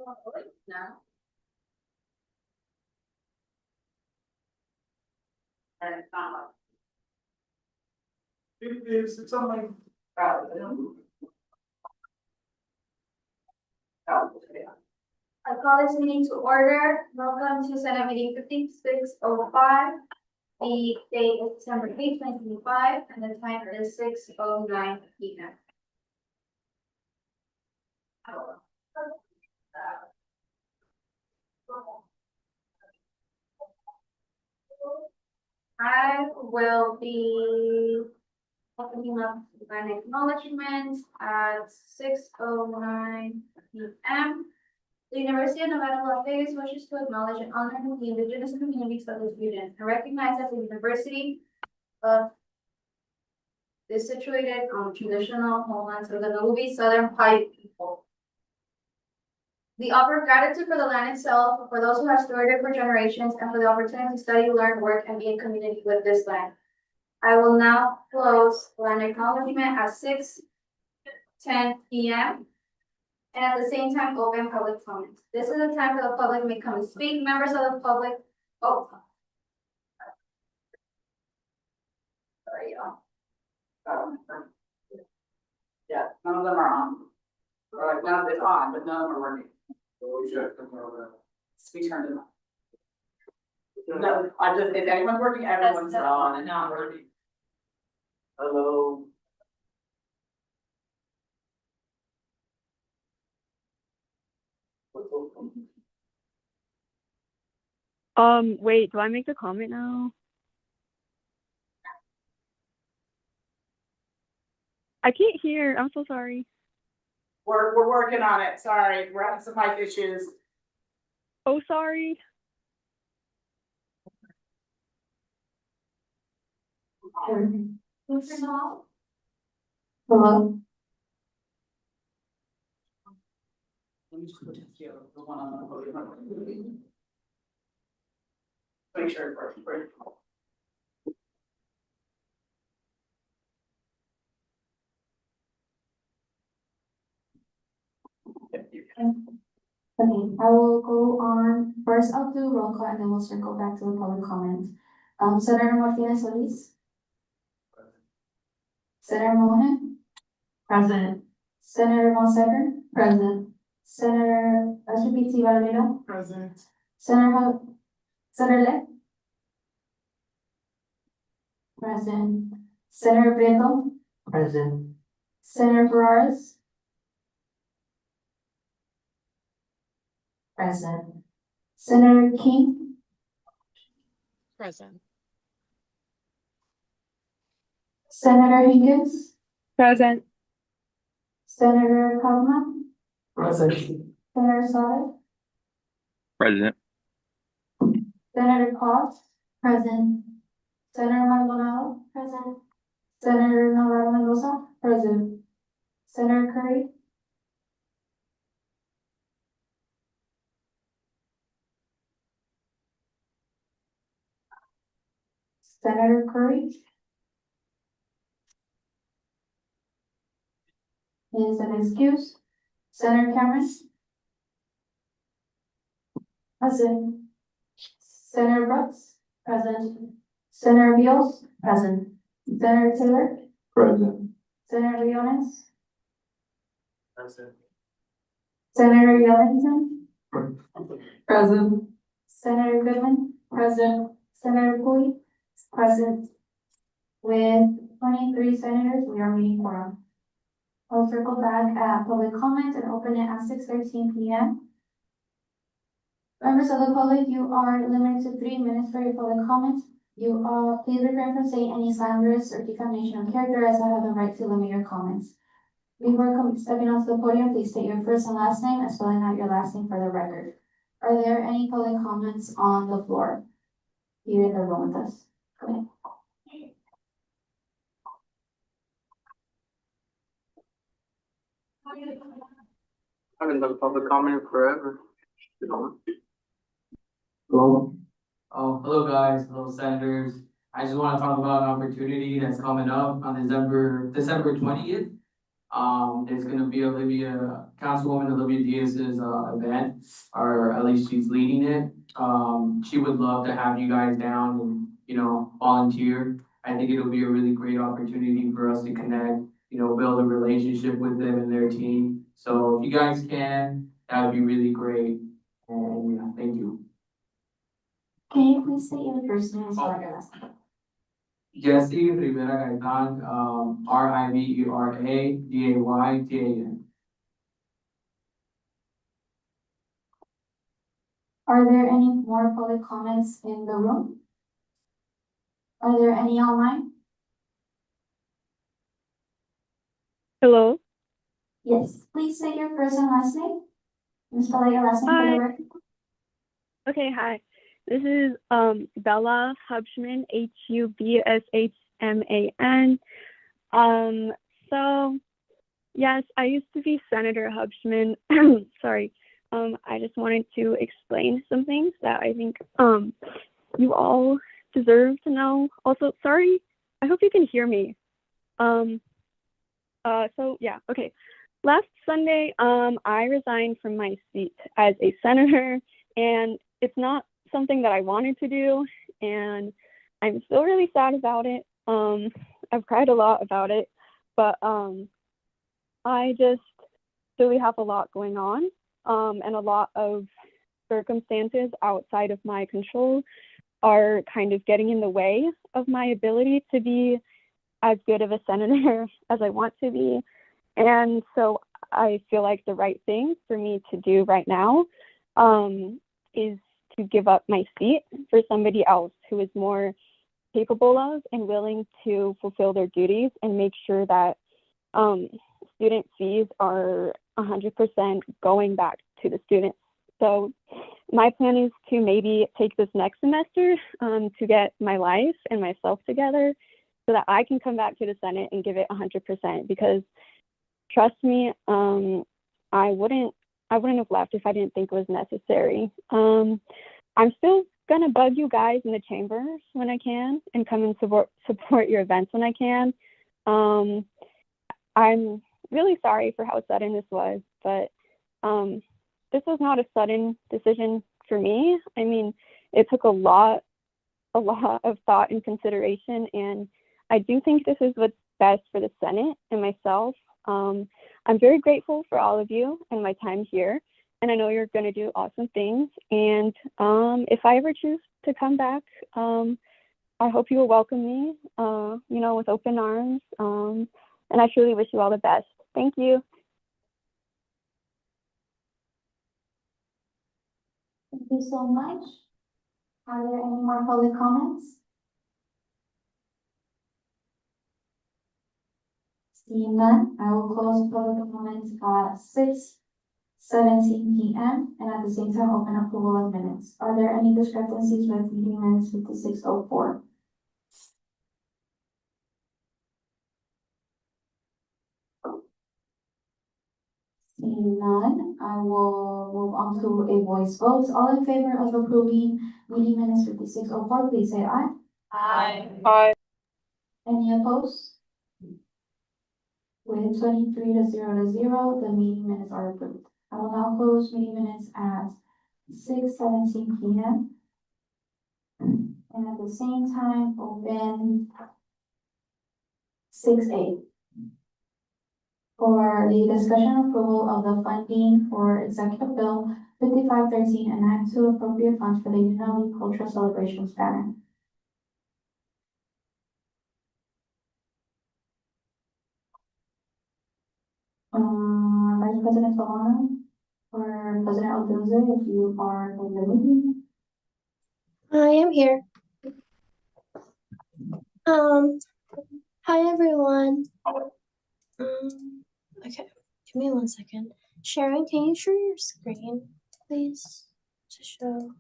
No. It's on my. I call this meeting to order. Welcome to Senate Meeting 5605. The date is December 8th, 2025, and the time is 6:09 p.m. I will be opening up an acknowledgement at 6:09 p.m. The University of Nevada, Las Vegas wishes to acknowledge and honor the indigenous communities of this region and recognize that the University of is situated on traditional homelands of the Nahuatl Southern Piute people. The offer of gratitude for the land itself, for those who have stored it for generations, and for the opportunity to study, learn, work, and be in community with this land. I will now close land acknowledgement at 6:10 p.m. and at the same time open public comments. This is the time for the public may come and speak. Members of the public, sorry, y'all. Yeah, none of them are on. Or like, none of it's on, but none of them are working. We turned it on. No, I just, if anyone's working, everyone's on and not working. Hello. Wait, do I make the comment now? I can't hear. I'm so sorry. We're working on it. Sorry, we're having some mic issues. Oh, sorry. Hello. Let me just put the one on the podium. Make sure it works. Right. Okay, I will go on. First, I'll do roll call and then we'll circle back to the public comment. Senator Martinez Solis. Senator Mohan. Present. Senator Monsever. Present. Senator SVP Valero. Present. Senator Le. Present. Senator Prieto. Present. Senator Ferraris. Present. Senator King. Present. Senator Higgins. Present. Senator Kaufman. Present. Senator Suarez. President. Senator Cox. Present. Senator Maldonado. Present. Senator Navarro Mendoza. Present. Senator Curry. Senator Curry is an excuse. Senator Cameron. Present. Senator Brooks. Present. Senator Beals. Present. Senator Taylor. Present. Senator Leonis. Present. Senator Yellington. Present. Senator Goodman. Present. Senator Pulley. Present. With 23 senators, we are meeting quorum. I'll circle back at public comment and open it at 6:13 p.m. Members of the public, you are limited to 3 minutes for your public comments. Please refrain from saying any slanderous or defamation of character, as I have the right to limit your comments. Before stepping onto the podium, please state your first and last name and spelling out your last name for the record. Are there any public comments on the floor here in the room with us? Go ahead. I've been done public comment forever. Hello. Oh, hello guys, hello senators. I just want to talk about an opportunity that's coming up on December 20th. It's gonna be Councilwoman Olivia Diaz's, event, or at least she's leading it. She would love to have you guys down and, volunteer. I think it'll be a really great opportunity for us to connect, build a relationship with them and their team. So if you guys can, that would be really great. And, yeah, thank you. Can you please say your first name as well as your last name? Jesse Rivera Gaitan, Riveragaytan. Are there any more public comments in the room? Are there any online? Hello? Yes, please say your first and last name. And spell out your last name for Hi. the record. Okay, hi. This is Bella Hubschman, Hubshman. So yes, I used to be Senator Hubschman. Sorry. I just wanted to explain some things that I think you all deserve to know. Also, sorry, I hope you can hear me. So yeah, okay. Last Sunday, I resigned from my seat as a senator, and it's not something that I wanted to do, and I'm still really sad about it. I've cried a lot about it, but I just really have a lot going on, and a lot of circumstances outside of my control are kind of getting in the way of my ability to be as good of a senator as I want to be. And so I feel like the right thing for me to do right now is to give up my seat for somebody else who is more capable of and willing to fulfill their duties and make sure that student fees are 100% going back to the students. So my plan is to maybe take this next semester to get my life and myself together so that I can come back to the Senate and give it 100%, because trust me, I wouldn't have left if I didn't think it was necessary. I'm still gonna bug you guys in the chambers when I can and come and support your events when I can. I'm really sorry for how sudden this was, but this was not a sudden decision for me. I mean, it took a lot of thought and consideration, and I do think this is what's best for the Senate and myself. I'm very grateful for all of you and my time here, and I know you're going to do awesome things. And if I ever choose to come back, I hope you will welcome me, with open arms. And I truly wish you all the best. Thank you. Thank you so much. Are there any more public comments? Seeing none, I will close public comments at 6:17 p.m. and at the same time open approval of minutes. Are there any discrepancies with meeting minutes 5604? Seeing none, I will move on to a voice vote. All in favor of approving meeting minutes 5604, please say aye. Aye. Any opposed? With 23-0, the meeting minutes are approved. I will now close meeting minutes at 6:17 p.m. And at the same time, open 6:08 for the discussion approval of the funding for Executive Bill 5513 and Act to appropriate funds for the UNLV Cultural Celebrations banner. Vice President Solano or President Alonso, if you are in the meeting. I am here. Hi everyone. Okay, give me 1 second. Sharon, can you share your screen, please, to show?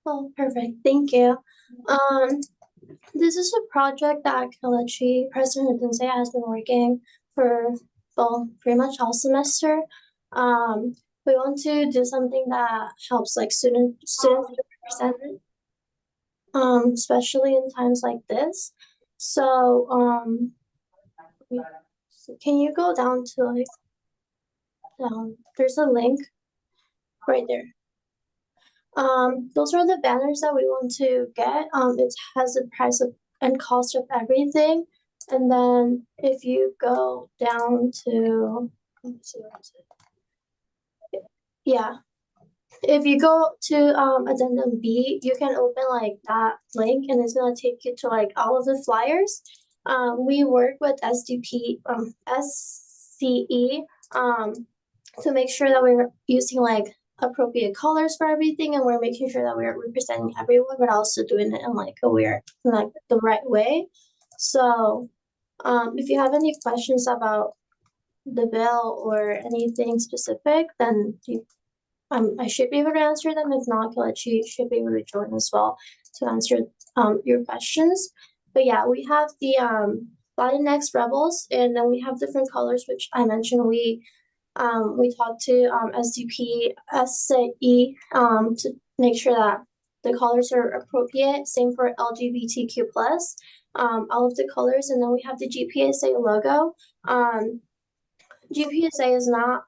Oh, perfect. Thank you. This is a project that Kelechi, President Densei, has been working for, well, pretty much all semester. We want to do something that helps like students feel represented, especially in times like this. So, can you go down to like, there's a link right there. Those are the banners that we want to get. It has the price of and cost of everything. And then if you go down to, let me see, what is it? Yeah, if you go to addendum B, you can open like that link and it's gonna take you to like all of the flyers. We work with SCE to make sure that we're using like appropriate colors for everything and we're making sure that we're representing everyone, but also doing it in like the right way. So if you have any questions about the bill or anything specific, then I should be able to answer them. If not, Kelechi should be able to join as well to answer your questions. But yeah, we have the Latinx Rebels, and then we have different colors, which I mentioned. We talked to SDP, SCE to make sure that the colors are appropriate. Same for LGBTQ plus, all of the colors, and then we have the GPSA logo. GPSA is not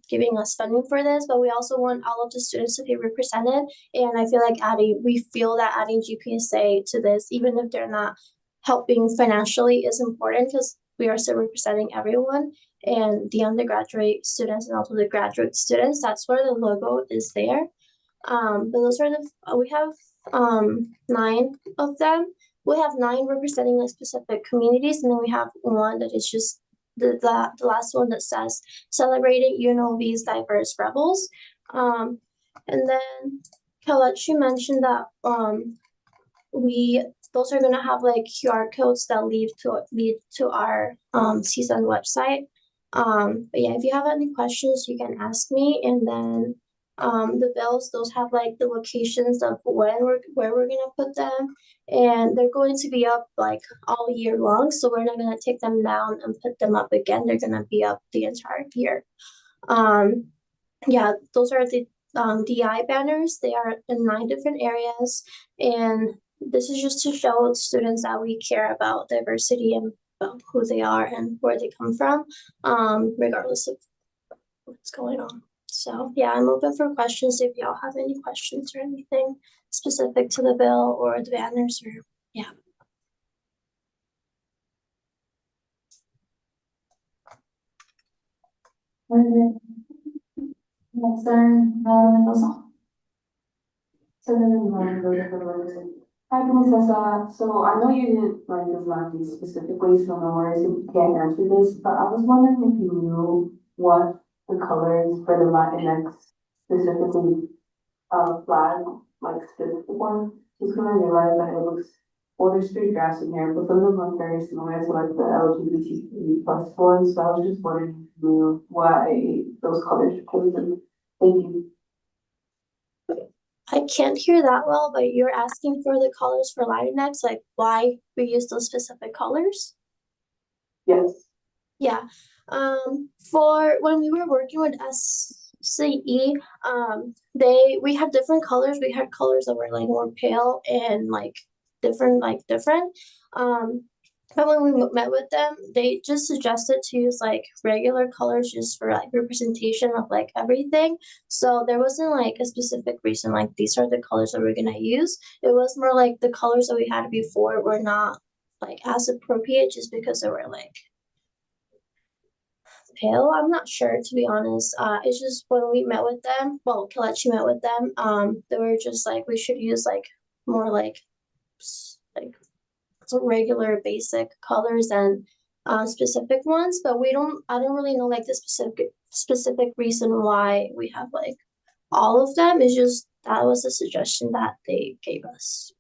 giving us funding for this, but we also want all of the students to be represented. And I feel like we feel that adding GPSA to this, even if they're not helping financially, is important because we are still representing everyone and the undergraduate students and also the graduate students. That's where the logo is there. But those are we have 9 of them. We have 9 representing like specific communities, and then we have one that is just the last one that says celebrating UNLV's diverse rebels. And then Kelechi mentioned that those are gonna have like QR codes that lead to our CSUN website. But yeah, if you have any questions, you can ask me. And then the bills, those have like the locations of where we're gonna put them, and they're going to be up like all year long. So we're not gonna take them down and put them up again. They're gonna be up the entire year. Yeah, those are the DI banners. They are in 9 different areas, and this is just to show students that we care about diversity and who they are and where they come from, regardless of what's going on. So yeah, I'm open for questions if y'all have any questions or anything specific to the bill or the banners or yeah. Hi, Princessa. So I know you didn't write this last specifically, so no worries if you can't answer this, but I was wondering if you knew what the colors for the Latinx specifically flag, like specific one. Just when I realized that it looks, well, there's 3 graphs in here, but some of them look very similar to like the LGBTQ plus one, so I was just wondering if you knew why those colors were chosen. Thank you. I can't hear that well, but you're asking for the colors for Latinx, like why we use those specific colors? Yes. Yeah. For when we were working with CE, we had different colors. We had colors that were like more pale and like different. But when we met with them, they just suggested to use like regular colors just for like representation of like everything. So there wasn't like a specific reason like these are the colors that we're gonna use. It was more like the colors that we had before were not like as appropriate just because they were like pale. I'm not sure to be honest. It's just when we met with them, well, Kalechi met with them, they were just like we should use like more like regular basic colors and specific ones, but I don't really know like the specific reason why we have like all of them. It's just that was a suggestion that they gave us.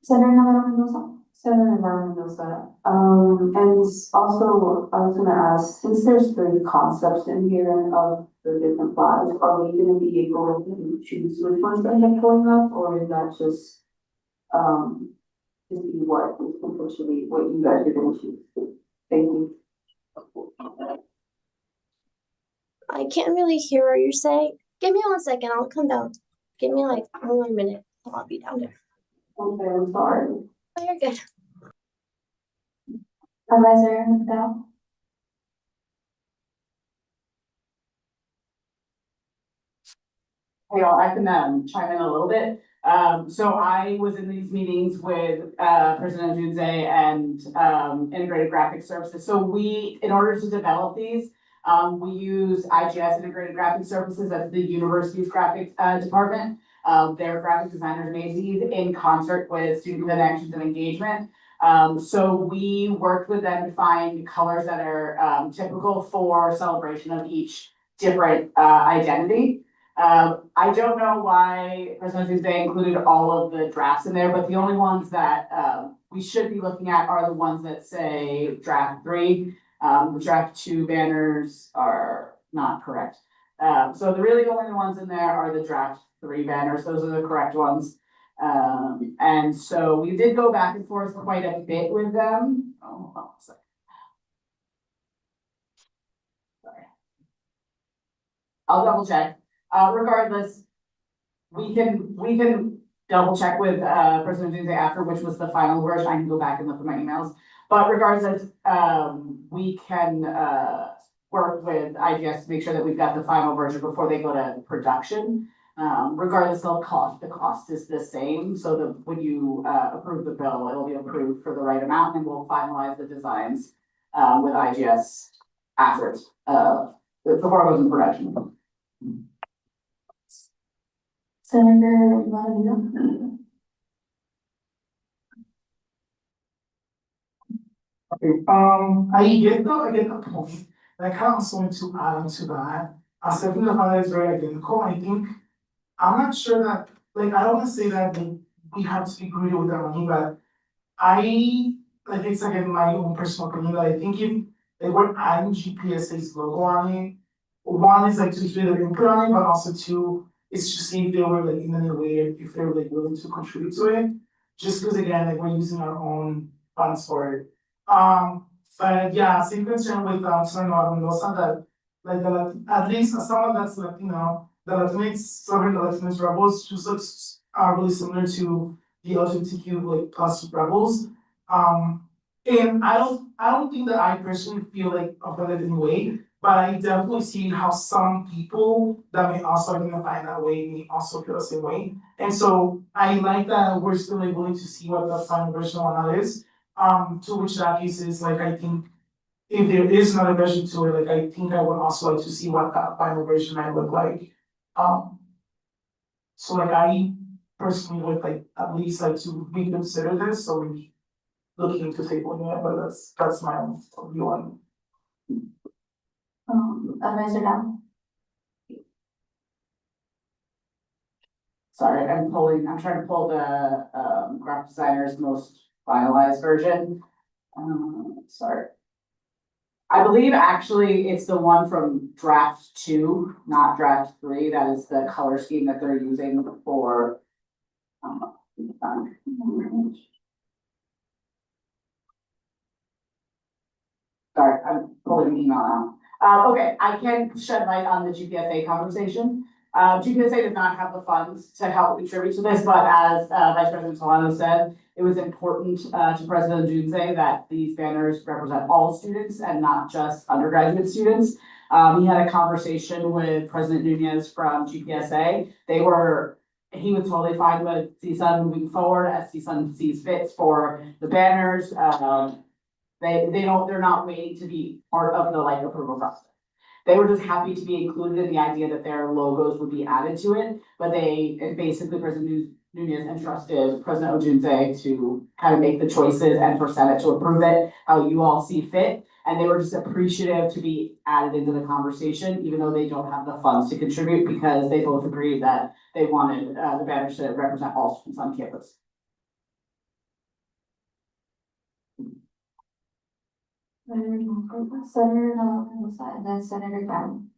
Senator Navarro Mendoza. Senator Navarro Mendoza. And also, I was gonna ask, since there's 3 concepts in here of the different flags, are we gonna be able to choose which ones end up going up, or is that just, just be what, essentially, what you guys are gonna choose? Thank you. I can't really hear what you're saying. Give me 1 second, I'll come down. Give me like 1 minute, I'll be down there. Okay, I'm sorry. Oh, you're good. Advisor McDowell? Hey, y'all, I can chime in a little bit. So I was in these meetings with President Junze and Integrated Graphic Services. So we, in order to develop these, we use IGS Integrated Graphic Services as the university's graphic department. Their graphic designers made these in concert with Student Connections and Engagement. So we worked with them to find colors that are typical for celebration of each different identity. I don't know why President Tuesday included all of the drafts in there, but the only ones that we should be looking at are the ones that say draft 3. The draft 2 banners are not correct. So the really only ones in there are the draft 3 banners. Those are the correct ones. And so we did go back and forth quite a bit with them. Oh, hold on a second. Sorry. I'll double check. Regardless, we can double check with President Tuesday after, which was the final version. I can go back and look at my emails. But regardless, we can work with IGS to make sure that we've got the final version before they go to production. Regardless of cost, the cost is the same. So that when you approve the bill, it'll be approved for the right amount, and we'll finalize the designs with IGS after before it goes into production. Senator Lavanito? Okay, I get the point, and I kind of also want to add on to that. I think the final is very identical. I think, I'm not sure that, like, I don't wanna say that we have to be greedy with our money, but like, it's like in my own personal opinion, that I think if, like, we're adding GPSA's logo on it, one is like to hear their input on it, but also two, is to see if they were like in any way, if they're like willing to contribute to it. Just because again, like, we're using our own funds for it. But yeah, same concern with Senator Mendoza that like at least someone that's Latino, the Latinx serving the Latinx rebels just looks really similar to the LGBTQ like plus rebels. And I don't think that I personally feel like offended in a way, but I definitely see how some people that may also identify in that way may also feel the same way. And so I like that we're still able to see what the final version of that is. To which that case is like, I think if there is another version to it, like, I think I would also like to see what that final version might look like. So like, I personally would like at least like to reconsider this, so we looking into tabling it, but that's my own view on Advisor Down? Sorry, I'm trying to pull the graphic designer's most finalized version. Sorry. I believe actually it's the one from draft 2, not draft 3. That is the color scheme that they're using for. Sorry, I'm pulling an email out. Okay, I can shed light on the GPSA conversation. GPSA does not have the funds to help contribute to this, but as Vice President Solano said, it was important to President Junze that these banners represent all students and not just undergraduate students. He had a conversation with President Nunez from GPSA. He was totally fine with CSUN moving forward as CSUN sees fit for the banners. They're not waiting to be part of the approval process. They were just happy to be included in the idea that their logos would be added to it, but basically President Nunez entrusted President Ojunze to kind of make the choices and for Senate to approve it, how you all see fit. And they were just appreciative to be added into the conversation, even though they don't have the funds to contribute, because they both agreed that they wanted the banners to represent all students on campus. Senator Mendoza, and then Senator Brown.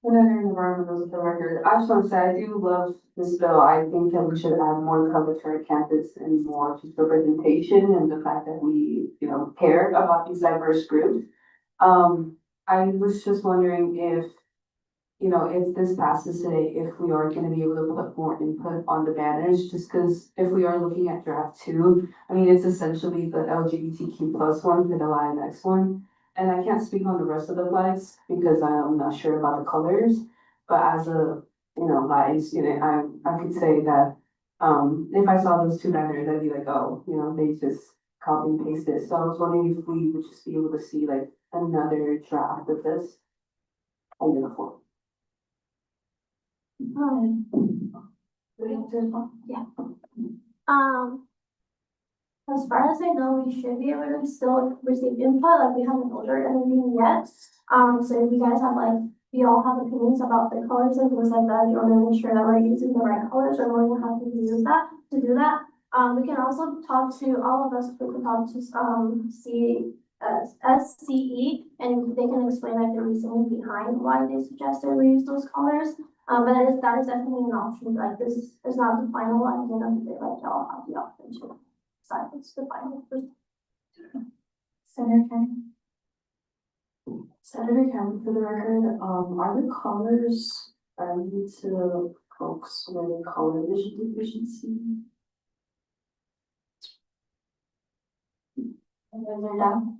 Senator Navarro, for the record, I just want to say I do love this bill. I think that we should add more color to our campus and more just representation and the fact that we, care about these diverse groups. I was just wondering if if this passes today, if we are gonna be able to put more input on the banners, just because if we are looking at draft 2, I mean, it's essentially the LGBTQ+ one, the Latinx one. And I can't speak on the rest of the flags because I'm not sure about the colors, but as a, Latin student, I could say that, if I saw those 2 banners, I'd be like, oh, they just copy and paste it. So I was wondering if we would just be able to see like another draft of this on the floor. Yeah. As far as I know, we should be able to still receive input, like we haven't ordered anything yet. So if you guys have you all have opinions about the colors and things like that, you want to make sure that we're using the right colors, or we're gonna have to use that to do that. We can also talk to all of us, we can talk to SCE, and they can explain the reasoning behind why they suggested we use those colors. But that is definitely an option. This is not the final one. Y'all have the option to decide what's the final. Senator Kennedy. Senator Kennedy, for the record, are the colors friendly to folks with color vision deficiency? And then they're down.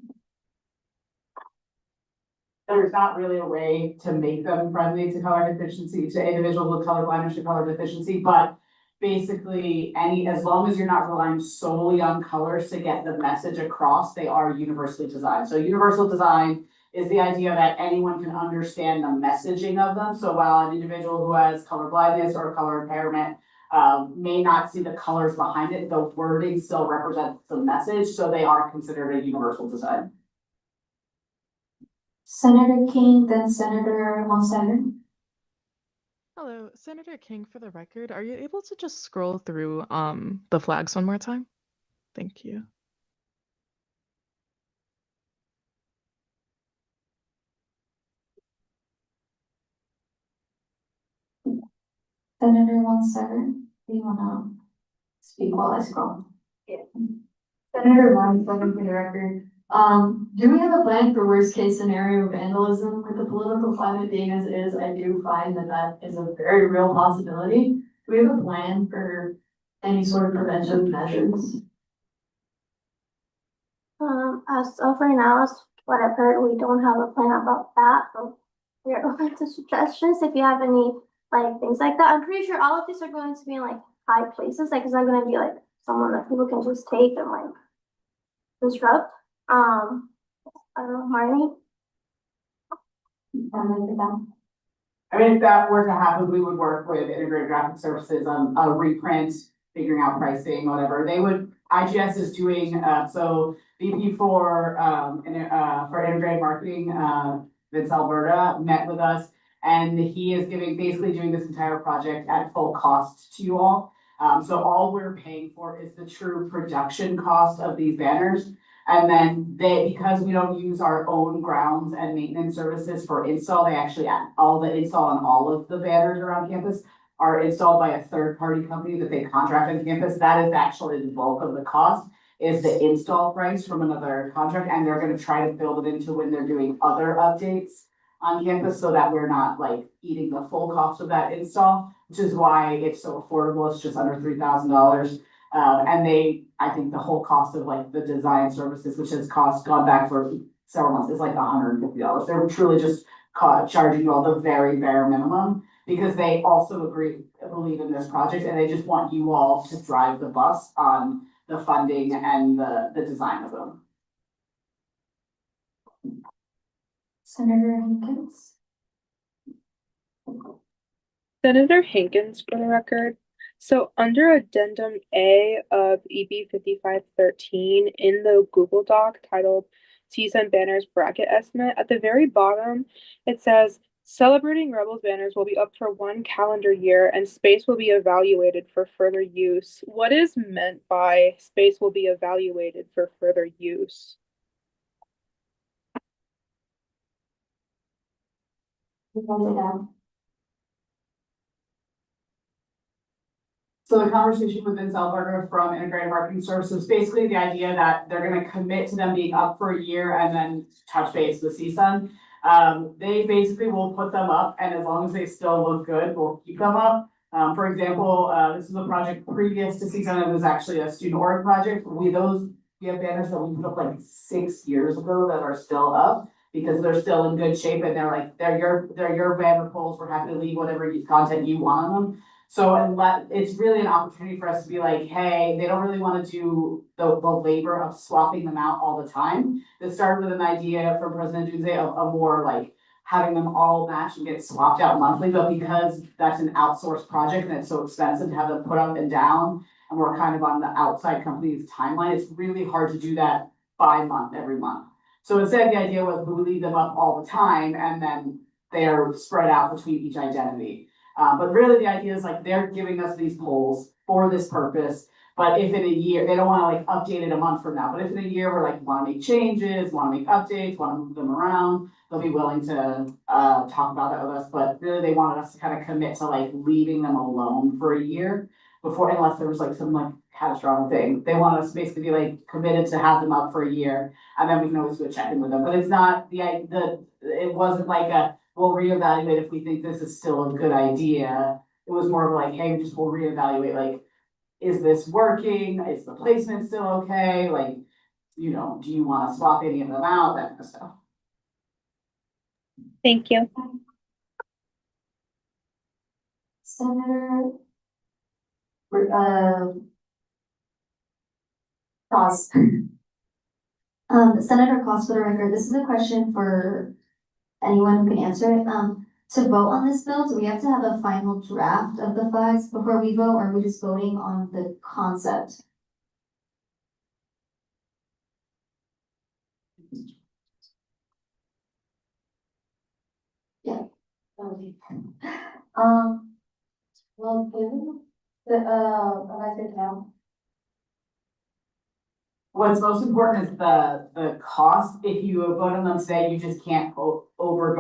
There's not really a way to make them friendly to color deficiency, to individuals with color blindness or color deficiency, but basically as long as you're not relying solely on colors to get the message across, they are universally designed. So universal design is the idea that anyone can understand the messaging of them. So while an individual who has color blindness or color impairment may not see the colors behind it, the wording still represents the message, so they are considered a universal design. Senator King, then Senator Monsetter. Hello, Senator King, for the record, are you able to just scroll through the flags one more time? Thank you. Senator Monsetter, do you wanna speak while I scroll? Yeah. Senator Monsetter, for the record. Do we have a plan for worst case scenario vandalism? With the political climate being as it is, I do find that is a very real possibility. Do we have a plan for any sort of preventive measures? As of right now, as what I've heard, we don't have a plan about that, but we're open to suggestions if you have any things like that. I'm pretty sure all of these are going to be in high places. It's not gonna be someone that people can just take and disrupt. I don't know, Marnie. I mean, if that were to happen, we would work with integrated graphic services on a reprint, figuring out pricing, whatever. IGS is doing, so VP for integrated marketing, Vince Alberta, met with us. And he is basically doing this entire project at full cost to you all. So all we're paying for is the true production cost of these banners. And then because we don't use our own grounds and maintenance services for install, they actually add all the install on all of the banners around campus are installed by a third-party company that they contract on campus. That is actually the bulk of the cost, is the install price from another contract, and they're gonna try to build it into when they're doing other updates on campus so that we're not like eating the full cost of that install, which is why it's so affordable. It's just under $3,000. And I think the whole cost of like the design services, which has gone back for several months, is like $150. They're truly just charging you all the very bare minimum because they also believe in this project and they just want you all to drive the bus on the funding and the design of them. Senator Hankins? Senator Hankins for the record. So under addendum A of EB 5513 in the Google Doc titled CSUN banners bracket estimate, at the very bottom, it says celebrating Rebels banners will be up for 1 calendar year and space will be evaluated for further use. What is meant by space will be evaluated for further use? So the conversation with Vince Alberta from Integrated Marketing Services, basically the idea that they're gonna commit to them being up for a year and then touch base with CSUN. They basically will put them up and as long as they still look good, we'll keep them up. For example, this is a project previous to CSUN, it was actually a student org project. We have banners that we put up like 6 years ago that are still up because they're still in good shape and they're your banner poles. We're happy to leave whatever content you want on them. So it's really an opportunity for us to be like, hey, they don't really want to do the labor of swapping them out all the time. This started with an idea from President Junze of more like having them all match and get swapped out monthly, but because that's an outsourced project and it's so expensive to have them put up and down, and we're kind of on the outside company's timeline, it's really hard to do that by month, every month. So instead, the idea was we leave them up all the time and then they are spread out between each identity. But really the idea is like they're giving us these polls for this purpose. But if in a year, they don't want to like update it a month from now, but if in a year we're like, want to make changes, want to make updates, want to move them around, they'll be willing to talk about that with us. But really they wanted us to kind of commit to like leaving them alone for a year before, unless there was like some like catastrophic thing. They want us to basically be like committed to have them up for a year and then we can always do a check-in with them. But it's not it wasn't like we'll reevaluate if we think this is still a good idea. It was more of like, hey, we'll reevaluate, like, is this working? Is the placement still okay? Like, do you want to swap any of them out? That kind of stuff. Thank you. Senator Cross. Senator Cross, for the record, this is a question for anyone who can answer it. To vote on this bill, do we have to have a final draft of the flags before we vote, or are we just voting on the concept? Yeah. Well, given the town. What's most important is the cost. If you vote on them today, you just can't go over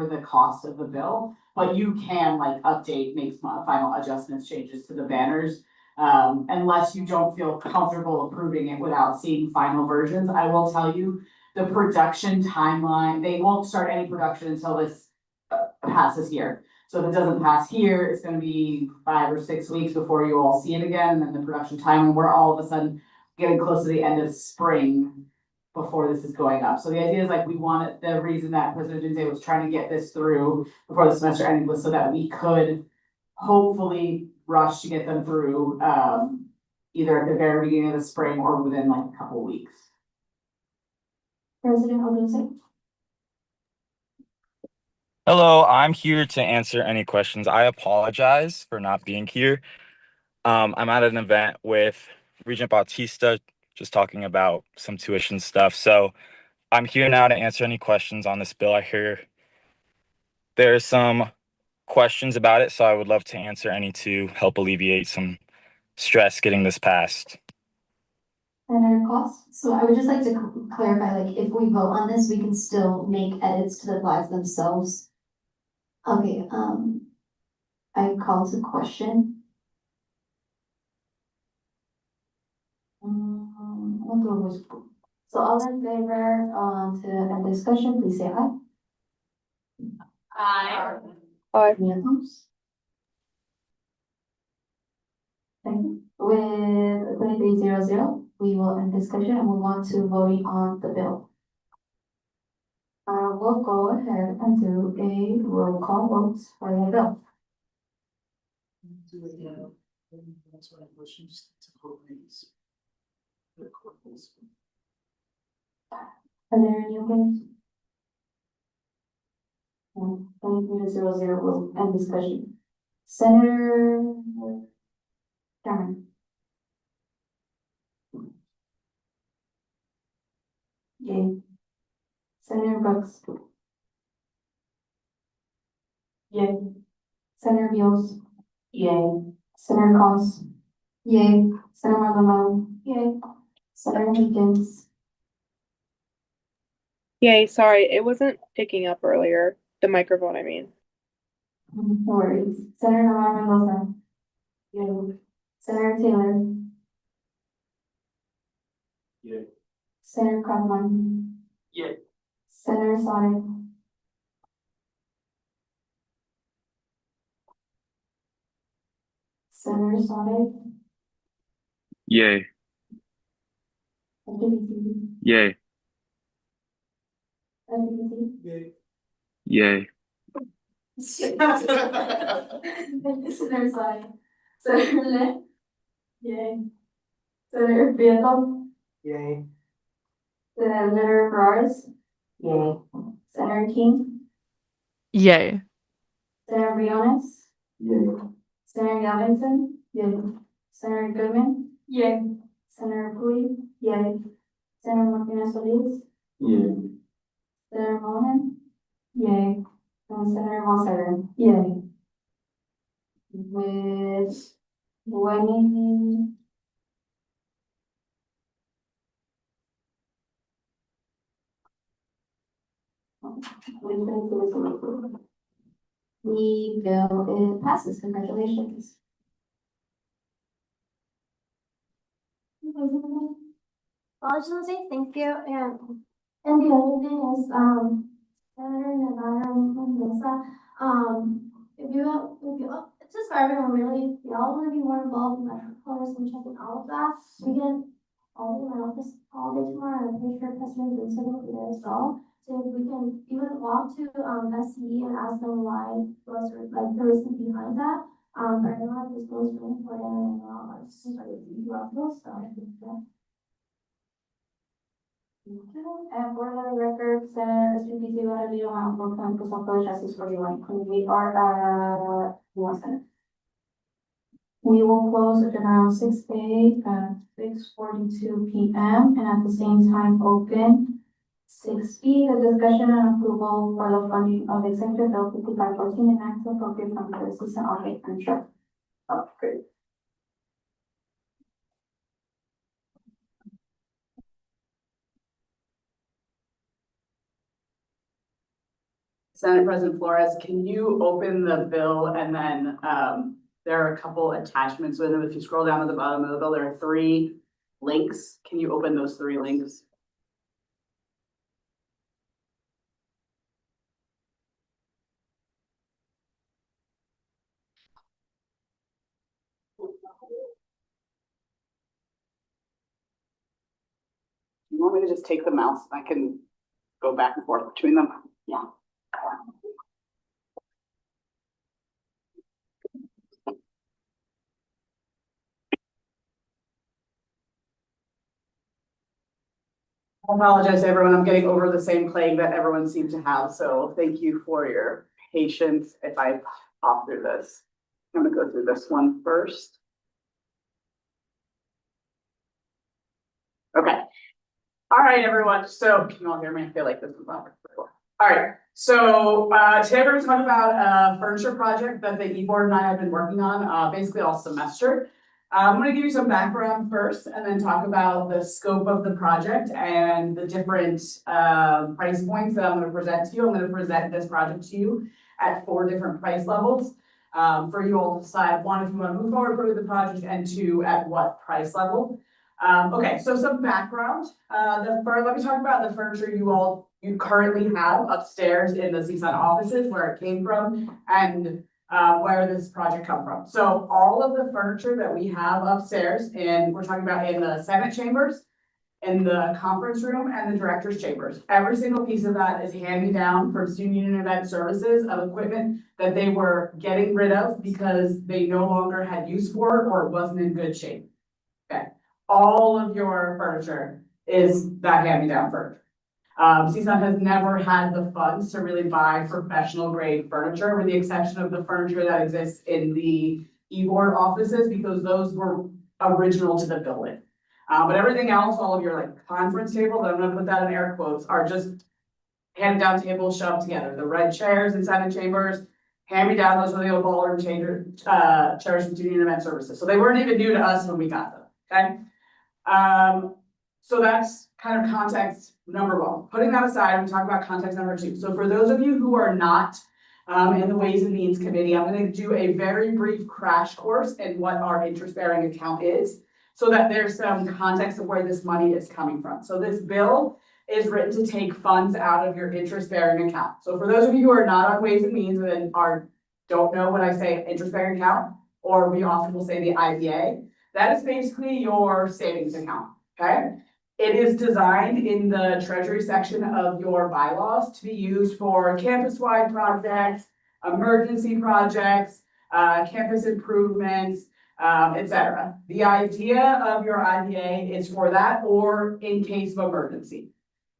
the cost of the bill, but you can like update, make final adjustments, changes to the banners. Unless you don't feel comfortable approving it without seeing final versions. I will tell you, the production timeline, they won't start any production until this passes here. So if it doesn't pass here, it's gonna be 5 or 6 weeks before you all see it again, and then the production timeline, we're all of a sudden getting close to the end of spring before this is going up. So the idea is like the reason that President Junze was trying to get this through before the semester ended was so that we could hopefully rush to get them through either at the very beginning of the spring or within like a couple weeks. President Junze. Hello, I'm here to answer any questions. I apologize for not being here. I'm at an event with Regent Bautista, just talking about some tuition stuff. So I'm here now to answer any questions on this bill. I hear there's some questions about it, so I would love to answer any to help alleviate some stress getting this passed. Senator Cost. So I would just like to clarify, like, if we vote on this, we can still make edits to the flags themselves. Okay, I call to question. I'll do a voice vote. So all in favor, to end discussion, please say aye. Aye. Any opposed? Thank you. With 2300, we will end discussion and move on to voting on the bill. We'll go ahead and do a roll call vote for the bill. That's what I wish you to vote these. Are there any opposed? 2300 will end discussion. Senator Cameron. Yay. Senator Brooks. Yay. Senator Beals. Yay. Senator Cos. Yay. Senator Maldonado. Yay. Senator Higgins. Yay, sorry, it wasn't picking up earlier. The microphone, I mean. No worries. Senator Navarro Mendoza. Yay. Senator Taylor. Yay. Senator Kaufman. Yay. Senator Sonic. Senator Sonic. Yay. Yay. Yay. Yay. Senator Sonic. Senator Le. Yay. Senator Prieto. Yay. Senator Ferraris. Yay. Senator King. Yay. Senator Briones. Yay. Senator Galvin. Yay. Senator Goodman. Yay. Senator Puy. Yay. Senator Martinez Solis. Yay. Senator Mohan. Yay. And Senator Monser. Yay. With 20. The bill passes. Congratulations. I just want to say thank you, and the other thing is, Senator Navarro Mendoza, it's just for everyone really, if y'all wanna be more involved in like colors and checking all of that, we can, all in my office all day tomorrow, I'm pretty sure President Vincent will be there as well. So if we can even walk to, SCE and ask them why, was, like, the reason behind that, but I know this bill is really important, and, it's just like, so I think, yeah. And for the record, Senator SPPC will have you on for Campus of Justice 41. We are at 1 We will close at around 6:08 at 6:42 p.m. and at the same time open 6B, the discussion and approval for the funding of Executive Bill 5514 and act to appropriate funds for assistant audit and check upgrade. Senate President Flores, can you open the bill and then, there are a couple attachments with it. If you scroll down to the bottom of the bill, there are 3 links. Can you open those 3 links? You want me to just take the mouse? I can go back and forth between them. Yeah. I apologize, everyone. I'm getting over the same plague that everyone seemed to have. So thank you for your patience if I pop through this. I'm gonna go through this one first. Okay. All right, everyone. So can you all hear me? I feel like this is not recording. All right. So today we're going to talk about a furniture project that the e-board and I have been working on basically all semester. I'm going to give you some background first and then talk about the scope of the project and the different price points that I'm going to present to you. I'm going to present this project to you at 4 different price levels. for you all to decide, one, if you want to move forward with the project, and two, at what price level. Okay, so some background, let me talk about the furniture you currently have upstairs in the CSUN offices, where it came from, and where this project come from. So all of the furniture that we have upstairs, and we're talking about in the Senate chambers, in the conference room, and the director's chambers. Every single piece of that is hand-me-down from Student Union Event Services of equipment that they were getting rid of because they no longer had use for it or it wasn't in good shape. Okay, all of your furniture is that hand-me-down furniture. CSUN has never had the funds to really buy professional grade furniture, with the exception of the furniture that exists in the e-board offices, because those were original to the building. But everything else, all of your like conference tables, I'm gonna put that in air quotes, are just hand down tables shoved together. The red chairs inside the chambers, hand me down, those were the old ballroom chairs from Student Event Services. So they weren't even new to us when we got them, okay? So that's kind of context number one. Putting that aside, we talk about context number two. So for those of you who are not in the Ways and Means Committee, I'm gonna do a very brief crash course in what our interest-bearing account is, so that there's some context of where this money is coming from. So this bill is written to take funds out of your interest-bearing account. So for those of you who are not on Ways and Means and don't know when I say interest-bearing account, or we often will say the IBA, that is basically your savings account, okay? It is designed in the treasury section of your bylaws to be used for campus-wide projects, emergency projects, campus improvements, etc. The idea of your IBA is for that, or in case of emergency.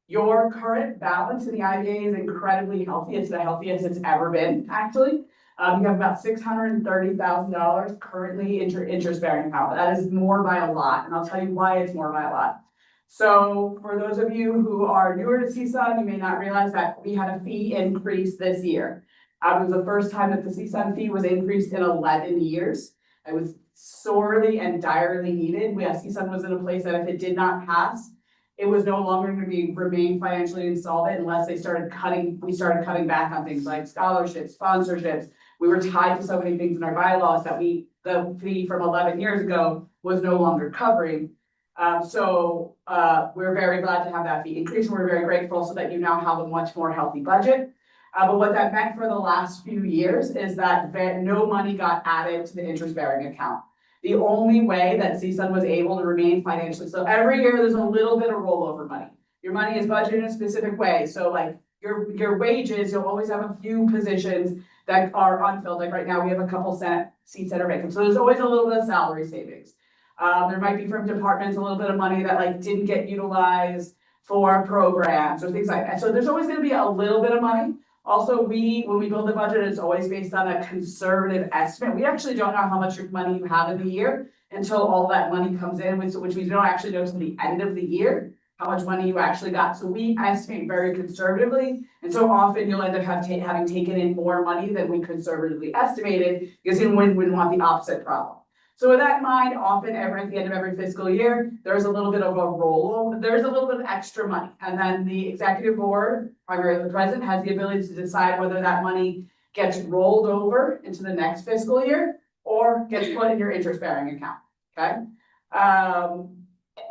Your current balance in the IBA is incredibly healthy. It's the healthiest it's ever been, actually. You have about $630,000 currently interest-bearing account. That is more by a lot, and I'll tell you why it's more by a lot. So for those of you who are newer to CSUN, you may not realize that we had a fee increase this year. It was the first time that the CSUN fee was increased in 11 years. It was sorely and direly needed. CSUN was in a place that if it did not pass, it was no longer going to remain financially insolvent unless we started cutting back on things like scholarships, sponsorships. We were tied to so many things in our bylaws that the fee from 11 years ago was no longer covering. We're very glad to have that fee increase. We're very grateful so that you now have a much more healthy budget. But what that meant for the last few years is that no money got added to the interest-bearing account. The only way that CSUN was able to remain financially, so every year there's a little bit of rollover money. Your money is budgeted in a specific way. So like your wages, you'll always have a few positions that are unfilled. Like right now we have a couple seats that are vacant. So there's always a little bit of salary savings. There might be from departments a little bit of money that like didn't get utilized for programs or things like that. So there's always going to be a little bit of money. Also, when we build the budget, it's always based on a conservative estimate. We actually don't know how much money you have in the year until all that money comes in, which we don't actually know until the end of the year, how much money you actually got. So we estimate very conservatively. And so often you'll end up having taken in more money than we conservatively estimated, because then we want the opposite problem. So with that in mind, often at the end of every fiscal year, there's a little bit of a rollover, there's a little bit of extra money. And then the executive board, primarily the president, has the ability to decide whether that money gets rolled over into the next fiscal year or gets put in your interest-bearing account, okay?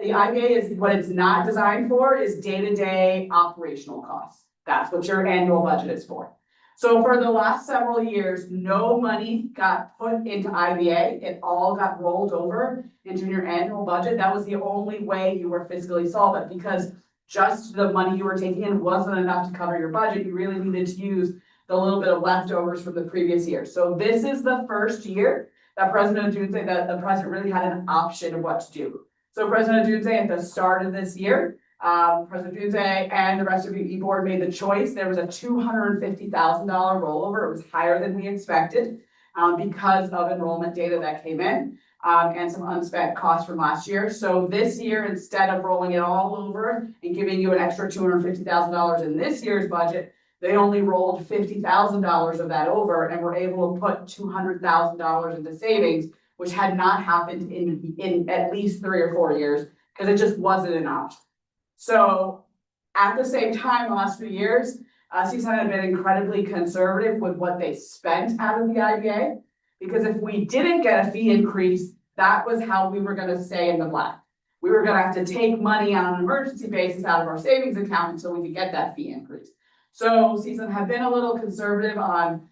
The IBA is, what it's not designed for is day-to-day operational costs. That's what your annual budget is for. So for the last several years, no money got put into IBA. It all got rolled over into your annual budget. That was the only way you were fiscally solvent, because just the money you were taking in wasn't enough to cover your budget. You really needed to use the little bit of leftovers from the previous year. So this is the first year that President Dunze, that the president really had an option of what to do. So President Dunze, at the start of this year, President Dunze and the rest of the e-board made the choice. There was a $250,000 rollover. It was higher than we expected because of enrollment data that came in and some unspent costs from last year. So this year, instead of rolling it all over and giving you an extra $250,000 in this year's budget, they only rolled $50,000 of that over and were able to put $200,000 into savings, which had not happened in at least 3 or 4 years, because it just wasn't an option. So at the same time, the last few years, CSUN had been incredibly conservative with what they spent out of the IBA. Because if we didn't get a fee increase, that was how we were gonna stay in the black. We were gonna have to take money on an emergency basis out of our savings account until we could get that fee increase. So CSUN have been a little conservative on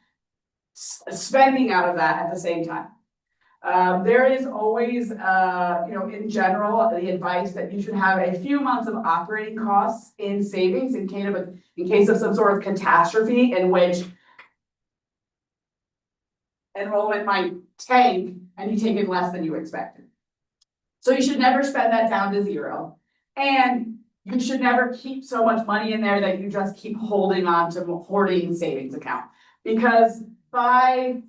spending out of that at the same time. There is always, in general, the advice that you should have a few months of operating costs in savings in case of some sort of catastrophe in which enrollment might tank and you take in less than you expected. So you should never spend that down to zero. And you should never keep so much money in there that you just keep holding on to hoarding savings account. Because by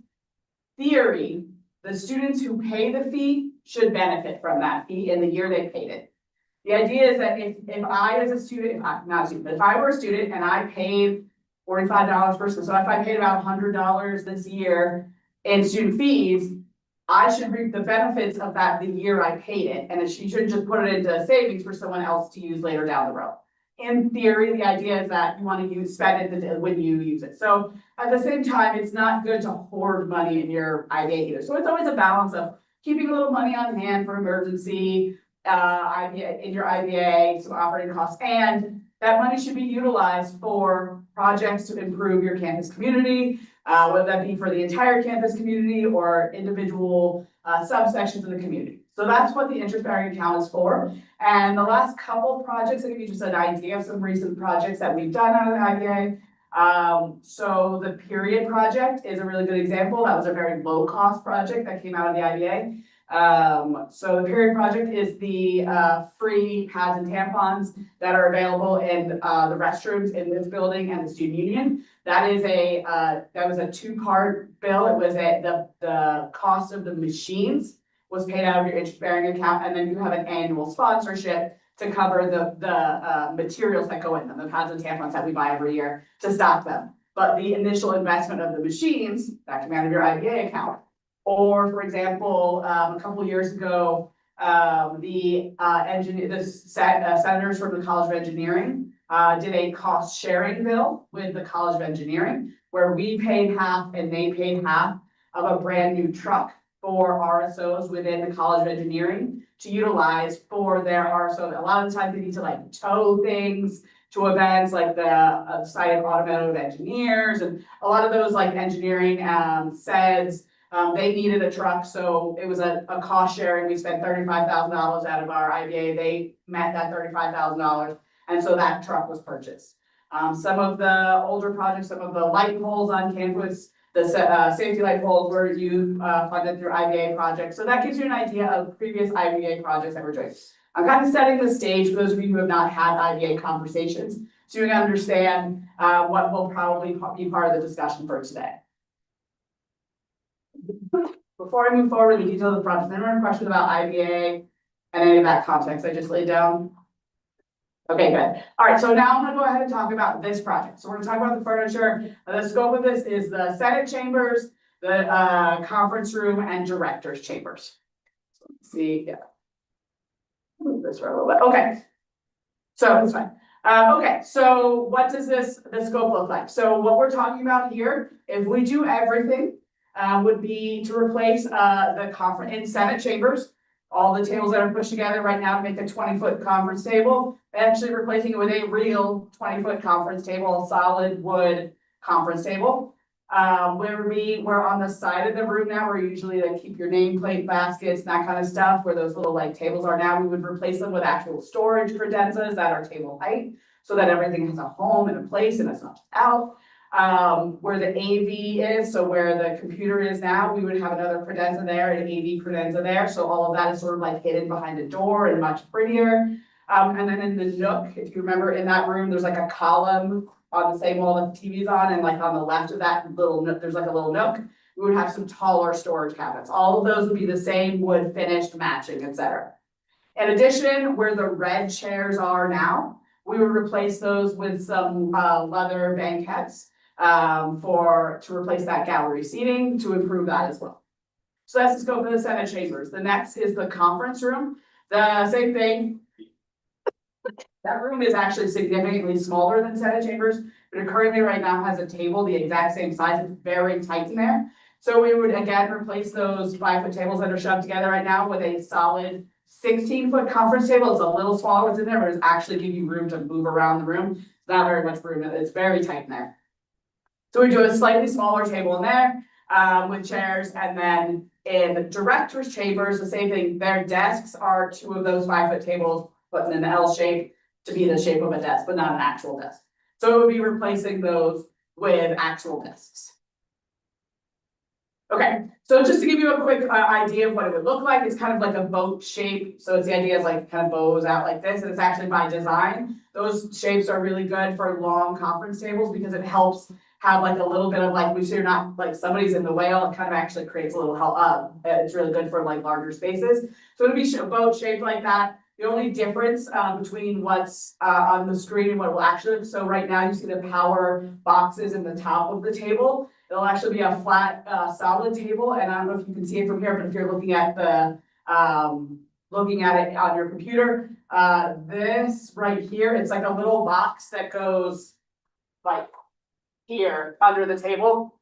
theory, the students who pay the fee should benefit from that fee in the year they paid it. The idea is that if I as a student, if I were a student and I paid $45 per semester, so if I paid about $100 this year in student fees, I should reap the benefits of that the year I paid it, and she should just put it into savings for someone else to use later down the road. In theory, the idea is that you want to spend it when you use it. So at the same time, it's not good to hoard money in your IBA either. So it's always a balance of keeping a little money on hand for emergency, in your IBA, some operating costs, and that money should be utilized for projects to improve your campus community, whether that be for the entire campus community or individual subsections of the community. So that's what the interest-bearing account is for. And the last couple of projects, I'll give you just an idea of some recent projects that we've done out of the IBA. So the period project is a really good example. That was a very low-cost project that came out of the IBA. So the period project is the free pads and tampons that are available in the restrooms in this building and the student union. That was a two-part bill. It was the cost of the machines was paid out of your interest-bearing account, and then you have an annual sponsorship to cover the materials that go in them, the pads and tampons that we buy every year to stock them. But the initial investment of the machines, that came out of your IBA account. Or, for example, a couple of years ago, the senators from the College of Engineering did a cost sharing bill with the College of Engineering, where we paid half and they paid half of a brand new truck for RSOs within the College of Engineering to utilize for their RSO. A lot of the time they need to tow things to events like the site of automotive engineers, and a lot of those engineering SEDs. They needed a truck, so it was a cost sharing. We spent $35,000 out of our IBA. They met that $35,000, and so that truck was purchased. Some of the older projects, some of the light poles on campus, the safety light poles were funded through IBA projects. So that gives you an idea of previous IBA projects that we're doing. I'm kind of setting the stage for those of you who have not had IBA conversations, so you can understand what will probably be part of the discussion for today. Before I move forward with the details of the project, anyone have a question about IBA and any of that context I just laid down? Okay, good. All right, so now I'm gonna go ahead and talk about this project. So we're gonna talk about the furniture. The scope of this is the Senate chambers, the conference room, and director's chambers. So let's see, yeah. Move this for a little bit. Okay. So it's fine. Okay, so what does the scope look like? So what we're talking about here, if we do everything, would be to replace the conference in Senate chambers. All the tables that are pushed together right now to make a 20-foot conference table, actually replacing it with a real 20-foot conference table, a solid wood conference table. We're on the side of the room now, where usually keep your nameplate baskets and that kind of stuff, where those little tables are now. We would replace them with actual storage credenzas that are table height, so that everything has a home and a place and it's not just out. Where the AV is, so where the computer is now, we would have another credenza there, an AV credenza there. So all of that is sort of hidden behind a door and much prettier. And then in the nook, if you remember in that room, there's a column on the same wall that the TV's on, and on the left of that little nook, there's a little nook. We would have some taller storage cabinets. All of those would be the same wood finished, matching, etc. In addition, where the red chairs are now, we would replace those with some leather banquettes. To replace that gallery seating to improve that as well. So that's the scope of the Senate chambers. The next is the conference room. The same thing. That room is actually significantly smaller than Senate chambers, but it currently right now has a table the exact same size. It's very tight in there. So we would again replace those 5-foot tables that are shoved together right now with a solid 16-foot conference table. It's a little smaller what's in there, but it's actually give you room to move around the room. It's not very much room, it's very tight in there. So we do a slightly smaller table in there, with chairs, and then in the director's chambers, the same thing. Their desks are 2 of those 5-foot tables, put in an L shape to be the shape of a desk, but not an actual desk. So it would be replacing those with actual desks. Okay, so just to give you a quick idea of what it would look like, it's kind of like a boat shape. So it's the idea is like kind of bows out like this, and it's actually by design. Those shapes are really good for long conference tables because it helps have like a little bit of like, so you're not like somebody's in the whale, it kind of actually creates a little help. It's really good for like larger spaces. So it'll be a boat shaped like that. The only difference between what's on the screen and what it will actually look, so right now you see the power boxes in the top of the table. It'll actually be a flat, solid table, and I don't know if you can see it from here, but if you're looking at the, looking at it on your computer, this right here, it's like a little box that goes like here under the table.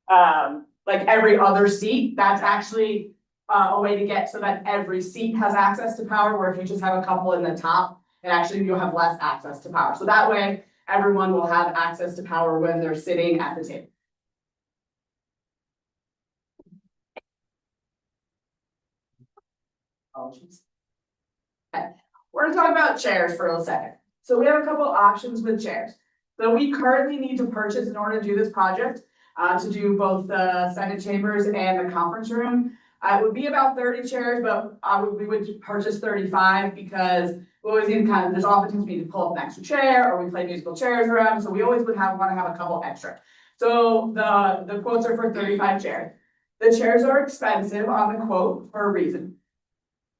Like every other seat, that's actually a way to get so that every seat has access to power, where if you just have a couple in the top, and actually you'll have less access to power. So that way, everyone will have access to power when they're sitting at the table. Okay, we're gonna talk about chairs for a second. So we have a couple options with chairs. So we currently need to purchase in order to do this project, to do both the Senate chambers and the conference room. It would be about 30 chairs, but we would purchase 35 because we always need kind of, there's oftentimes we need to pull up an extra chair or we play musical chairs around. So we always would want to have a couple extra. So the quotes are for 35 chairs. The chairs are expensive on the quote for a reason.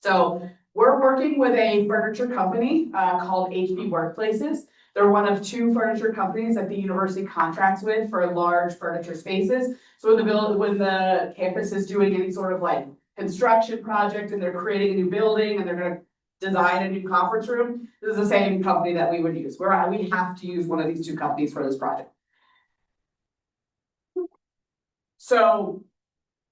So we're working with a furniture company called HB Workplaces. They're one of 2 furniture companies that the university contracts with for large furniture spaces. So when the campus is doing any sort of like construction project and they're creating a new building and they're gonna design a new conference room, this is the same company that we would use. We have to use one of these 2 companies for this project. So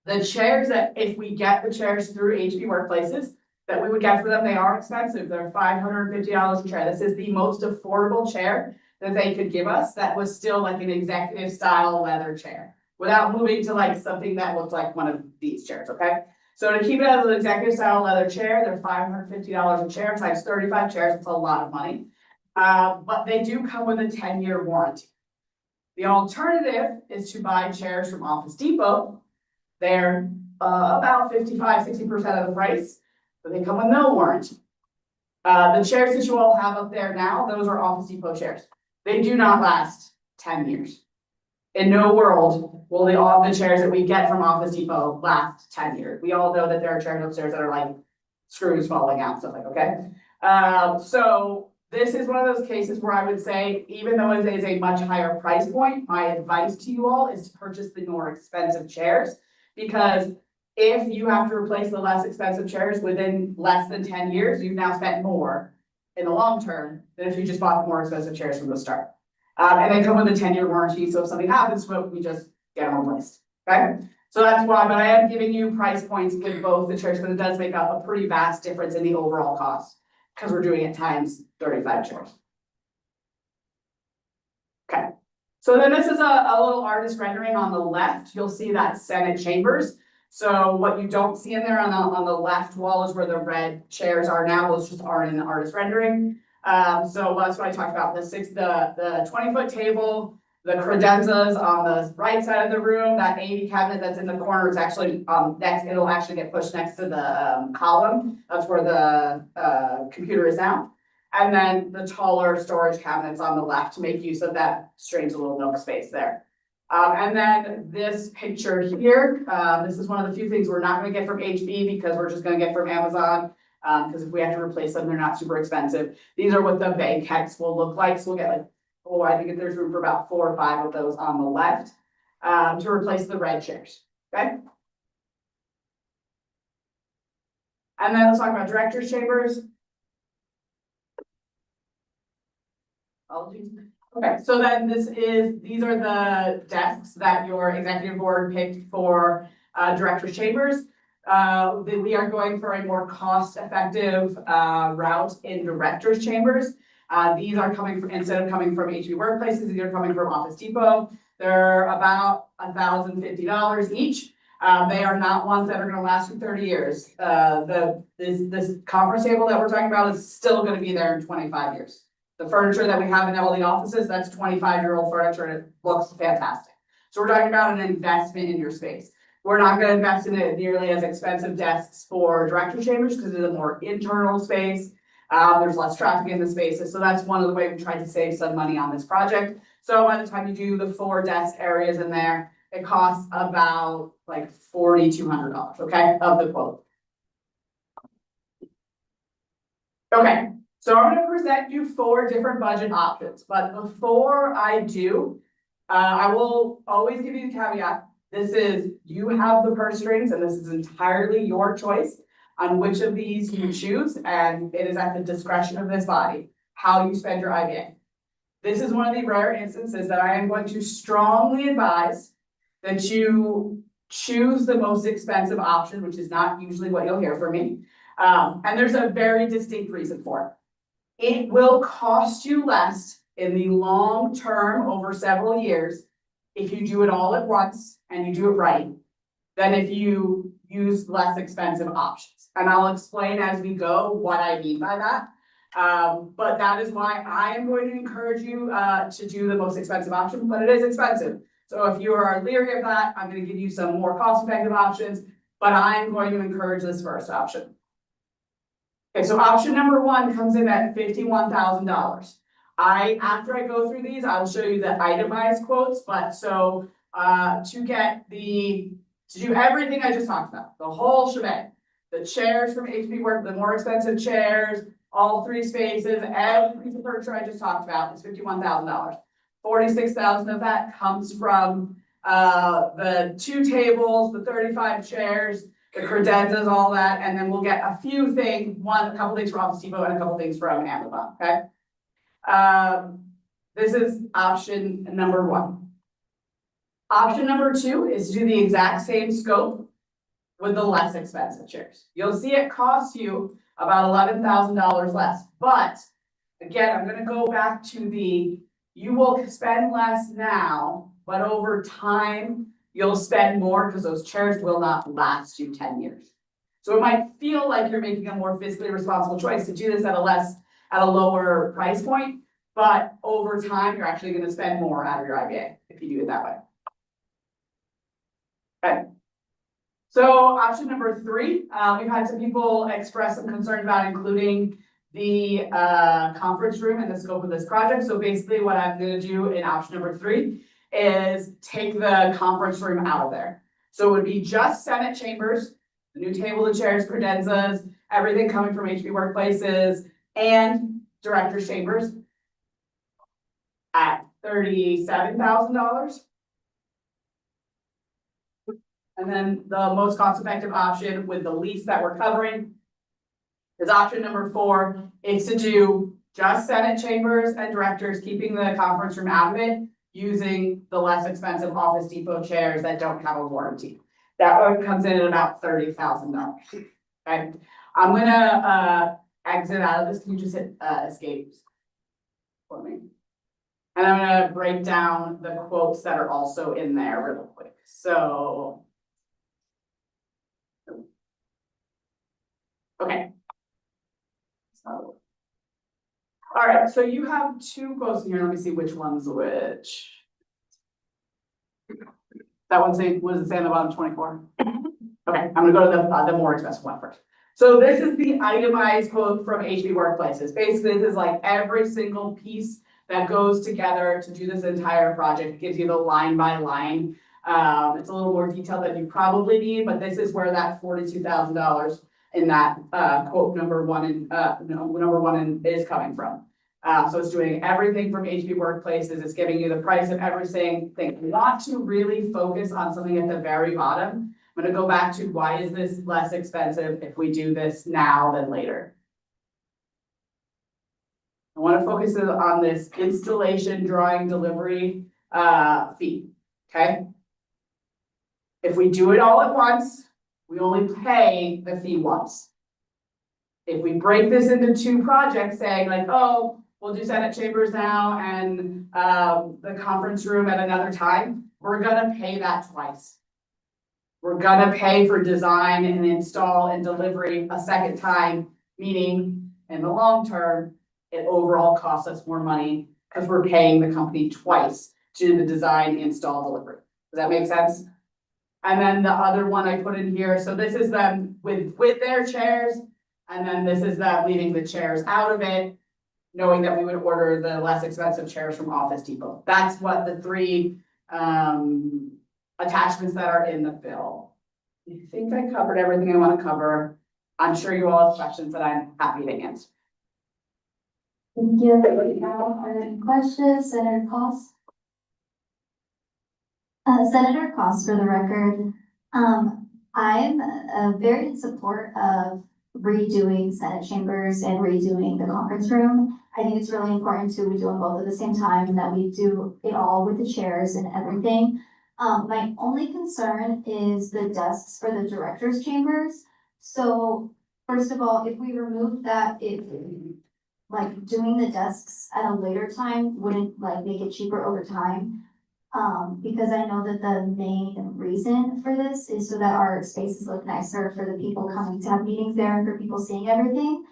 the chairs that, if we get the chairs through HB Workplaces, that we would get for them, they are expensive. They're $550 a chair. This is the most affordable chair that they could give us that was still like an executive style leather chair without moving to like something that looked like one of these chairs, okay? So to keep it as an executive style leather chair, they're $550 a chair times 35 chairs. It's a lot of money. But they do come with a 10-year warranty. The alternative is to buy chairs from Office Depot. They're about 55–60% of the price, but they come with no warranty. The chairs that you all have up there now, those are Office Depot chairs. They do not last 10 years. In no world will the chairs that we get from Office Depot last 10 years. We all know that there are chairs upstairs that are like screws falling out, stuff like, okay? So this is one of those cases where I would say, even though it is a much higher price point, my advice to you all is to purchase the more expensive chairs, because if you have to replace the less expensive chairs within less than 10 years, you've now spent more in the long term than if you just bought the more expensive chairs from the start. And they come with a 10-year warranty, so if something happens to it, we just get them replaced, okay? So that's why, but I am giving you price points with both the chairs, because it does make up a pretty vast difference in the overall cost, because we're doing it times 35 chairs. Okay, so then this is a little artist rendering on the left. You'll see that Senate chambers. So what you don't see in there on the left wall is where the red chairs are now. Those just aren't in the artist rendering. So that's what I talked about. The 20-foot table, the credenzas on the right side of the room, that 80 cabinet that's in the corner is actually next. It'll actually get pushed next to the column. That's where the computer is now. And then the taller storage cabinets on the left to make use of that strange little nook space there. And then this picture here, this is one of the few things we're not going to get from HB because we're just going to get from Amazon. Because if we have to replace them, they're not super expensive. These are what the banquettes will look like. So we'll get like, I think there's room for about 4 or 5 of those on the left to replace the red chairs. Okay. And then let's talk about director's chambers. Okay, so then these are the desks that your executive board picked for director's chambers. We are going for a more cost-effective route in director's chambers. These are coming from, instead of coming from HB Workplaces, these are coming from Office Depot. They're about $1,050 each. They are not ones that are gonna last you 30 years. This conference table that we're talking about is still gonna be there in 25 years. The furniture that we have in all the offices, that's 25-year-old furniture and it looks fantastic. So we're talking about an investment in your space. We're not gonna invest in it nearly as expensive desks for director chambers because it's a more internal space. There's less traffic in the spaces. So that's one of the ways we tried to save some money on this project. So by the time you do the 4 desk areas in there, it costs about like $4,200, okay, of the quote. Okay. So I'm gonna present you 4 different budget options, but before I do, I will always give you the caveat. This is, you have the purse strings and this is entirely your choice on which of these you choose, and it is at the discretion of this body, how you spend your IBA. This is one of the rare instances that I am going to strongly advise that you choose the most expensive option, which is not usually what you'll hear from me. And there's a very distinct reason for it. It will cost you less in the long term over several years if you do it all at once and you do it right than if you use less expensive options. And I'll explain as we go what I mean by that. But that is why I am going to encourage you to do the most expensive option, but it is expensive. So if you are leery of that, I'm going to give you some more cost-effective options, but I'm going to encourage this first option. Okay, so option number 1 comes in at $51,000. After I go through these, I'll show you the itemized quotes, but so, to do everything I just talked about, the whole shebang, the chairs from HB Work, the more expensive chairs, all 3 spaces, every piece of furniture I just talked about is $51,000. $46,000 of that comes from, the 2 tables, the 35 chairs, the credenzas, all that, and then we'll get a few things, a couple things from Office Depot and a couple things from Amazon, okay? This is option number 1. Option number 2 is to do the exact same scope with the less expensive chairs. You'll see it costs you about $11,000 less, but again, I'm gonna go back to you will spend less now, but over time, you'll spend more because those chairs will not last you 10 years. So it might feel like you're making a more fiscally responsible choice to do this at a lower price point, but over time, you're actually gonna spend more out of your IBA if you do it that way. Okay. So option number 3, we've had some people express some concern about including the conference room in the scope of this project. So basically what I'm gonna do in option number 3 is take the conference room out of there. So it would be just Senate chambers, the new table, the chairs, credenzas, everything coming from HB Workplaces and director's chambers at $37,000. And then the most cost-effective option with the lease that we're covering is option number 4, is to do just Senate chambers and directors, keeping the conference room out of it, using the less expensive Office Depot chairs that don't have a warranty. That one comes in at about $30,000. Okay, I'm gonna exit out of this. Can you just hit escape for me? And I'm gonna break down the quotes that are also in there real quick. So. Okay. So. All right, so you have 2 quotes in here. Let me see which one's which. That one say, what does it say on the bottom, 24? Okay, I'm gonna go to the more expensive one first. So this is the itemized quote from HB Workplaces. Basically, this is like every single piece that goes together to do this entire project. It gives you the line by line. It's a little more detailed than you probably need, but this is where that $42,000 in that quote number 1 is coming from. So it's doing everything from HB Workplaces. It's giving you the price of everything. We want to really focus on something at the very bottom. I'm going to go back to why is this less expensive if we do this now than later. I wanna focus on this installation, drawing, delivery, fee, okay? If we do it all at once, we only pay the fee once. If we break this into two projects, saying like, oh, we'll do Senate chambers now and, the conference room at another time, we're gonna pay that twice. We're gonna pay for design and install and delivery a second time, meaning in the long term, it overall costs us more money because we're paying the company twice to do the design, install, delivery. Does that make sense? And then the other one I put in here, so this is them with their chairs, and then this is them leaving the chairs out of it, knowing that we would order the less expensive chairs from Office Depot. That's what the three attachments that are in the bill. I think I covered everything I want to cover. I'm sure you all have questions that I'm happy to answer. Thank you. Are there any questions, Senator Cost? Senator Cost, for the record, I'm very in support of redoing Senate chambers and redoing the conference room. I think it's really important to redo them both at the same time and that we do it all with the chairs and everything. My only concern is the desks for the director's chambers. So first of all, if we remove that, like doing the desks at a later time wouldn't like make it cheaper over time. Because I know that the main reason for this is so that our spaces look nicer for the people coming to have meetings there and for people seeing everything.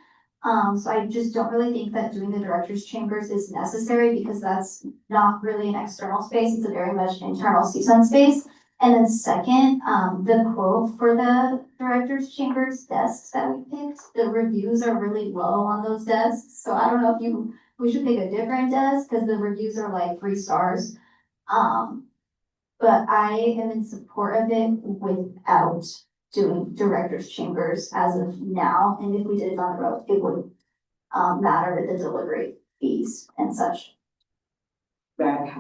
So I just don't really think that doing the director's chambers is necessary because that's not really an external space. It's a very much internal CSUN space. And then second, the quote for the director's chambers desks that we picked, the reviews are really low on those desks. So I don't know if we should pick a different desk because the reviews are like 3 stars. But I am in support of it without doing director's chambers as of now. And if we did it on the road, it wouldn't matter with the delivery fees and such. Okay,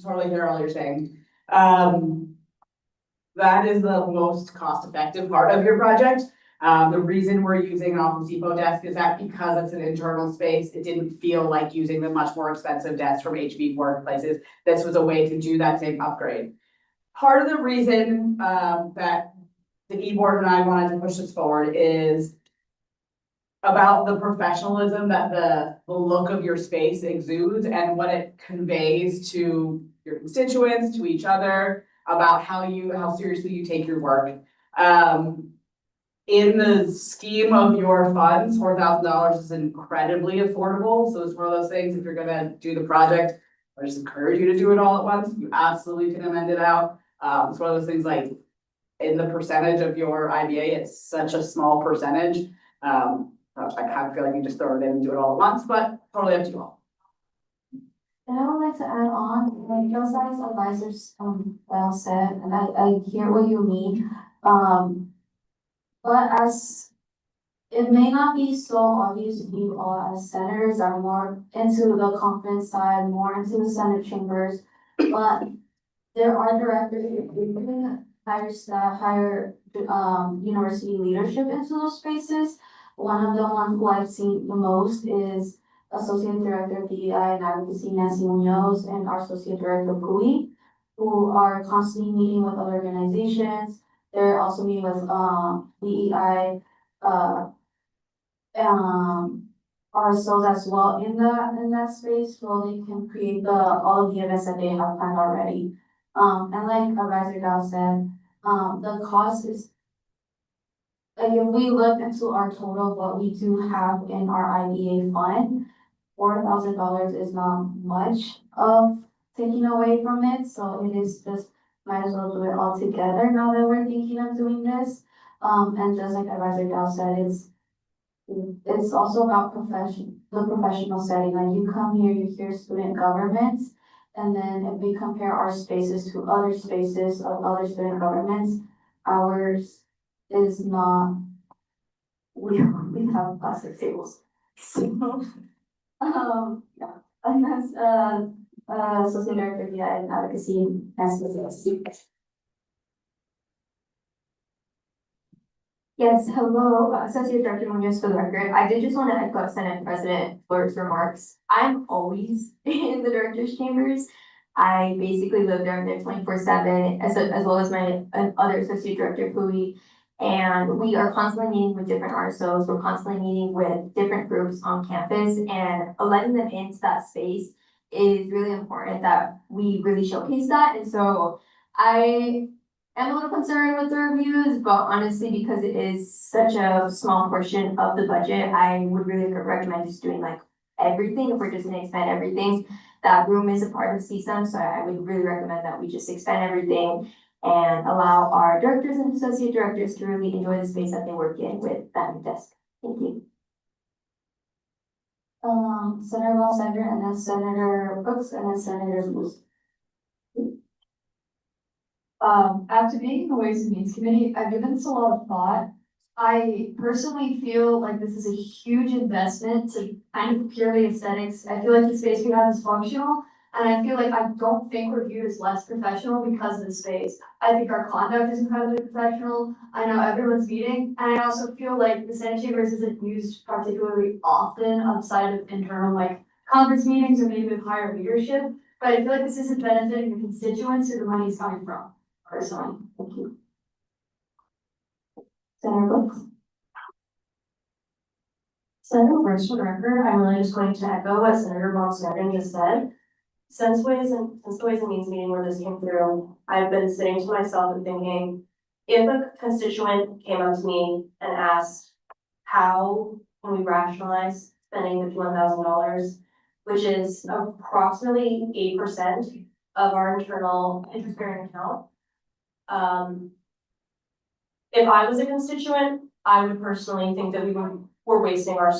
totally hear all you're saying. That is the most cost-effective part of your project. The reason we're using an Office Depot desk is that because it's an internal space, it didn't feel like using the much more expensive desks from HB workplaces. This was a way to do that same upgrade. Part of the reason that the e-board and I wanted to push this forward is about the professionalism that the look of your space exudes and what it conveys to your constituents, to each other, about how seriously you take your work. In the scheme of your funds, $4,000 is incredibly affordable. So it's one of those things, if you're gonna do the project, I just encourage you to do it all at once. You absolutely can amend it out. It's one of those things like in the percentage of your IBA, it's such a small percentage. I kind of feel like you just throw it in and do it all at once, but totally up to you all. And I would like to add on, like those as advisors, well said, and I hear what you mean. But as it may not be so obvious to you all as senators are more into the conference side, more into the Senate chambers, but there are directors who hire staff, university leadership into those spaces. One of the ones who I've seen the most is Associate Director of DEI and Advocacy Nancy Munoz and our Associate Director Pui, who are constantly meeting with other organizations. They're also meeting with DEI ourselves as well in that space, so they can create all of the events that they have planned already. And like Advisor Dow said, the cost is, like if we look into our total, what we do have in our IDA fund, $4,000 is not much of taking away from it, so it is just, might as well do it all together now that we're thinking of doing this. And just like Advisor Dow said, it's also about the professional setting. Like you come here, you hear student governments, and then if we compare our spaces to other spaces of other student governments, ours is not, we have plastic tables. So, yeah, and that's, Associate Director of DI and Advocacy and Specific. Yes, hello, Associate Director Munoz for the record. I did just want to echo Senate President Flor's remarks. I'm always in the director's chambers. I basically live there 24/7, as well as my other associate director, Fui. And we are constantly meeting with different RSOs. We're constantly meeting with different groups on campus, and letting them into that space is really important that we really showcase that. And so I'm a little concerned with the reviews, but honestly, because it is such a small portion of the budget, I would really recommend just doing like everything. If we're just gonna expand everything, that room is a part of CSUN, so I would really recommend that we just expand everything and allow our directors and associate directors to really enjoy the space that they work in with that desk. Thank you. Senator Balsander, and then Senator Brooks, and then Senator Lewis. After being in the Ways and Means Committee, I've given this a lot of thought. I personally feel like this is a huge investment to kind of purely aesthetics. I feel like the space we have is functional, and I feel like I don't think we're viewed as less professional because of the space. I think our conduct is incredibly professional. I know everyone's meeting, and I also feel like the Senate chambers isn't used particularly often outside of internal like conference meetings or maybe with higher leadership. But I feel like this isn't benefiting the constituents who the money is coming from. Personally, thank you. Senator Brooks. Senator Brooks, for the record, I'm really just going to echo what Senator Balsander just said. Since the Ways and Means meeting where this came through, I've been sitting to myself and thinking, if a constituent came up to me and asked, how can we rationalize spending $51,000, which is approximately 8% of our internal interest-bearing account. If I was a constituent, I would personally think that we're wasting their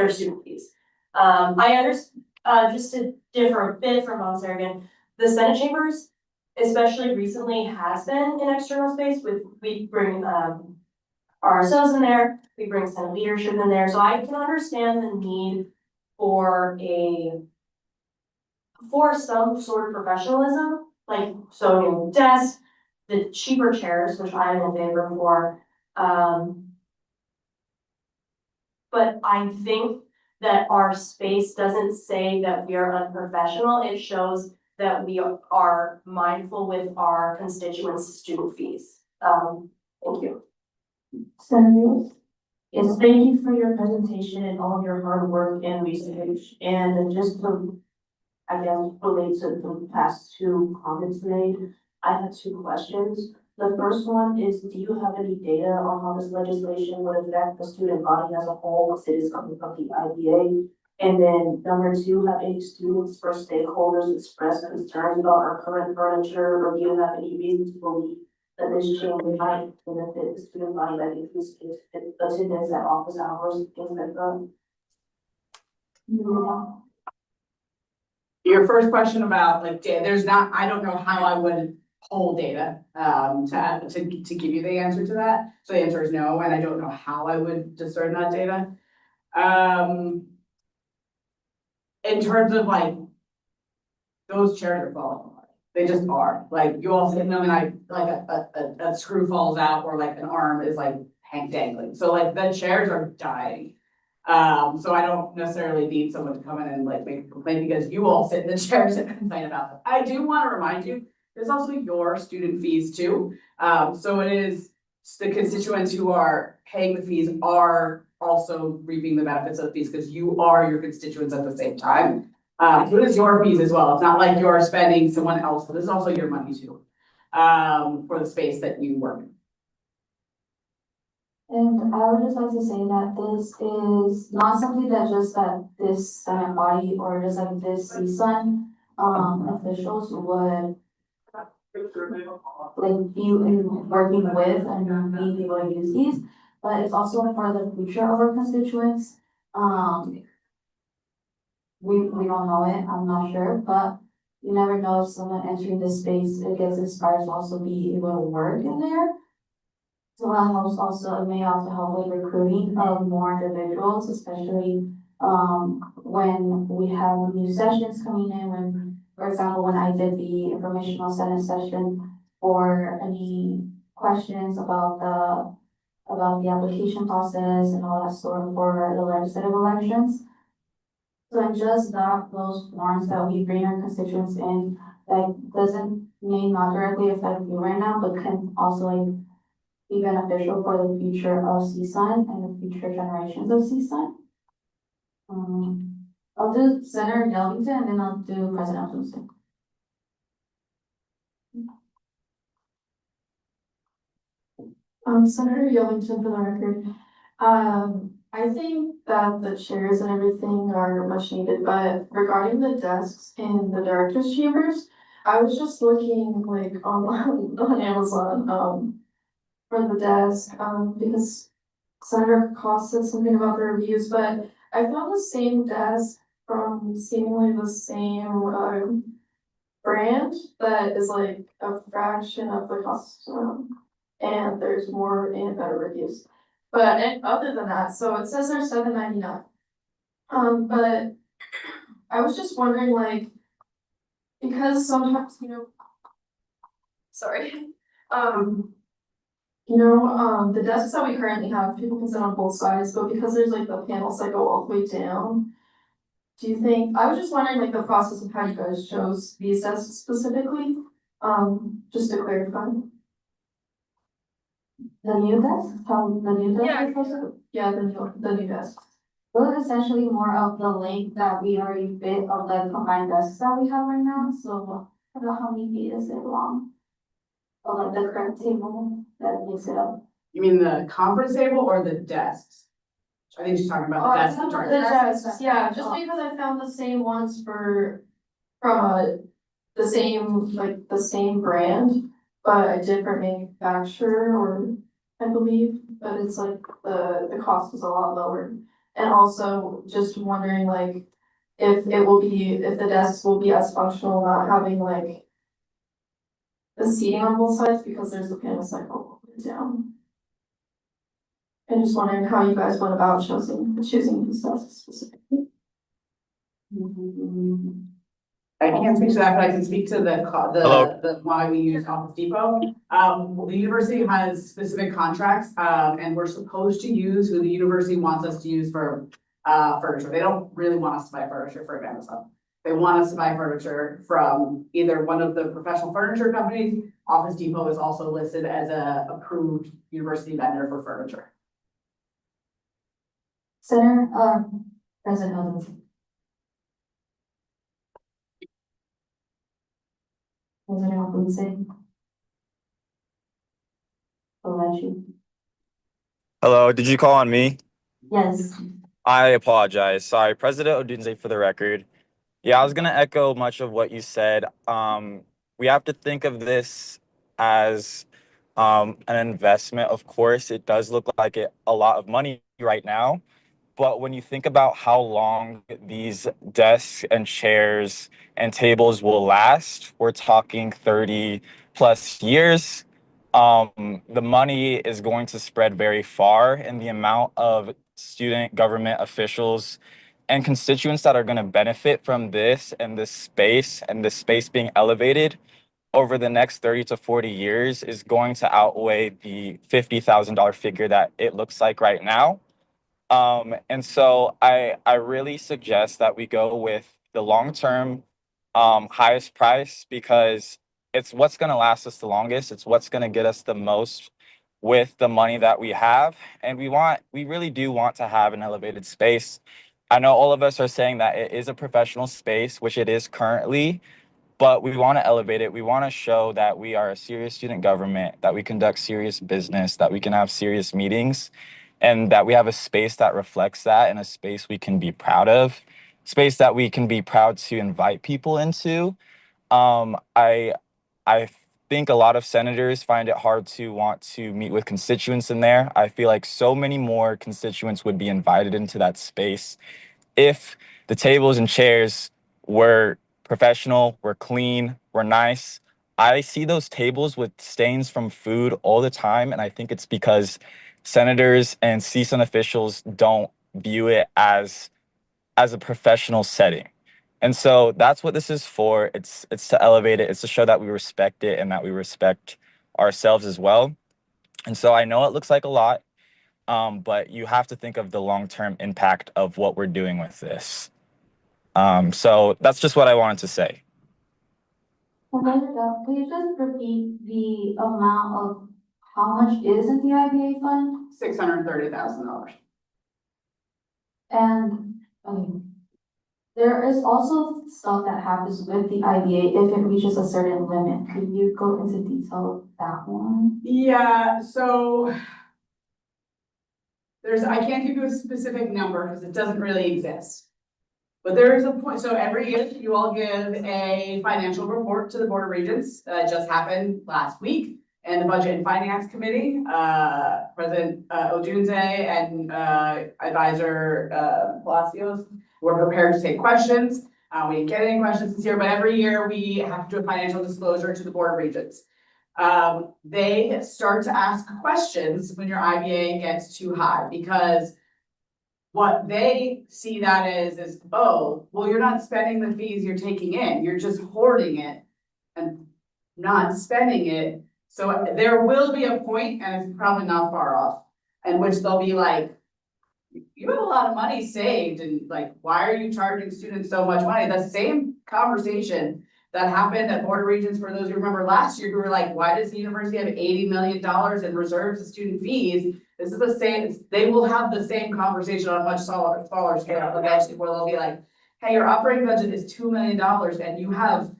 student fees. I understand, just to differ a bit from Von Sargan, the Senate chambers, especially recently, has been in external space we bring, RSOs in there, we bring Senate leadership in there, so I can understand the need for some sort of professionalism, like, so new desks, the cheaper chairs, which I am in favor for. But I think that our space doesn't say that we are unprofessional. It shows that we are mindful with our constituents' student fees. Thank you. Senator. Yes, thank you for your presentation and all of your hard work and research. And just to, I guess, relate to the past two comments made, I had two questions. The first one is, do you have any data on how this legislation would affect the student body as a whole once it is coming from the IBA? And then number two, have any students or stakeholders expressed concerns about our current furniture, or do you have any reason to believe that this change might benefit the student body, like increase attendance at office hours, things like that? Yeah. Your first question about like, I don't know how I would pull data, to give you the answer to that. So the answer is no, and I don't know how I would discern that data. In terms of like, those chairs are falling apart. They just are. Like, you all sit in them and a screw falls out, or like an arm is like dangling. So like the chairs are dying. So I don't necessarily need someone to come in and like make a complaint because you all sit in the chairs and complain about them. I do want to remind you, there's also your student fees too. So it is the constituents who are paying the fees are also reaping the benefits of the fees because you are your constituents at the same time. So it is your fees as well. It's not like you're spending someone else. This is also your money too, for the space that you work in. And I would just like to say that this is not something that just that this Senate body or just like this CSUN officials would like be in working with and being able to use these, but it's also for the future of our constituents. We don't know it, I'm not sure, but you never know if someone entering this space, it gets inspired to also be able to work in there. So that helps also, it may also help with recruiting of more individuals, especially when we have new sessions coming in, when, for example, when I did the informational Senate session or any questions about about the application process and all that sort for the legislative elections. So in just that, those forms that we bring our constituents in, that may not directly affect you right now, but can also like be beneficial for the future of CSUN and the future generations of CSUN. I'll do Senator Yellington and then I'll do President Johnson. Senator Yellington for the record. I think that the chairs and everything are much needed, but regarding the desks in the director's chambers, I was just looking like on Amazon, for the desk, because Senator Cost said something about the reviews, but I found the same desk from seemingly the same, brand that is like a fraction of the cost, and there's more and better reviews. But and other than that, so it says they're $7.99. But I was just wondering, like, because sometimes, sorry, the desks that we currently have, people can sit on both sides, but because there's like the panels that go all the way down, do you think, I was just wondering like the process of how you guys chose these desks specifically, just to clarify. The new desk, the new desk Yeah. are supposed to, Yeah, the new desks. those are essentially more of the length that we already fit of the combined desks that we have right now, so I don't know how many feet is it long? Of like the current table that makes it up. You mean the conference table or the desks? I think she's talking about the desks. The desks, yeah, just because I found the same ones from the same brand, but a different manufacturer, or I believe, but it's like the cost is a lot lower. And also just wondering like if the desks will be as functional, not having like the seating on both sides because there's a panel cycle all the way down. And just wondering how you guys went about choosing these desks specifically. I can't speak to that, but I can speak to Hello. the why we use Office Depot. The university has specific contracts, and we're supposed to use who the university wants us to use for furniture. They don't really want us to buy furniture for Amazon. They want us to buy furniture from either one of the professional furniture companies. Office Depot is also listed as a approved university vendor for furniture. President Johnson. President Johnson. Hello, did you call on me? Yes. I apologize. Sorry, President Odunze for the record. Yeah, I was gonna echo much of what you said. We have to think of this as an investment. Of course, it does look like a lot of money right now. But when you think about how long these desks and chairs and tables will last, we're talking 30 plus years. The money is going to spread very far, and the amount of student government officials and constituents that are going to benefit from this and this space being elevated over the next 30 to 40 years is going to outweigh the $50,000 figure that it looks like right now. And so I really suggest that we go with the long-term highest price because it's what's going to last us the longest. It's what's going to get us the most with the money that we have. And we really do want to have an elevated space. I know all of us are saying that it is a professional space, which it is currently, but we want to elevate it. We want to show that we are a serious student government, that we conduct serious business, that we can have serious meetings, and that we have a space that reflects that and a space we can be proud of, space that we can be proud to invite people into. I think a lot of senators find it hard to want to meet with constituents in there. I feel like so many more constituents would be invited into that space if the tables and chairs were professional, were clean, were nice. I see those tables with stains from food all the time, and I think it's because senators and CSUN officials don't view it as a professional setting. And so that's what this is for. It's to elevate it. It's to show that we respect it and that we respect ourselves as well. And so I know it looks like a lot. but you have to think of the long-term impact of what we're doing with this. So that's just what I wanted to say. Can you just repeat the amount of how much is in the IBA fund? $630,000. And, there is also stuff that happens with the IBA if it reaches a certain limit. Could you go into detail of that one? Yeah, so I can't give you a specific number because it doesn't really exist. But there is a point, so every year you all give a financial report to the Board of Regents. It just happened last week. And the Budget and Finance Committee, President Odunze and Advisor Palacios were prepared to take questions. We didn't get any questions this year, but every year we have to do a financial disclosure to the Board of Regents. They start to ask questions when your IBA gets too high because what they see that is, oh, well, you're not spending the fees you're taking in, you're just hoarding it and not spending it. So there will be a point, and it's probably not far off, in which they'll be like, you have a lot of money saved, and like, why are you charging students so much money? The same conversation that happened at Board of Regents, for those who remember last year, who were like, why does the university have $80 million in reserves of student fees? This is the same, they will have the same conversation on a much smaller scale eventually, where they'll be like, hey, your operating budget is $2 million and you have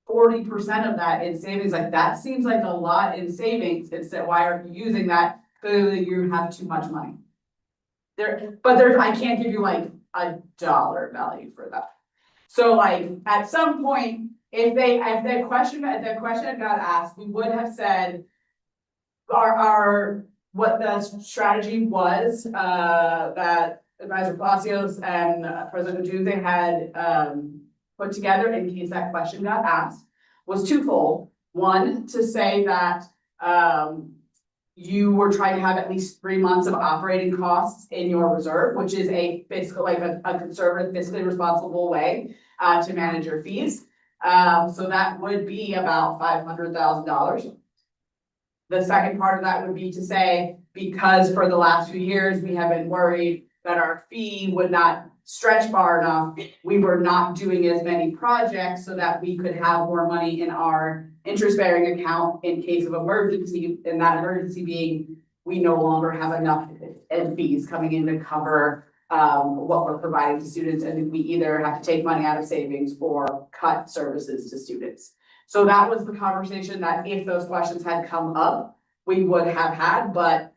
40% of that in savings. Like, that seems like a lot in savings. Instead, why are you using that? Clearly you have too much money. I can't give you like a dollar value for that. So like, at some point, if the question got asked, we would have said what the strategy was, that Advisor Palacios and President Odunze had, put together in case that question got asked, was twofold. One, to say that, you were trying to have at least 3 months of operating costs in your reserve, which is basically like a conservative, fiscally responsible way to manage your fees. So that would be about $500,000. The second part of that would be to say, because for the last few years, we have been worried that our fee would not stretch far enough, we were not doing as many projects so that we could have more money in our interest-bearing account in case of emergency, and that emergency being we no longer have enough ed fees coming in to cover what we're providing to students, and we either have to take money out of savings or cut services to students. So that was the conversation that if those questions had come up, we would have had, but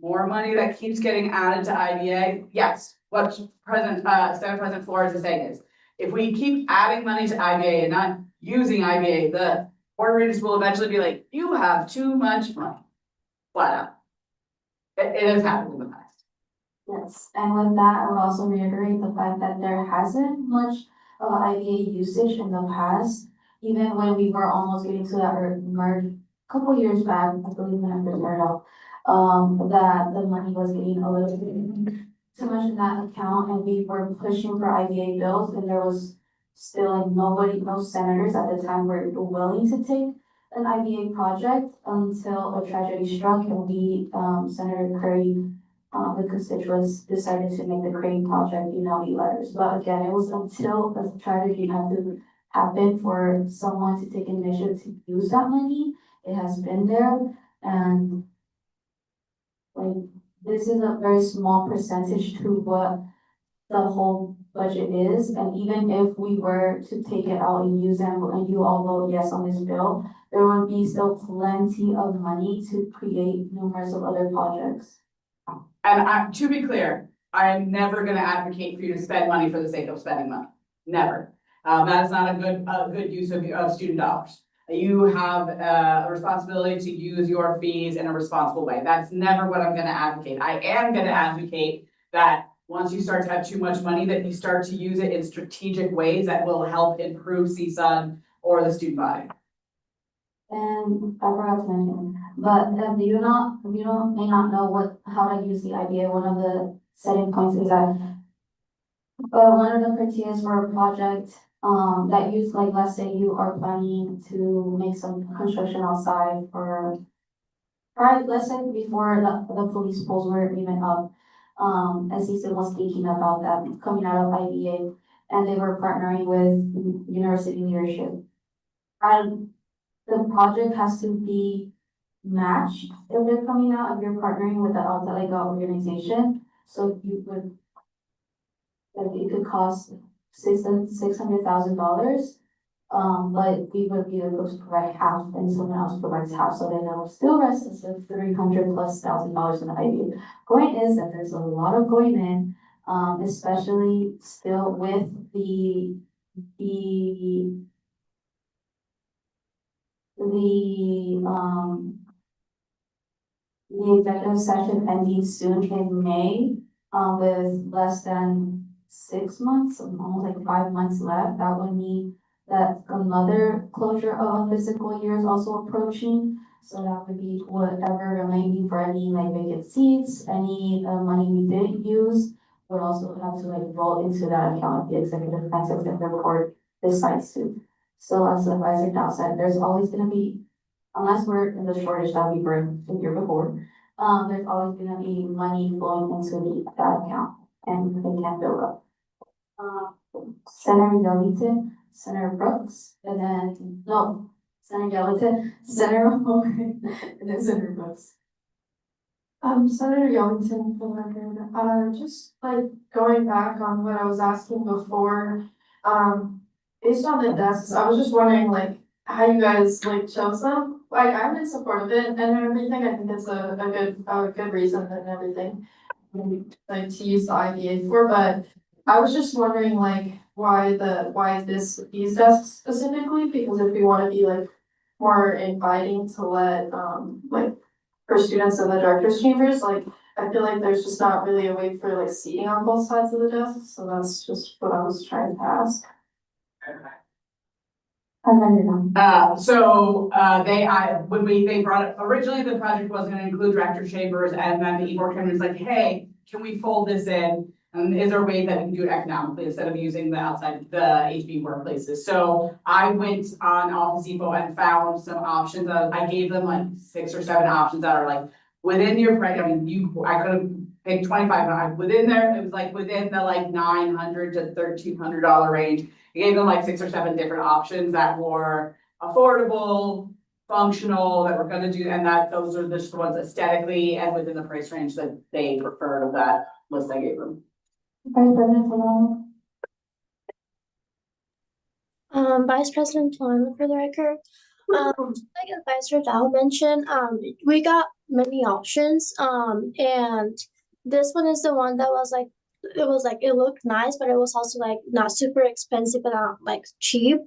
more money that keeps getting added to IBA, yes. What Senate President Flores is saying is, if we keep adding money to IBA and not using IBA, the Board of Regents will eventually be like, you have too much money. Flat out. It has happened in the past. Yes, and with that, I would also reiterate the fact that there hasn't much of IBA usage in the past, even when we were almost getting to that merge a couple years back, I believe when I first started off, that the money was getting a little bit too much in that account, and we were pushing for IBA bills, and there was still like no senators at the time were willing to take an IBA project until a tragedy struck, and we, Senator Curry, the constituents decided to make the Crane project UNLV letters. But again, it was until a tragedy had to happen for someone to take initiative to use that money. It has been there, and like, this is a very small percentage to what the whole budget is. And even if we were to take it out and use them, and you all vote yes on this bill, there would be still plenty of money to create numerous of other projects. And to be clear, I am never gonna advocate for you to spend money for the sake of spending money. Never. That is not a good use of student dollars. You have a responsibility to use your fees in a responsible way. That's never what I'm gonna advocate. I am gonna advocate that once you start to have too much money, that you start to use it in strategic ways that will help improve CSUN or the student body. And I forgot to mention, but if you may not know how to use the IBA, one of the setting points is that one of the criteria for a project that use, like, let's say you are planning to make some construction outside for right, let's say before the police polls were even up, SESUN was speaking about that coming out of IBA, and they were partnering with university leadership. And the project has to be matched if they're coming out, if you're partnering with the outside like organization, so you would, like, it could cost $600,000. But we would be able to provide half and someone else provides half, so then it'll still rest as a $300,000+ in the IBA. Point is that there's a lot of going in, especially still with the the executive session ending soon in May, with less than 6 months, almost like 5 months left. That would mean that another closure of a fiscal year is also approaching. So that would be whatever remaining for any like vacant seats, any money we didn't use would also have to like roll into that account, the executive report decides to. So as the advisor now said, there's always gonna be, unless we're in the shortage that we were the year before, there's always gonna be money flowing into that account and they can't build up. Senator Yellington, Senator Brooks, and then, no, Senator Yellington, Senator Warren, and then Senator Brooks. Senator Yellington for the record, just like going back on what I was asking before, based on the desks, I was just wondering like how you guys like chose them. Like I'm in support of it and everything. I think it's a good reason and everything, like to use the IDA for, but I was just wondering like why these desks specifically, because if we want to be like more inviting to let like for students in the director's chambers, like I feel like there's just not really a way for like seating on both sides of the desk, so that's just what I was trying to ask. They brought it, originally the project was gonna include director chambers, and then the board was like, hey, can we fold this in? And is there a way that we can do it economically instead of using the outside, the HB workplaces? So I went on Office Depot and found some options. I gave them like 6 or 7 options that are like within your price. I mean, I could have picked 25, within there, it was like within the like $900 to $1,300 range. I gave them like 6 or 7 different options that were affordable, functional, that we're gonna do, and that those are just the ones aesthetically and within the price range that they preferred of that list I gave them. Vice President Solano for the record. Like Advisor Dow mentioned, we got many options, and this one is the one that was like, it looked nice, but it was also like not super expensive, but not like cheap.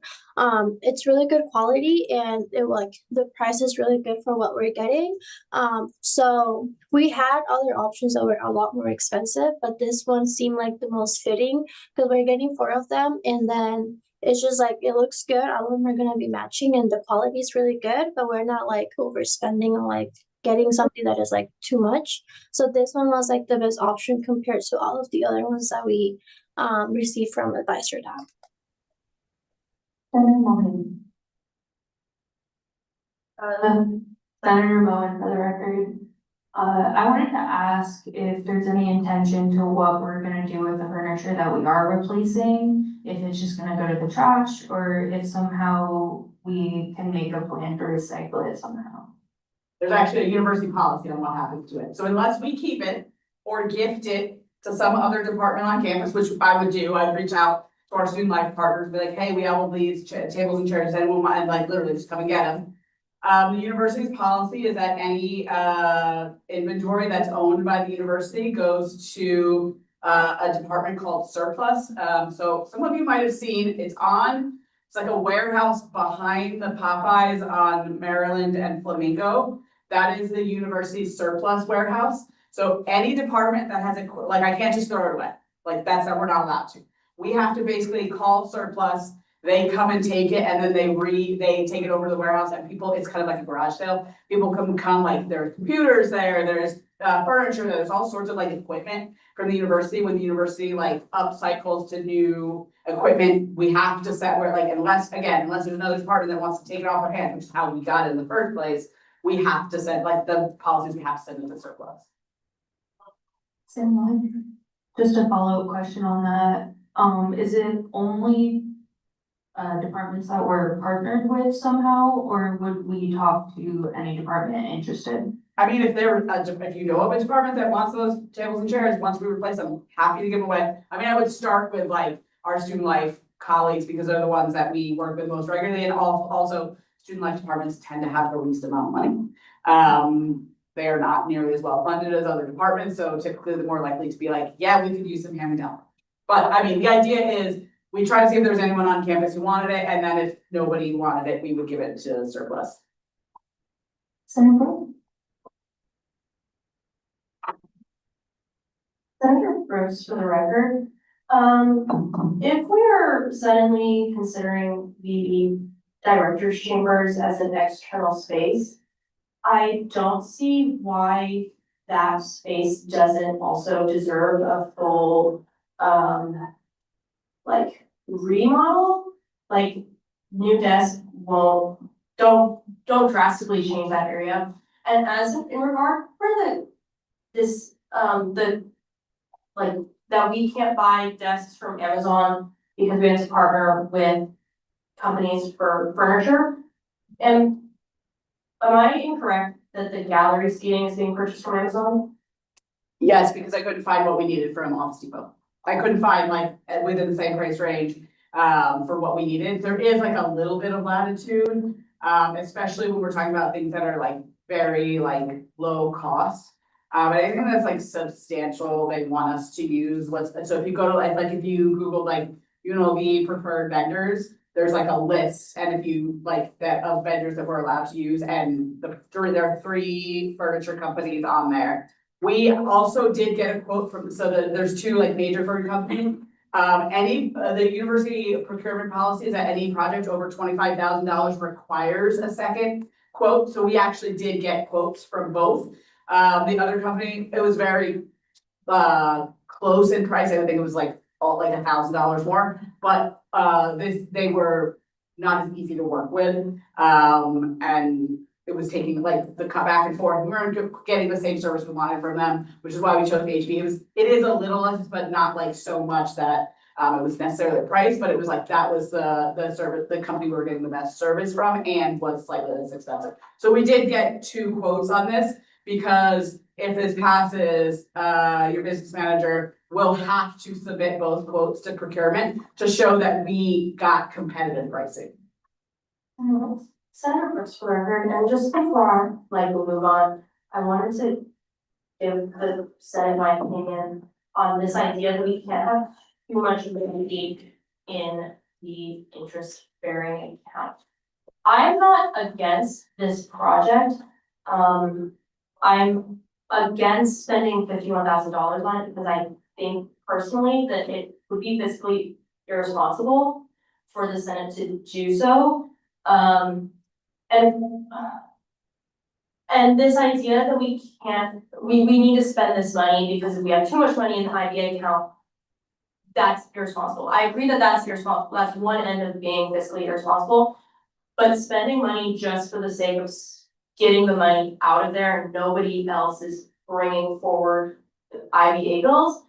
It's really good quality and it like the price is really good for what we're getting. So we had other options that were a lot more expensive, but this one seemed like the most fitting because we're getting 4 of them, and then it's just like, it looks good. All of them are gonna be matching and the quality is really good, but we're not like overspending on like getting something that is like too much. So this one was like the best option compared to all of the other ones that we received from Advisor Dow. Senator Moen for the record. I wanted to ask if there's any intention to what we're gonna do with the furniture that we are replacing, if it's just gonna go to the trash, or if somehow we can make a plan to recycle it somehow. There's actually a university policy on what happens to it. So unless we keep it or gift it to some other department on campus, which I would do, I'd reach out to our student life partners, be like, hey, we have all these tables and chairs, anyone mind, like literally just come and get them. The university's policy is that any inventory that's owned by the university goes to a department called surplus. So some of you might have seen, it's like a warehouse behind the Popeyes on Maryland and Flamingo. That is the university's surplus warehouse. So any department that has like, I can't just throw it away. Like we're not allowed to. We have to basically call surplus. They come and take it, and then they take it over to the warehouse, and people, it's kind of like a garage sale. People come like there's computers there's furniture, there's all sorts of like equipment from the university. When the university like upcycles to new equipment, we have to set where like, unless there's another department that wants to take it off our hands, which is how we got it in the first place. we have to send, like, the policies we have to send into surplus. Same line. Just a follow-up question on that. Is it only departments that we're partnered with somehow, or would we talk to any department interested? I mean, if if you know of a department that wants those tables and chairs, once we replace them, happy to give them away. I mean, I would start with like our student life colleagues because they're the ones that we work with most regularly, and also student life departments tend to have the least amount of money. They are not nearly as well funded as other departments, so typically they're more likely to be like, yeah, we could use some hand-me-down. But I mean, the idea is we try to see if there's anyone on campus who wanted it, and then if nobody wanted it, we would give it to surplus. Senator Bruce, for the record, if we're suddenly considering the director's chambers as an external space, I don't see why that space doesn't also deserve a full, like, remodel. Like, new desk don't drastically change that area. And as in regard for like, that we can't buy desks from Amazon because we have to partner with companies for furniture. And am I incorrect that the gallery seating is being purchased from Amazon? Yes, because I couldn't find what we needed from Office Depot. I couldn't find like within the same price range for what we needed. There is like a little bit of latitude, especially when we're talking about things that are like very like low cost. But anything that's like substantial, they want us to use so if you go to like if you Google like UNLV preferred vendors, there's like a list, and if you like that of vendors that we're allowed to use, and there are 3 furniture companies on there. We also did get a quote from, there's 2 like major furniture companies. The university procurement policy is that any project over $25,000 requires a second quote. So we actually did get quotes from both. The other company, it was very close in price. I think it was like $1,000 more, but they were not as easy to work with. And it was taking like the cut back and forth. We weren't getting the same service we wanted from them, which is why we chose HP. It is a little less, but not like so much that it was necessarily the price, but it was like that was the service, the company we were getting the best service from, and was slightly less expensive. So we did get 2 quotes on this, because if this passes, your business manager will have to submit both quotes to procurement to show that we got competitive pricing. Senator Brooks, for the record, and just before we move on, I wanted to give the Senate my opinion on this idea that we can't have too much liquidity in the interest-bearing account. I'm not against this project. I'm against spending $51,000 on it because I think personally that it would be fiscally irresponsible for the Senate to do so. And this idea that we need to spend this money because we have too much money in the IBA account, that's irresponsible. I agree that that's irresponsible. That's one end of being fiscally irresponsible. But spending money just for the sake of getting the money out of there and nobody else is bringing forward IBA bills,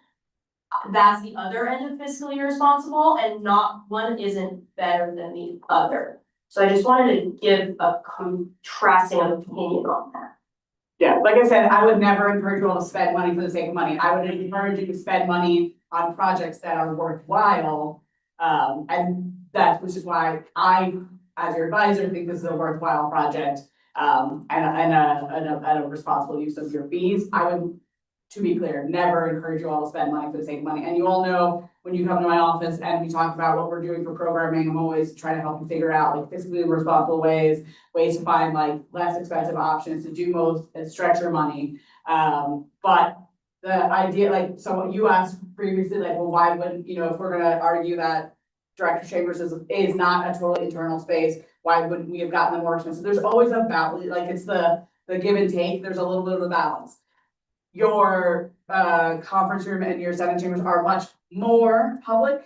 that's the other end of fiscally irresponsible, and not one isn't better than the other. So I just wanted to give a contrasting opinion on that. Yeah, like I said, I would never encourage you all to spend money for the sake of money. I would encourage you to spend money on projects that are worthwhile. And which is why I, as your advisor, think this is a worthwhile project. And a responsible use of your fees. I would, to be clear, never encourage you all to spend money for the sake of money. And you all know when you come to my office and we talk about what we're doing for programming, I'm always trying to help you figure out like fiscally responsible ways to find like less expensive options to do most and stretch your money. But the idea, like, so you asked previously, like, well, why wouldn't, if we're gonna argue that director chambers is not a totally internal space, why wouldn't we have gotten them more expensive? There's always a balance, like it's the give and take, there's a little bit of a balance. Your conference room and your Senate chambers are much more public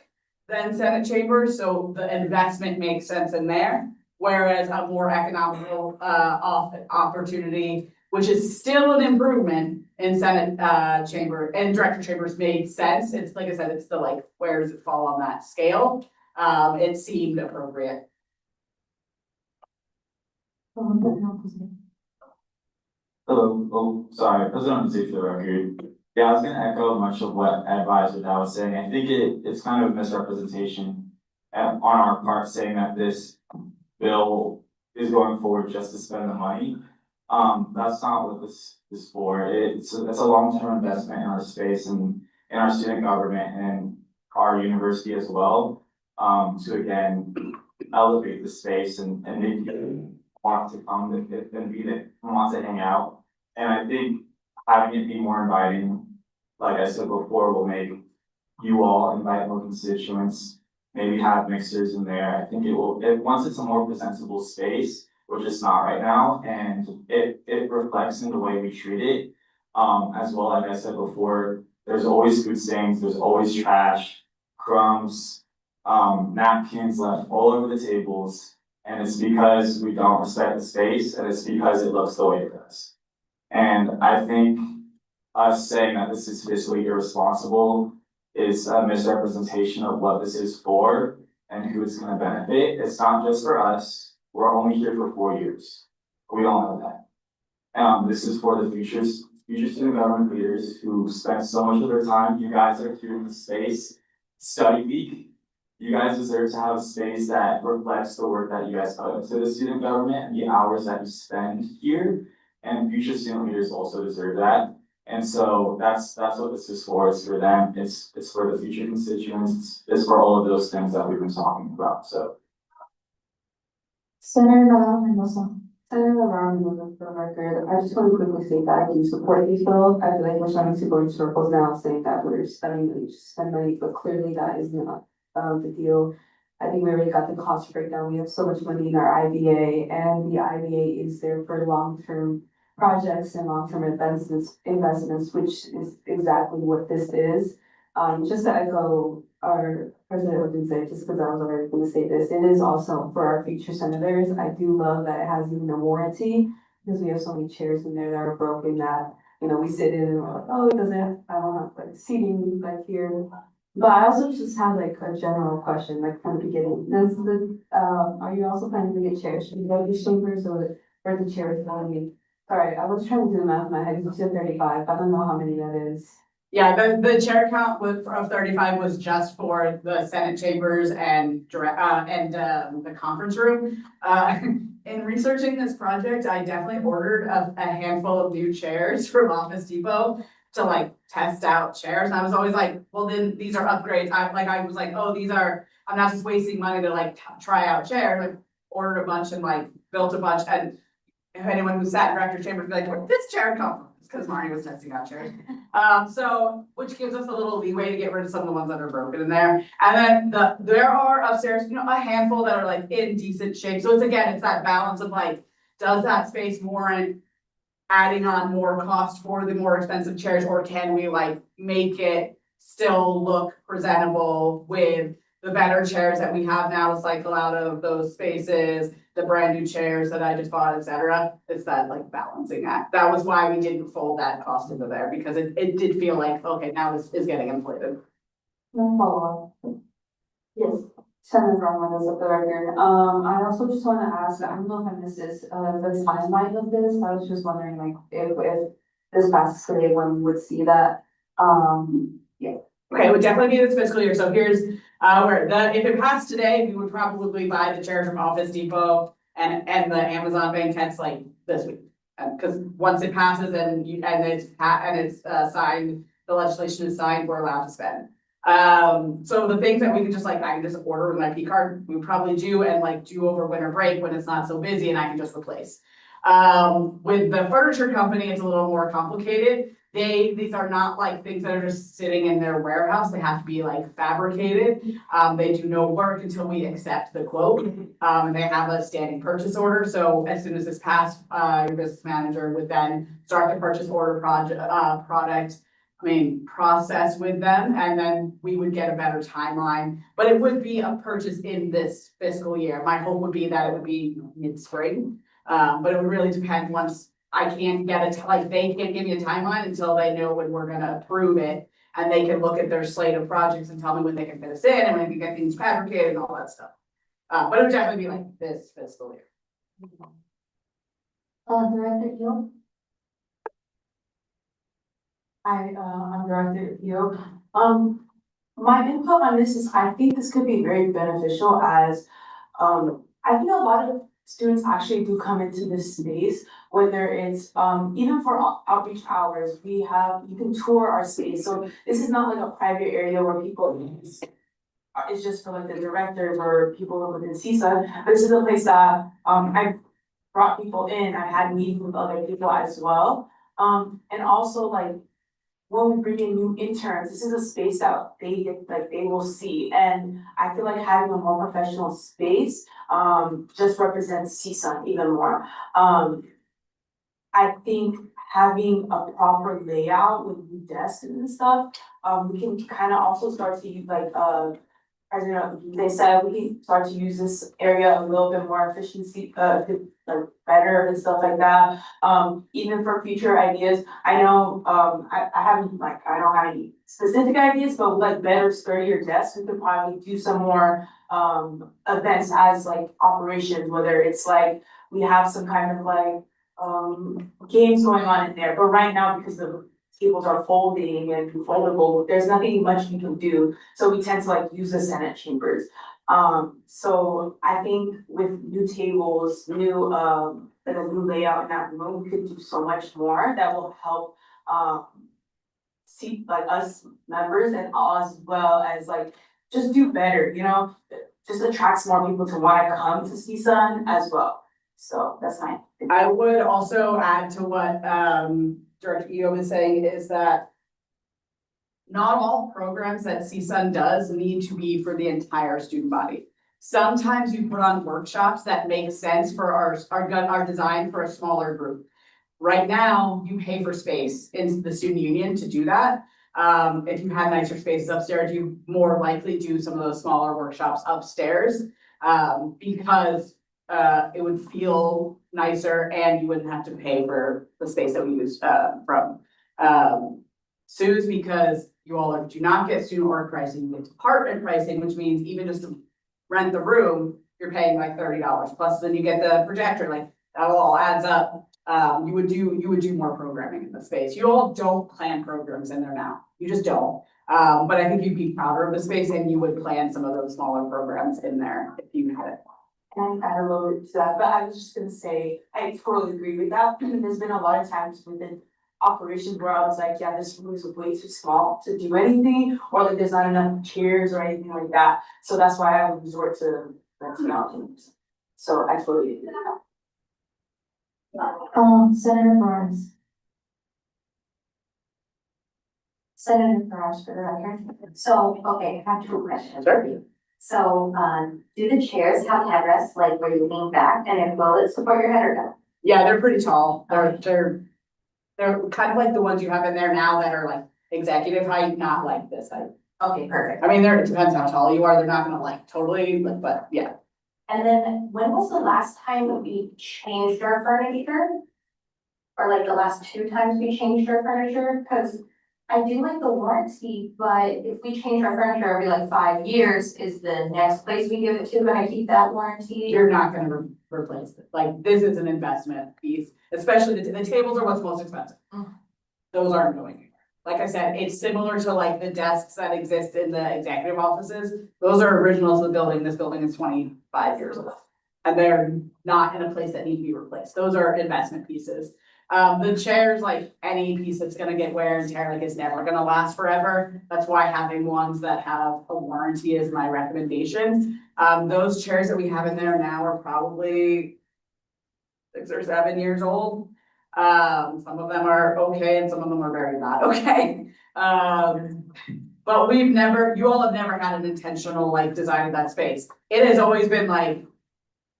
than Senate chambers, so the investment makes sense in there. Whereas a more economical, opportunity, which is still an improvement in Senate, chamber and director chambers made sense. It's like I said, it's the like, where does it fall on that scale? It seemed appropriate. Hello, sorry, President Zee for the record. Yeah, I was gonna echo much of what Advisor Dow was saying. I think it's kind of a misrepresentation on our part saying that this bill is going forward just to spend the money. That's not what this is for. It's a long-term investment in our space and in our student government and our university as well. To again, elevate the space and make people want to come and be there, want to hang out. And I think having it be more inviting, like I said before, will make you all invite more constituents, maybe have mixers in there. I think once it's a more presentable space, which it's not right now, and it reflects in the way we treat it. As well, like I said before, there's always food stains, there's always trash, crumbs, napkins left all over the tables. And it's because we don't respect the space, and it's because it looks the way it does. And I think us saying that this is fiscally irresponsible is a misrepresentation of what this is for and who it's gonna benefit. It's not just for us. We're only here for 4 years. We all know that. This is for the future student government leaders who spend so much of their time. You guys are here in the space, study week. You guys deserve to have a space that reflects the work that you guys put into the student government and the hours that you spend here. And future student leaders also deserve that. And so that's what this is for. It's for them. It's for the future constituents. It's for all of those things that we've been talking about. So. Senator Navarro, for the record, I just want to quickly state that I do support these bills. I feel like we're starting to go in circles now, saying that we're spending money to spend money, but clearly that is not the deal. I think we already got the cost breakdown. We have so much money in our IBA, and the IBA is there for long-term projects and long-term investments, which is exactly what this is. Just to echo our president would say, just because I was already going to say this, it is also for our future senators. I do love that it has even a warranty, because we have so many chairs in there that are broken that, you know, we sit in and we're like, oh, it doesn't, I don't have like seating back here. But I also just have like a general question, like from the beginning. Are you also planning to get chairs from the chambers or the chairs? Sorry, I was trying to do the math in my head. You said 35. I don't know how many that is. Yeah, the chair count of 35 was just for the Senate chambers and the conference room. In researching this project, I definitely ordered a handful of new chairs from Office Depot to like test out chairs. And I was always like, well, then these are upgrades. I was like, oh, I'm not just wasting money to like try out chairs. I ordered a bunch and like built a bunch. And if anyone who sat in director chambers would be like, where'd this chair come from? It's because Marnie was testing out chairs. So, which gives us a little leeway to get rid of some of the ones that are broken in there. And then there are upstairs, you know, a handful that are like in decent shape. So it's that balance of like, does that space warrant adding on more cost for the more expensive chairs, or can we like make it still look presentable with the better chairs that we have now to cycle out of those spaces, the brand new chairs that I just bought, etc. It's that like balancing act. That was why we didn't fold that cost into there, because it did feel like, okay, now this is getting inflated. No follow-up. Yes, Senator Roman is up the record. I also just want to ask, I don't know if I missed this, the timeline of this. I was just wondering like if this passes today, when we would see that. Yeah. Okay, it would definitely be this fiscal year. So here's if it passed today, we would probably buy the chairs from Office Depot and the Amazon banquettes like this week. Because once it passes and it's signed, the legislation is signed, we're allowed to spend. So the things that we could just like, I can just order with my P card, we would probably do and like do over winter break when it's not so busy and I can just replace. With the furniture company, it's a little more complicated. These are not like things that are just sitting in their warehouse. They have to be like fabricated. They do no work until we accept the quote. And they have a standing purchase order. So as soon as this passed, your business manager would then start the purchase order product process with them, and then we would get a better timeline. But it would be a purchase in this fiscal year. My hope would be that it would be mid-spring. But it would really depend once I can't get they can't give me a timeline until they know when we're gonna approve it. And they can look at their slate of projects and tell me when they can fit us in and when they can get things fabricated and all that stuff. But it would definitely be like this fiscal year. Director Hill? I'm Director Hill. My input on this is I think this could be very beneficial as, I think a lot of students actually do come into this space, whether it's, even for outreach hours, you can tour our space. So this is not like a private area where people, it's just for like the directors or people within CSUN. This is a place that, I've brought people in, I had meetings with other people as well. And also like, when we bring in new interns, this is a space that they will see. And I feel like having a more professional space, just represents CSUN even more. I think having a proper layout with new desks and stuff, we can kind of also start to use they said we can start to use this area a little bit more efficiency, better and stuff like that. Even for future ideas, I know, I don't have any specific ideas, but like better, sturdier desks, we could probably do some more, events as like operations, whether it's like, we have some kind of like, games going on in there, but right now, because the tables are folding and foldable, there's nothing much you can do, so we tend to like use the Senate chambers. So I think with new tables, new, like a new layout in that room, we could do so much more that will help, see like us members and as well as like, just do better, just attracts more people to wanna come to CSUN as well. So that's fine. I would also add to what, Director Eo was saying is that not all programs that CSUN does need to be for the entire student body. Sometimes you put on workshops that make sense for our design for a smaller group. Right now, you pay for space in the student union to do that. If you have nicer spaces upstairs, you more likely do some of those smaller workshops upstairs. Because it would feel nicer and you wouldn't have to pay for the space that we use from SUS, because you all do not get student org pricing, you get department pricing, which means even just to rent the room, you're paying like $30 plus then you get the projector, like that all adds up. You would do more programming in the space. You all don't plan programs in there now, you just don't. But I think you'd be prouder of the space and you would plan some of those smaller programs in there if you had it. Can I add a little bit to that? But I was just gonna say, I totally agree with that. There's been a lot of times within operations where I was like, yeah, this room is way too small to do anything, or like there's not enough chairs or anything like that. So that's why I would resort to renting out things. So I totally agree with that. Senator Burns. Senator Burns for the record. So, okay, I have two questions. Sure. So, do the chairs have headrests, like where you lean back, and if will it support your head or no? Yeah, they're pretty tall. They're kind of like the ones you have in there now that are like executive height, not like this height. Okay, perfect. I mean, it depends how tall you are. They're not gonna like totally, but yeah. And then when was the last time we changed our furniture? Or like the last two times we changed our furniture? Cause I do like the warranty, but if we change our furniture every like 5 years, is the next place we give it to gonna keep that warranty? You're not gonna replace it. Like, this is an investment piece, especially the tables are what's most expensive. Those aren't going anywhere. Like I said, it's similar to like the desks that exist in the executive offices. Those are originals of the building. This building is 25 years old. And they're not in a place that need to be replaced. Those are investment pieces. The chairs, like any piece that's gonna get wear and tear, like it's never gonna last forever. That's why having ones that have a warranty is my recommendation. Those chairs that we have in there now are probably 6 or 7 years old. Some of them are okay and some of them are very not okay. But you all have never had an intentional like design of that space. It has always been like,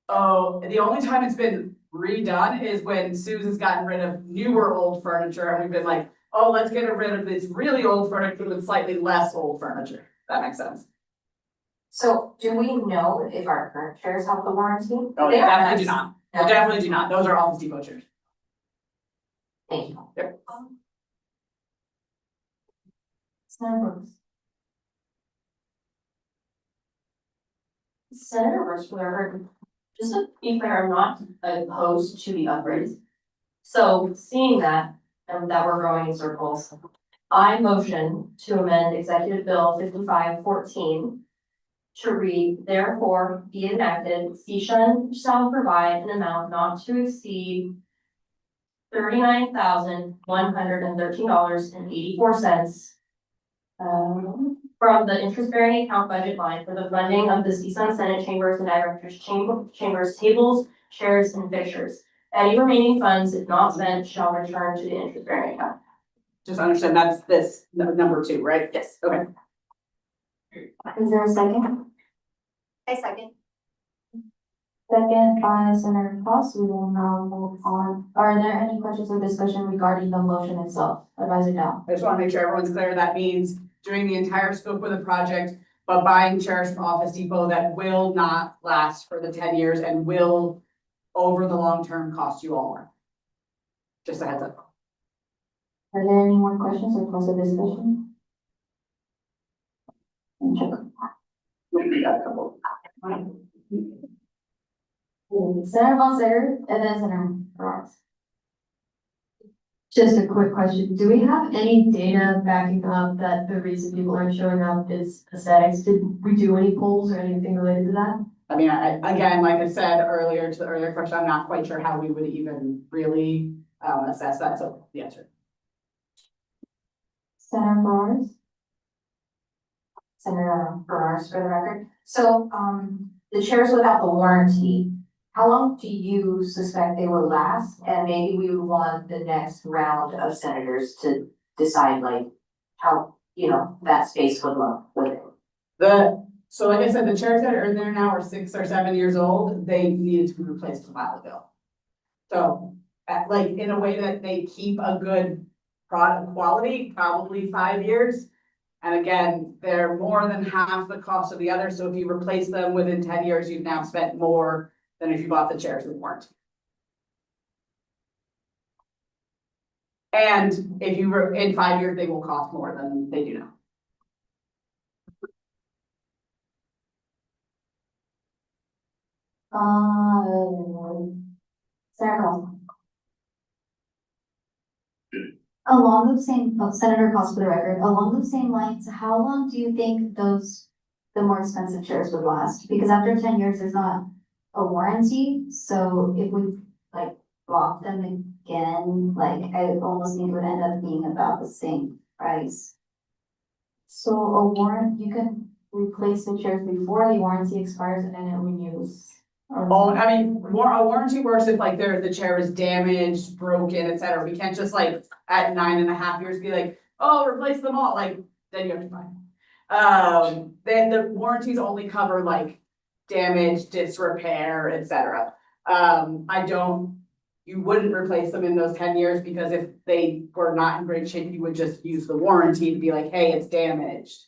oh, the only time it's been redone is when Susan's gotten rid of newer old furniture and we've been like, oh, let's get rid of this really old furniture with slightly less old furniture. That makes sense. So do we know if our current chairs have the warranty? Oh, they definitely do not. They No. definitely do not. Those are Office Depot chairs. Thank you. Yep. Senator Brooks. Senator Brooks, for the record, just to be clear, I'm not opposed to the upgrades. So seeing that, and that we're going in circles, I motion to amend Executive Bill 5514 to read, therefore be enacted, CSUN shall provide an amount not to exceed $39,113.84 from the interest-bearing account budget line for the funding of the CSUN Senate Chambers and Directors Chambers tables, chairs, and fixtures. Any remaining funds, if not spent, shall return to the interest-bearing account. Just understand that's this number 2, right? Yes. Okay. Is there a second? I second. Second by Senator Cross, we will now move on. Are there any questions or discussion regarding the motion itself? Advisor Dow. I just want to make sure everyone's clear. That means doing the entire scope of the project, but buying chairs from Office Depot that will not last for the 10 years and will, over the long term, cost you all more. Just a heads up. Are there any more questions or close the discussion? We got a couple. Senator Bonser, and then Senator Ross. Just a quick question. Do we have any data backing up that the reason people aren't showing up is aesthetics? Did we do any polls or anything related to that? I mean, again, like I said earlier to the earlier question, I'm not quite sure how we would even really assess that. So the answer. Senator Flores. Senator Berners, for the record. So, the chairs without the warranty, how long do you suspect they will last? And maybe we would want the next round of senators to decide like how, that space would look with it. So like I said, the chairs that are in there now are 6 or 7 years old. They needed to be replaced a while ago. So, like in a way that they keep a good product quality, probably 5 years. And again, they're more than half the cost of the other. So if you replace them within 10 years, you've now spent more than if you bought the chairs with warranty. And if you were in 5 years, they will cost more than they do now. Senator Cross. Along those same, Senator Cross for the record, along those same lines, how long do you think the more expensive chairs would last? Because after 10 years, there's not a warranty, so if we bought them again, I almost think it would end up being about the same price. So a warrant, you can replace the chairs before the warranty expires and then it renews. Oh, I mean, a warranty works if the chair is damaged, broken, etc. We can't just at 9.5 years be like, oh, replace them all. Then you have to buy. Then the warranties only cover damage, disrepair, etc. You wouldn't replace them in those 10 years because if they were not in great shape, you would just use the warranty to be like, hey, it's damaged.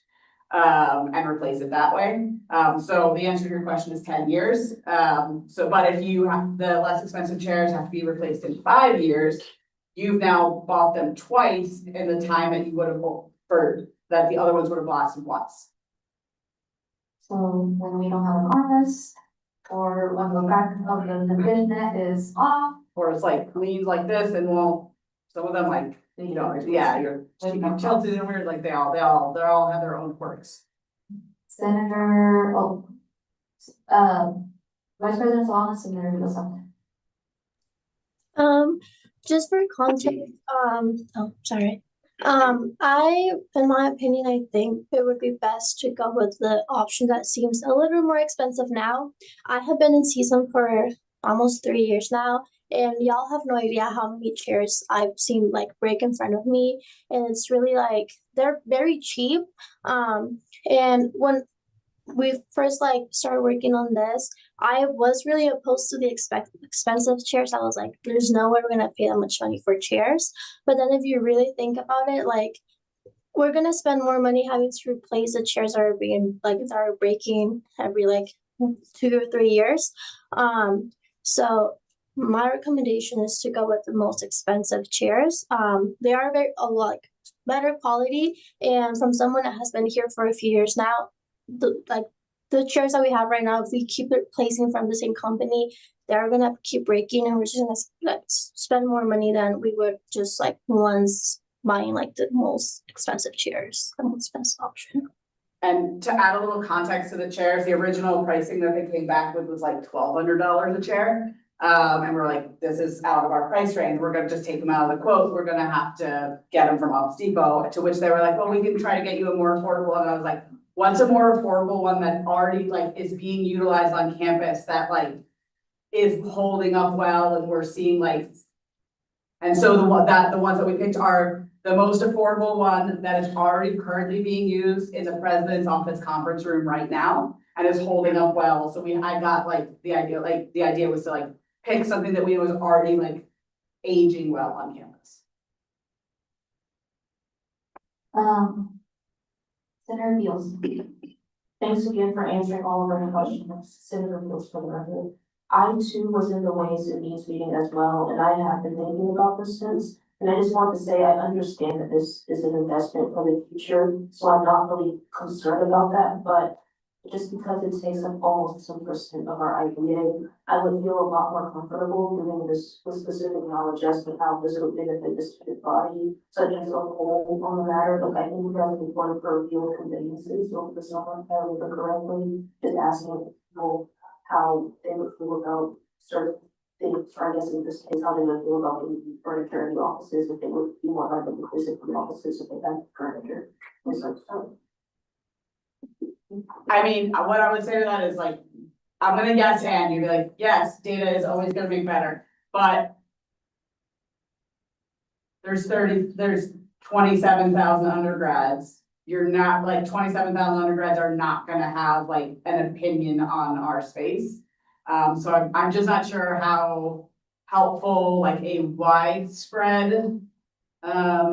And replace it that way. So the answer to your question is 10 years. But if you have the less expensive chairs have to be replaced in 5 years, you've now bought them twice in the time that you would have that the other ones would have lasted once. So when we don't have an armrest, or when the back of the fishnet is off. Or it's leans like this and some of them you're tilted and weird, they all have their own quirks. Senator, Vice President Solana, Senator Villasana. Just for context, sorry. In my opinion, I think it would be best to go with the option that seems a little more expensive now. I have been in CSUN for almost 3 years now, and y'all have no idea how many chairs I've seen break in front of me, and it's really they're very cheap. And when we first started working on this, I was really opposed to the expensive chairs. I was like, there's no way we're gonna pay that much money for chairs. But then if you really think about it, like we're gonna spend more money having to replace the chairs that are being that are breaking every like 2 or 3 years. So my recommendation is to go with the most expensive chairs. They are very like better quality, and from someone that has been here for a few years now, the chairs that we have right now, if we keep replacing from the same company, they're gonna keep breaking, and we're just gonna like spend more money than we would just like once buying like the most expensive chairs, the most expensive option. And to add a little context to the chairs, the original pricing that they came back with was like $1,200 a chair. And we're like, this is out of our price range. We're gonna just take them out of the quote. We're gonna have to get them from Office Depot, to which they were like, well, we can try to get you a more affordable one. And I was like, what's a more affordable one that already like is being utilized on campus that like is holding up well and we're seeing like. And so the ones that we picked are the most affordable one that is already currently being used in the president's office conference room right now and is holding up well. So I got like the idea was to like pick something that we was already like aging well on campus. Senator Beals, thanks again for answering all of our questions. Senator Beals, for the record. I too was in the Ways and Means meeting as well, and I have been thinking about this since. And I just want to say I understand that this is an investment for the future, so I'm not really concerned about that. But just because it takes up almost 10% of our IPA, I would feel a lot more comfortable doing this with specific knowledge as to how this would benefit the student body, such as a whole on the matter. Like I think we have important for field conveyances over the summer, if I remember correctly, just asking people how they would feel about certain things, or I guess in this case, how they would feel about the furniture in the offices, if they would be more likely to visit the offices if they had furniture. I mean, what I would say to that is like, I'm gonna guess and you'd be like, yes, data is always gonna be better, but there's 27,000 undergrads. You're not like 27,000 undergrads are not gonna have like an opinion on our space. So I'm just not sure how helpful like a widespread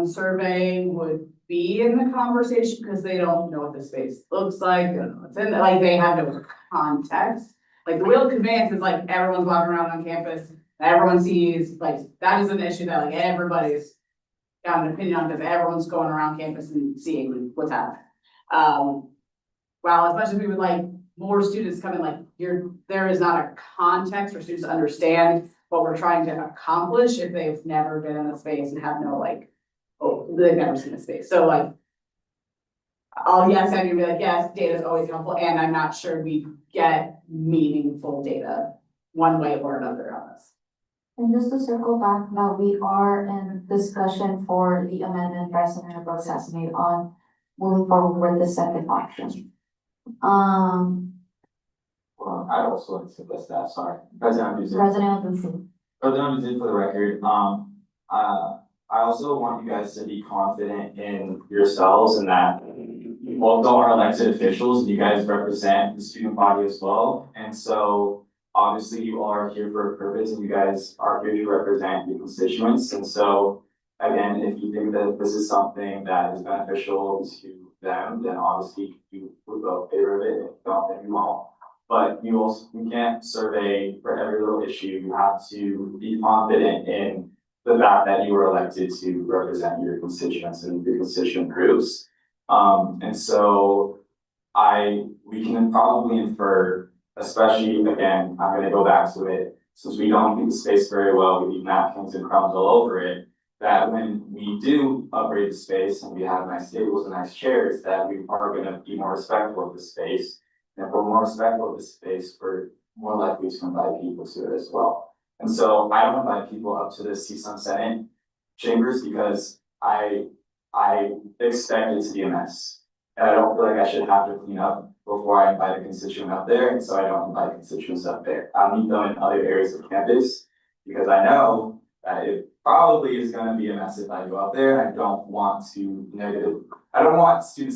survey would be in the conversation because they don't know what the space looks like. It's in like they have no context. Like the wheeled conveyance is like everyone's walking around on campus, everyone sees like that is an issue that like everybody's got an opinion on because everyone's going around campus and seeing what's happening. While as much as we would like more students coming, like there is not a context for students to understand what we're trying to accomplish if they've never been in a space and have no like, they've never seen a space. So like, I'll yes, and you'd be like, yes, data is always helpful, and I'm not sure we get meaningful data one way or another on this. And just to circle back, now we are in discussion for the amendment that Senator Brooks has made on moving forward with the second option. Well, I also want to suggest that, sorry. President Abuzin. President Abuzin. President Abuzin, for the record, I also want you guys to be confident in yourselves and that you both are elected officials, you guys represent the student body as well. And so obviously you are here for a purpose and you guys are here to represent your constituents. And so again, if you think that this is something that is beneficial to them, then obviously you would vote in favor of it. If not, then you won't. But you can't survey for every little issue. You have to be confident in the fact that you were elected to represent your constituents and your constituent groups. And so we can probably infer, especially again, I'm gonna go back to it, since we don't keep the space very well, we leave napkins and crumbs all over it, that when we do upgrade the space and we have nice tables and nice chairs, that we are gonna be more respectful of the space. And if we're more respectful of the space, we're more likely to invite people to it as well. And so I don't invite people up to the CSUN Senate chambers because I expect it to be a mess. And I don't feel like I should have to clean up before I invite a constituent up there, and so I don't invite constituents up there. I'll meet them in other areas of campus because I know that it probably is gonna be a mess if I go up there, and I don't want students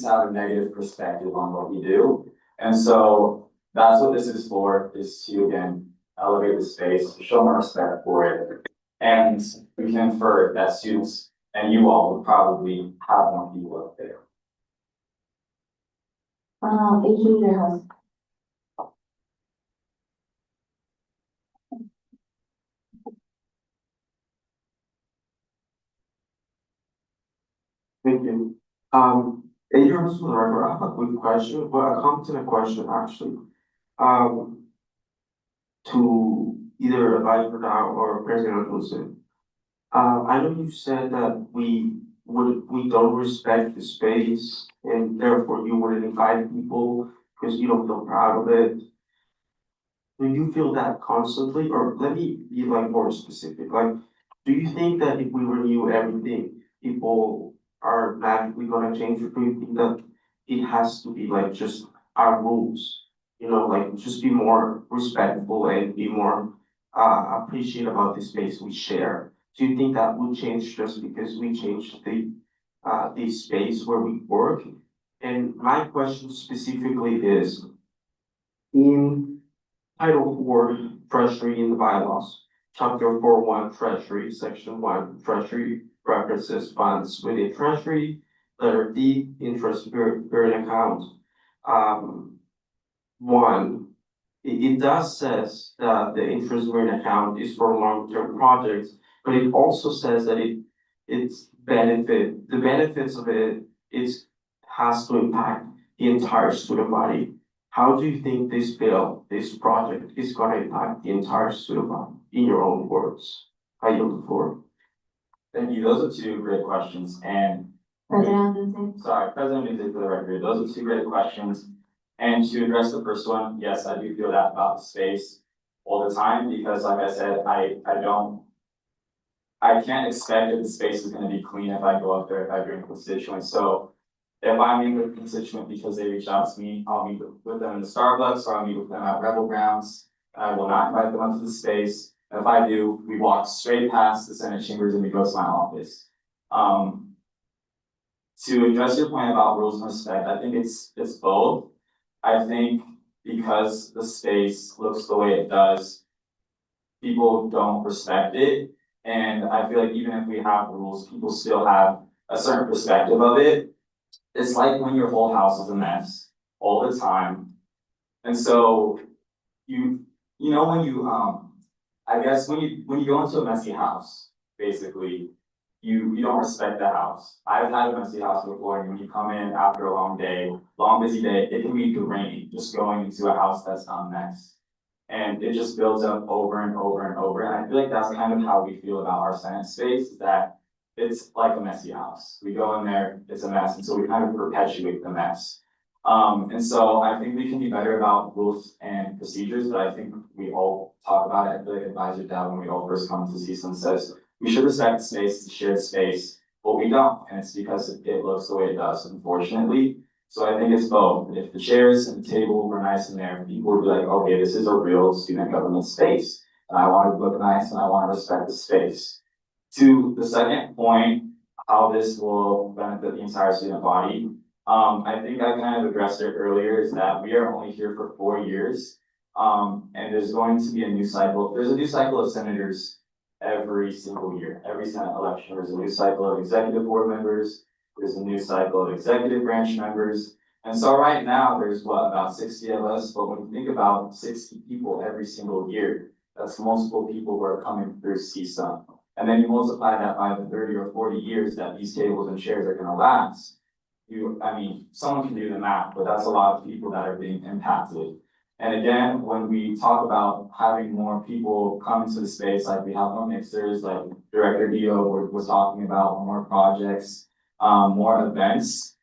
to have a negative perspective on what we do. And so that's what this is for, is to again, elevate the space, show more respect for it. And we can infer that students and you all would probably have more people up there. AJ there has. Thank you. In terms of the record, I have a quick question, well, a competent question actually. To either Advisor Dow or President Wilson. I know you said that we don't respect the space and therefore you wouldn't invite people because you don't feel proud of it. Do you feel that constantly, or let me be like more specific, like, do you think that if we renew everything, people are magically gonna change, or do you think that it has to be like just our rules? You know, like just be more respectful and be more appreciate about the space we share. Do you think that will change just because we change the space where we work? And my question specifically is in Title 4 Treasury in the bylaws, Chapter 4.1 Treasury, Section 1 Treasury references funds within Treasury, letter D, interest bearing account. One, it does says that the interest bearing account is for long-term projects, but it also says that the benefits of it has to impact the entire student body. How do you think this project is gonna impact the entire student body, in your own words? I yield the floor. Thank you. Those are two great questions. And President President for the record, those are two great questions. And to address the first one, yes, I do feel that about the space all the time because like I said, I can't expect that the space is gonna be clean if I go up there, if I bring constituents. So if I meet with a constituent because they reach out to me, I'll meet with them in the Starbucks or I'll meet with them at Rebel Grounds. I will not invite them up to the space. And if I do, we walk straight past the Senate chambers and we go to my office. To address your point about rules and respect, I think it's both. I think because the space looks the way it does, people don't respect it. And I feel like even if we have rules, people still have a certain perspective of it. It's like when your whole house is a mess all the time. And so you know, when you, I guess when you go into a messy house, basically, you don't respect the house. I've had a messy house before, and when you come in after a long day, long busy day, it can be draining just going into a house that's not a mess. And it just builds up over and over and over. And I feel like that's kind of how we feel about our Senate space, is that it's like a messy house. We go in there, it's a mess, and so we kind of perpetuate the mess. And so I think we can be better about rules and procedures, but I think we all talk about it. I feel like Advisor Dow, when we all first come to CSUN, says we should respect the space, it's a shared space, but we don't, and it's because it looks the way it does, unfortunately. So I think it's both. If the chairs and the table were nice in there, people would be like, okay, this is a real student government space, and I want it to look nice, and I want to respect the space. To the second point, how this will benefit the entire student body, I think I kind of addressed it earlier, is that we are only here for 4 years. And there's going to be a new cycle. There's a new cycle of senators every single year. Every Senate election, there's a new cycle of executive board members. There's a new cycle of executive branch members. And so right now, there's about 60 of us, but when you think about 60 people every single year, that's multiple people who are coming through CSUN. And then you multiply that by the 30 or 40 years that these tables and chairs are gonna last. Someone can do the math, but that's a lot of people that are being impacted. And again, when we talk about having more people come into the space, like we have more mixers, like Director Dio was talking about, more projects, more events,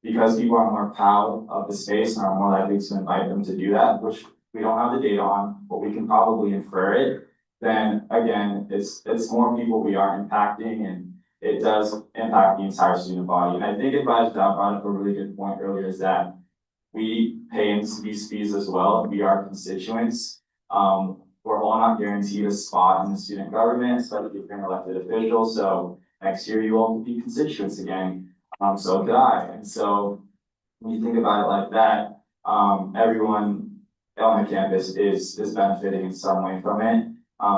because people are more proud of the space and are more likely to invite them to do that, which we don't have the data on, but we can probably infer it. Then again, it's more people we are impacting, and it does impact the entire student body. And I think Advisor Dow brought up a really good point earlier, is that we pay into these fees as well. We are constituents. We're all not guaranteed a spot in the student government, especially if you're an elected official. So next year you all will be constituents again. So could I. And so when you think about it like that, everyone on the campus is benefiting in some way from it.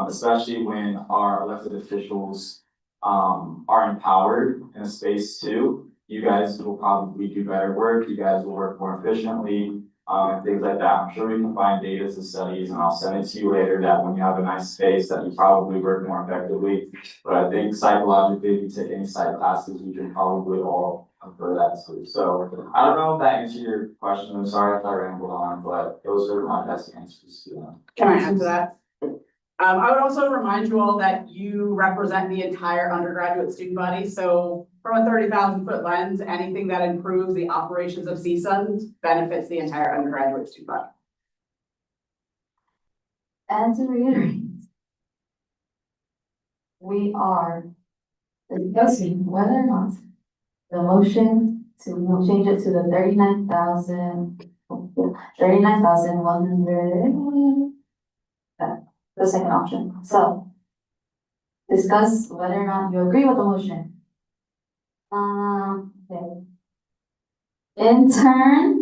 Especially when our elected officials, are empowered in a space too. You guys will probably do better work, you guys will work more efficiently, and things like that. I'm sure we can find data to studies, and I'll send it to you later, that when you have a nice space, that you probably work more effectively. But I think psychologically, if you take any psych classes, we can probably all for that too. So I don't know if that answered your question. I'm sorry if I rambled on, but those are my best answers to them. Can I add to that? I would also remind you all that you represent the entire undergraduate student body. So from a 30,000-foot lens, anything that improves the operations of CSUN benefits the entire undergraduate student body. And to reiterate, we are discussing whether or not the motion to change it to the 39,100. The second option. So discuss whether or not you agree with the motion. Okay. Enter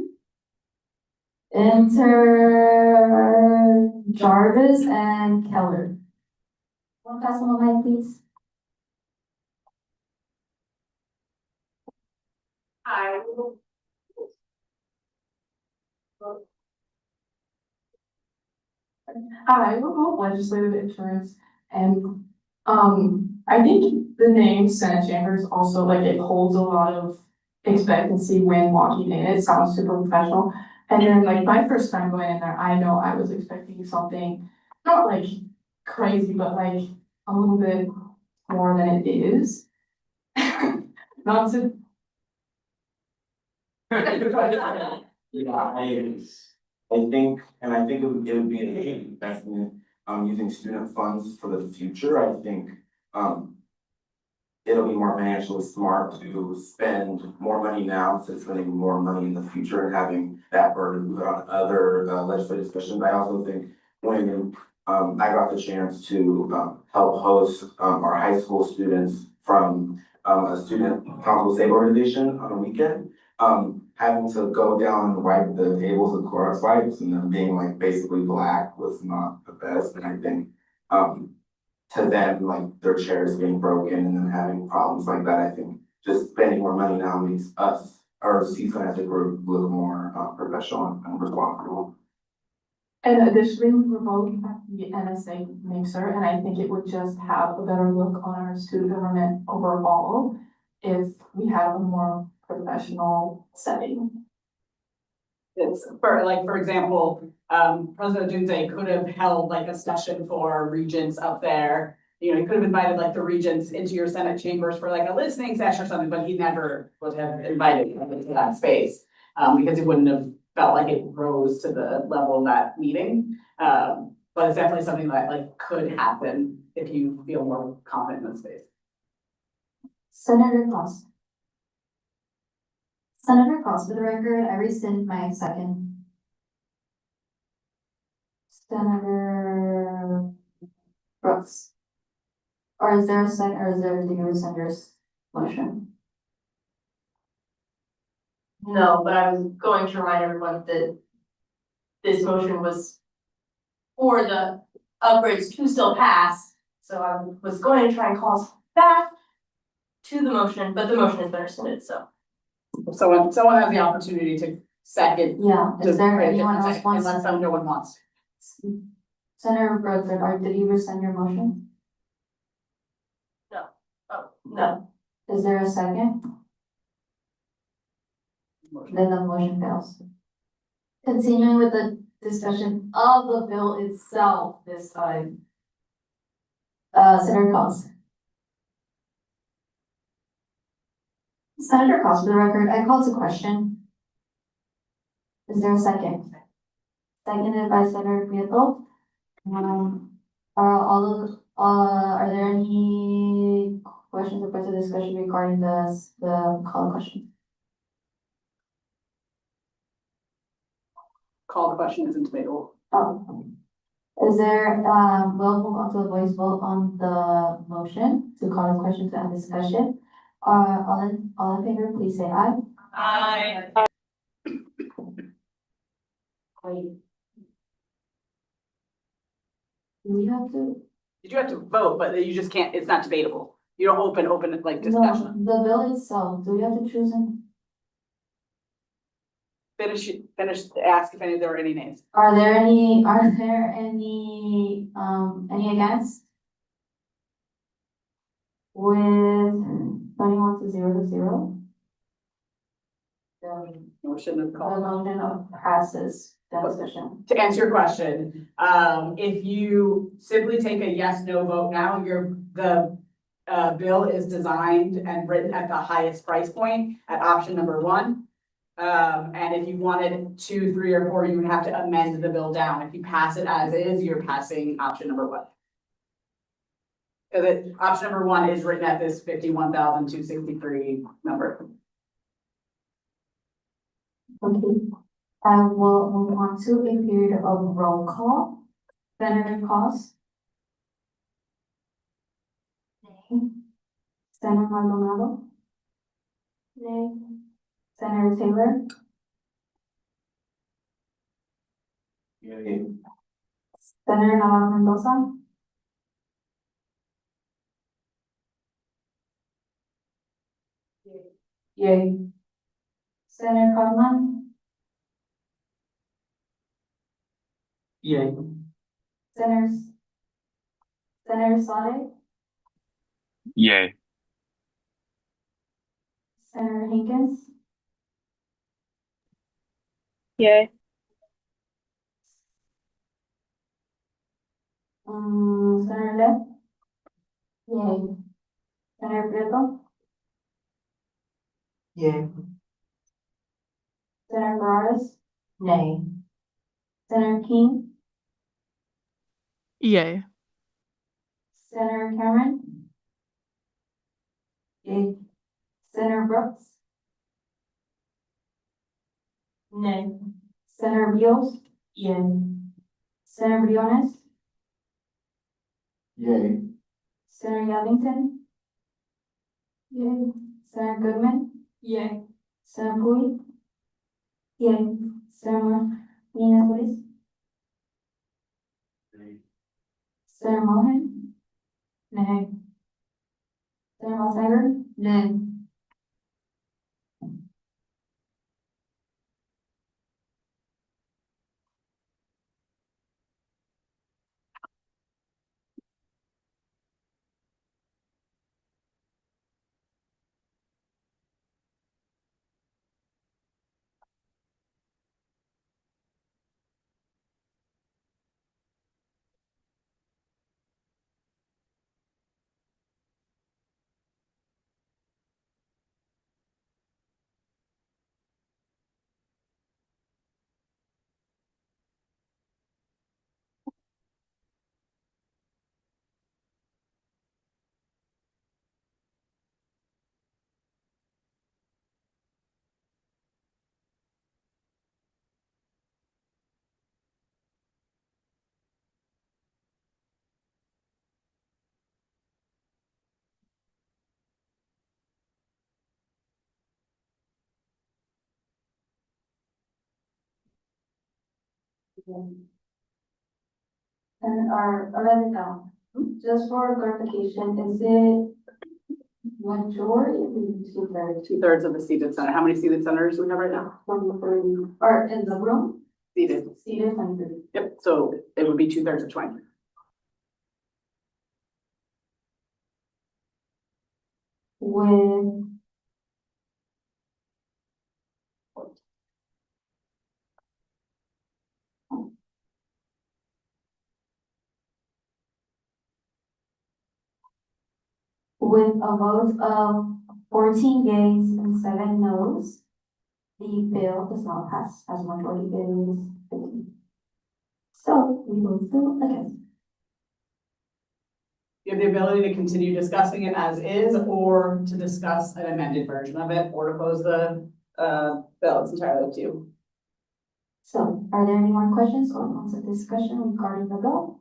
Jarvis and Keller. One pass on the mic, please. I will. Hi, we're both legislative interns, and, I think the name Senate Chambers also, like, it holds a lot of expectancy when walking in. It sounds super professional. And then, like, my first time going in there, I know I was expecting something, not like crazy, but like a little bit more than it is. Not to. Yeah, I think it would be an investment, using student funds for the future. I think, it'll be more financially smart to spend more money now instead of spending more money in the future and having that burden put on other legislative sessions. I also think when, I got the chance to, help host, our high school students from, a student council state organization on a weekend, having to go down and wipe the tables with Clorox wipes and them being like basically black was not the best. And I think, to them, like their chairs being broken and then having problems like that, I think just spending more money now makes us, or CSUN as a group, look more professional and responsible. And additionally, we're both at the NSA mixer, and I think it would just have a better look on our student government overall if we had a more professional setting. It's for example, President Dunze could have held like a session for regents up there. You know, he could have invited like the regents into your Senate chambers for like a listening session or something, but he never would have invited them into that space. Because he wouldn't have felt like it rose to the level of that meeting. But it's definitely something that like could happen if you feel more confident in the space. Senator Cost. Senator Cost, for the record, I rescind my second. Senator Brooks. Or is there a second, or is there, do you rescind your motion? No, but I was going to remind everyone that this motion was for the upgrades to still pass. So I was going to try and call us back to the motion, but the motion has been rescinded, so. Someone has the opportunity to second. Yeah, to is there create a anyone different else second, wants? unless no one wants to. Senator Brooks, did you rescind your motion? No, oh, no. Is there a second? Then the motion fails. Continuing with the discussion of the bill itself this time. Senator Cost. Senator Cost, for the record, I called to question. Is there a second? Seconded by Senator Prieto. Are there any questions or further discussion regarding the call question? Call the question isn't debatable. Oh. Is there, we'll move on to a voice vote on the motion to call the question to end discussion. All in favor, please say aye. Aye. Great. We have to, You do have to vote, but you just can't, it's not debatable. You don't open it like no, discussion. the bill itself, do we have to choose them? Finish, ask if there were any names. Are there any against? With 21 to 0 to 0? The Motion of call. motion of passes, the discussion. To answer your question, if you simply take a yes, no vote now, the bill is designed and written at the highest price point at option number 1. And if you wanted 2, 3, or 4, you would have to amend the bill down. If you pass it as is, you're passing option number 1. Because option number 1 is written at this 51,263 number. Okay, I will move on to a period of roll call. Senator Cross. Nay. Senator Maldonado. Nay. Senator Taylor. Yay. Senator Navarro Mendoza. Yay. Senator Codman. Yay. Senator Sade. Yay. Senator Hinkins. Yay. Senator Leff. Yay. Senator Prieto. Yay. Senator Morales. Nay. Senator King. Yay. Senator Cameron. Yay. Senator Brooks. Nay. Senator Beals. Yay. Senator Briones. Yay. Senator Yellington. Yay. Senator Goodman. Yay. Senator Puy. Yay. Senator Martinez. Senator Mohan. Nay. Senator Malzheimer. Nay. And our, write it down. Just for clarification, is it majority or 2/3? 2/3 of the seated center. How many seated senators do we have right now? 23, or in the room? Seated. Seated 23. Yep, so it would be 2/3 of 20. With a vote of 14 yeas and 7 noes, the bill does not pass as majority is 15. So we will do again. You have the ability to continue discussing it as is, or to discuss an amended version of it, or to close the bill. It's entirely up to you. So are there any more questions or points of discussion regarding the bill?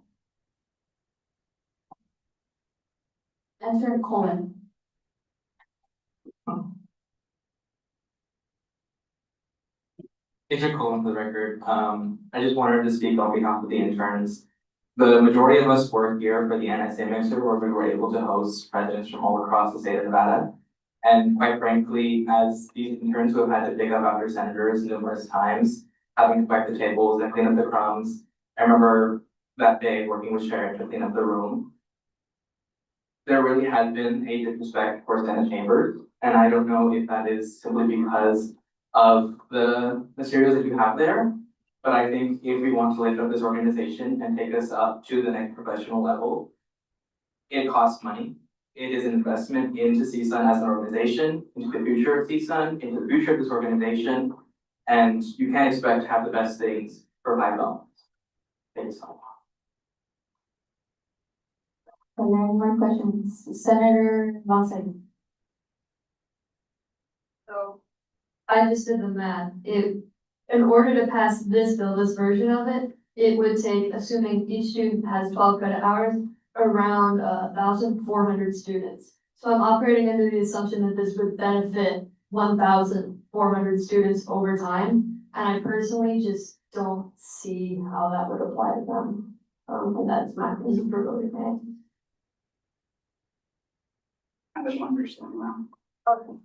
Enter Coleman. Thanks for calling for the record. I just wanted to speak on behalf of the interns. the majority of us were here for the NSA mixer where we were able to host presidents from all across the state of Nevada. And quite frankly, as these interns who have had to pick up after senators numerous times, having to wipe the tables and clean up the crumbs. I remember that day working with Sharon to clean up the room. There really has been a disrespect for Senate chambers, and I don't know if that is simply because of the materials that you have there. But I think if we want to lift up this organization and take us up to the next professional level, it costs money. It is an investment into CSUN as an organization, into the future of CSUN, into the future of this organization. And you can't expect to have the best things for $5. Thank you so much. Are there any more questions? Senator Von. So, I just did the math. In order to pass this bill, this version of it, it would take, assuming each student has 12 credit hours, around 1,400 students. So I'm operating under the assumption that this would benefit 1,400 students over time. And I personally just don't see how that would apply to them. And that's my reason for voting nay. I don't understand that. Okay.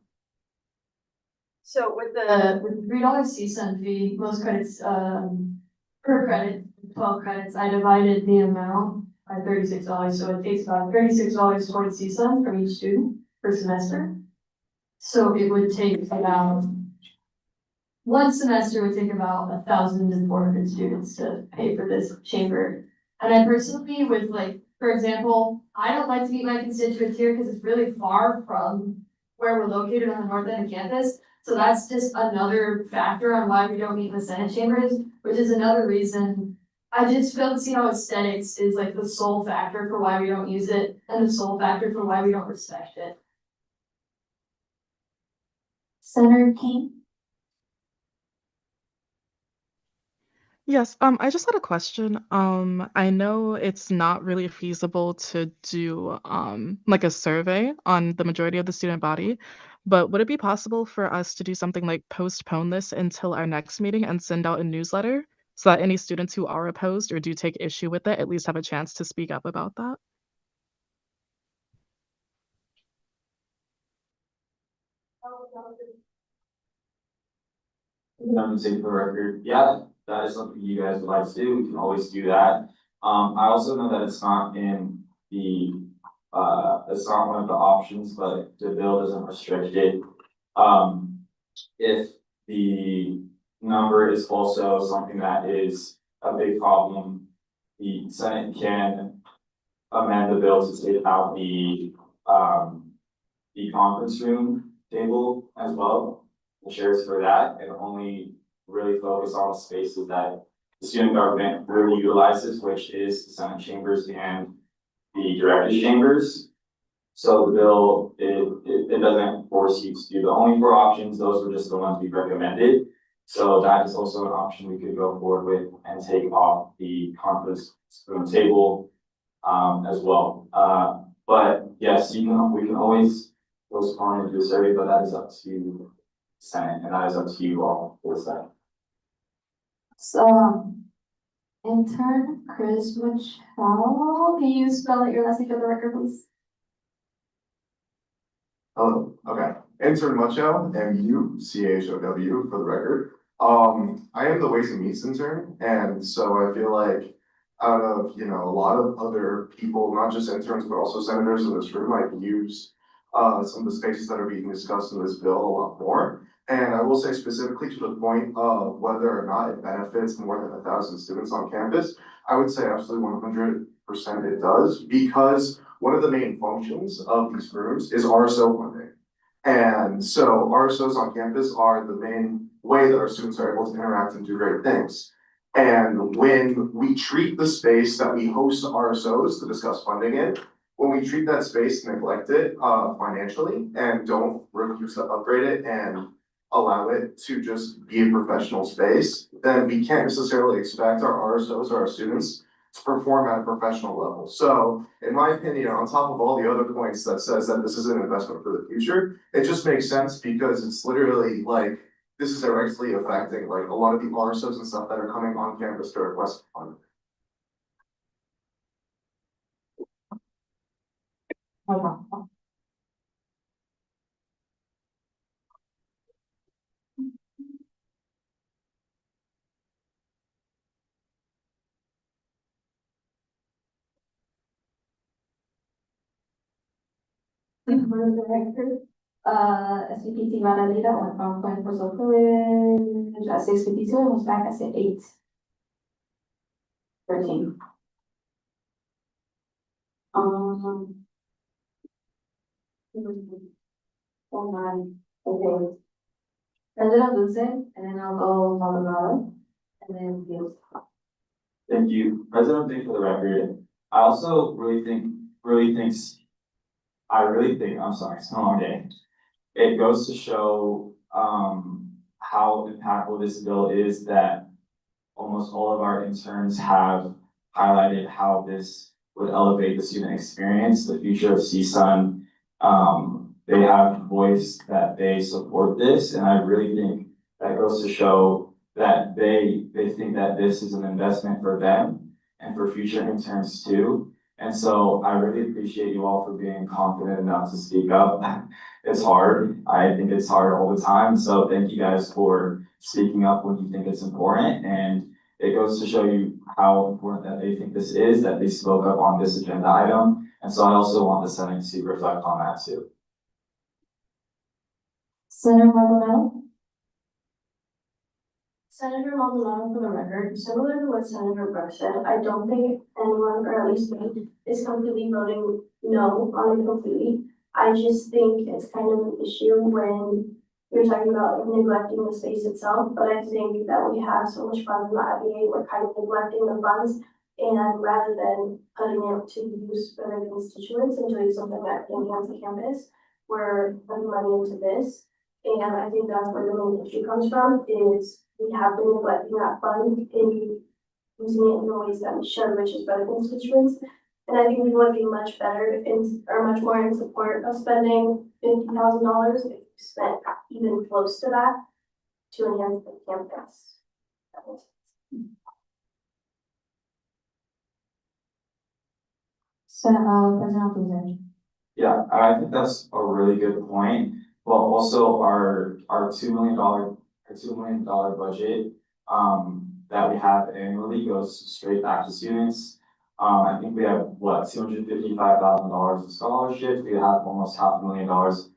So with the $3 CSUN fee, most credits, per credit, 12 credits, I divided the amount by $36. So it takes about $36 towards CSUN from each student per semester. So it would take about, one semester would take about 1,400 students to pay for this chamber. And I personally with like, for example, I don't like to meet my constituents here because it's really far from where we're located on the north end of campus. So that's just another factor on why we don't meet in the Senate chambers, which is another reason. I just fail to see how aesthetics is like the sole factor for why we don't use it and the sole factor for why we don't respect it. Senator King? Yes, I just had a question. I know it's not really feasible to do like a survey on the majority of the student body, but would it be possible for us to do something like postpone this until our next meeting and send out a newsletter so that any students who are opposed or do take issue with it at least have a chance to speak up about that? I'm say for the record, yeah, that is something you guys would like to do, we can always do that. I also know that it's not in the, it's not one of the options, but the bill doesn't restrict it. If the number is also something that is a big problem, the Senate can amend the bill to take out the conference room table as well, the chairs for that, and only really focus on the spaces that the student government really utilizes, which is the Senate chambers and the director's chambers. So the bill, it doesn't force you to do the only 4 options, those were just the ones we recommended. So that is also an option we could go forward with and take off the conference room table as well. But yes, we can always postpone and do a survey, but that is up to the Senate, and that is up to you all for the Senate. So, intern Chris Michelle, can you spell out your last name for the record, please? Oh, okay. Intern Muchow, MUCHOW for the record. I am the Ways and Meats intern, and so I feel like out of, a lot of other people, not just interns, but also senators in this room, I can use some of the spaces that are being discussed in this bill a lot more. And I will say specifically to the point of whether or not it benefits more than 1,000 students on campus, I would say absolutely 100% it does, because one of the main functions of these rooms is RSO funding. And so RSOs on campus are the main way that our students are able to interact and do great things. And when we treat the space that we host RSOs to discuss funding in, when we treat that space, neglect it financially, and don't refuse to upgrade it and allow it to just be a professional space, then we can't necessarily expect our RSOs or our students to perform at a professional level. So in my opinion, on top of all the other points that says that this is an investment for the future, it just makes sense because it's literally like, this is directly affecting like a lot of the RSOs and stuff that are coming on campus to request funding. For the record, SVP Maravilla went from point for social privilege at 6:52 and was back at 8:13. Hold on, okay. President Dulce, and then I'll go Maldonado, and then Fields. Thank you. President, thank you for the record. I also really think, I'm sorry, it's been a long day. It goes to show, how impactful this bill is that almost all of our interns have highlighted how this would elevate the student experience, the future of CSUN. They have voiced that they support this, and I really think that goes to show that they think that this is an investment for them and for future interns too. And so I really appreciate you all for being confident enough to speak up. It's hard. I think it's hard all the time. So thank you guys for speaking up when you think it's important. And it goes to show you how important that they think this is, that they spoke up on this agenda item. And so I also want the Senate to reflect on that too. Senator Maldonado. Senator Maldonado, for the record, similar to what Senator Brooks said, I don't think anyone, or at least me, is completely voting no on it completely. I just think it's kind of an issue when you're talking about neglecting the space itself, but I think that we have so much funds in the IBA, we're kind of neglecting the funds. And rather than putting it to use for their constituents and doing something that enhances the campus, we're putting money into this. And I think that's where the main issue comes from, is we have been neglecting that fund in using it in the ways that we should, which is better constituents. And I think we would be much better or much more in support of spending $50,000 if we spent even close to that to enhance the campus. That makes sense. President Dulce. Yeah, I think that's a really good point. But also our $2 million budget, that we have annually goes straight back to students. I think we have, what, $255,000 in scholarships, we have almost $500,000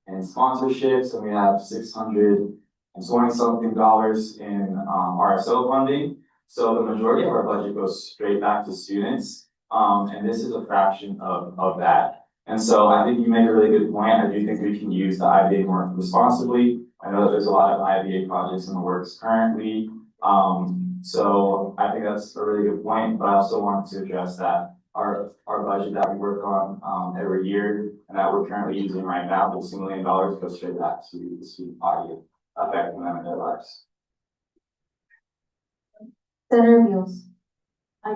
in sponsorships, and we have $620 something in, RSO funding. So the majority of our budget goes straight back to students, and this is a fraction of that. And so I think you make a really good point. I do think we can use the IBA more responsibly. I know that there's a lot of IBA projects in the works currently. So I think that's a really good point, but I also wanted to address that our budget that we work on every year and that we're currently using right now, the $2 million goes straight back to the student body, affecting them in their lives. Senator Fields. I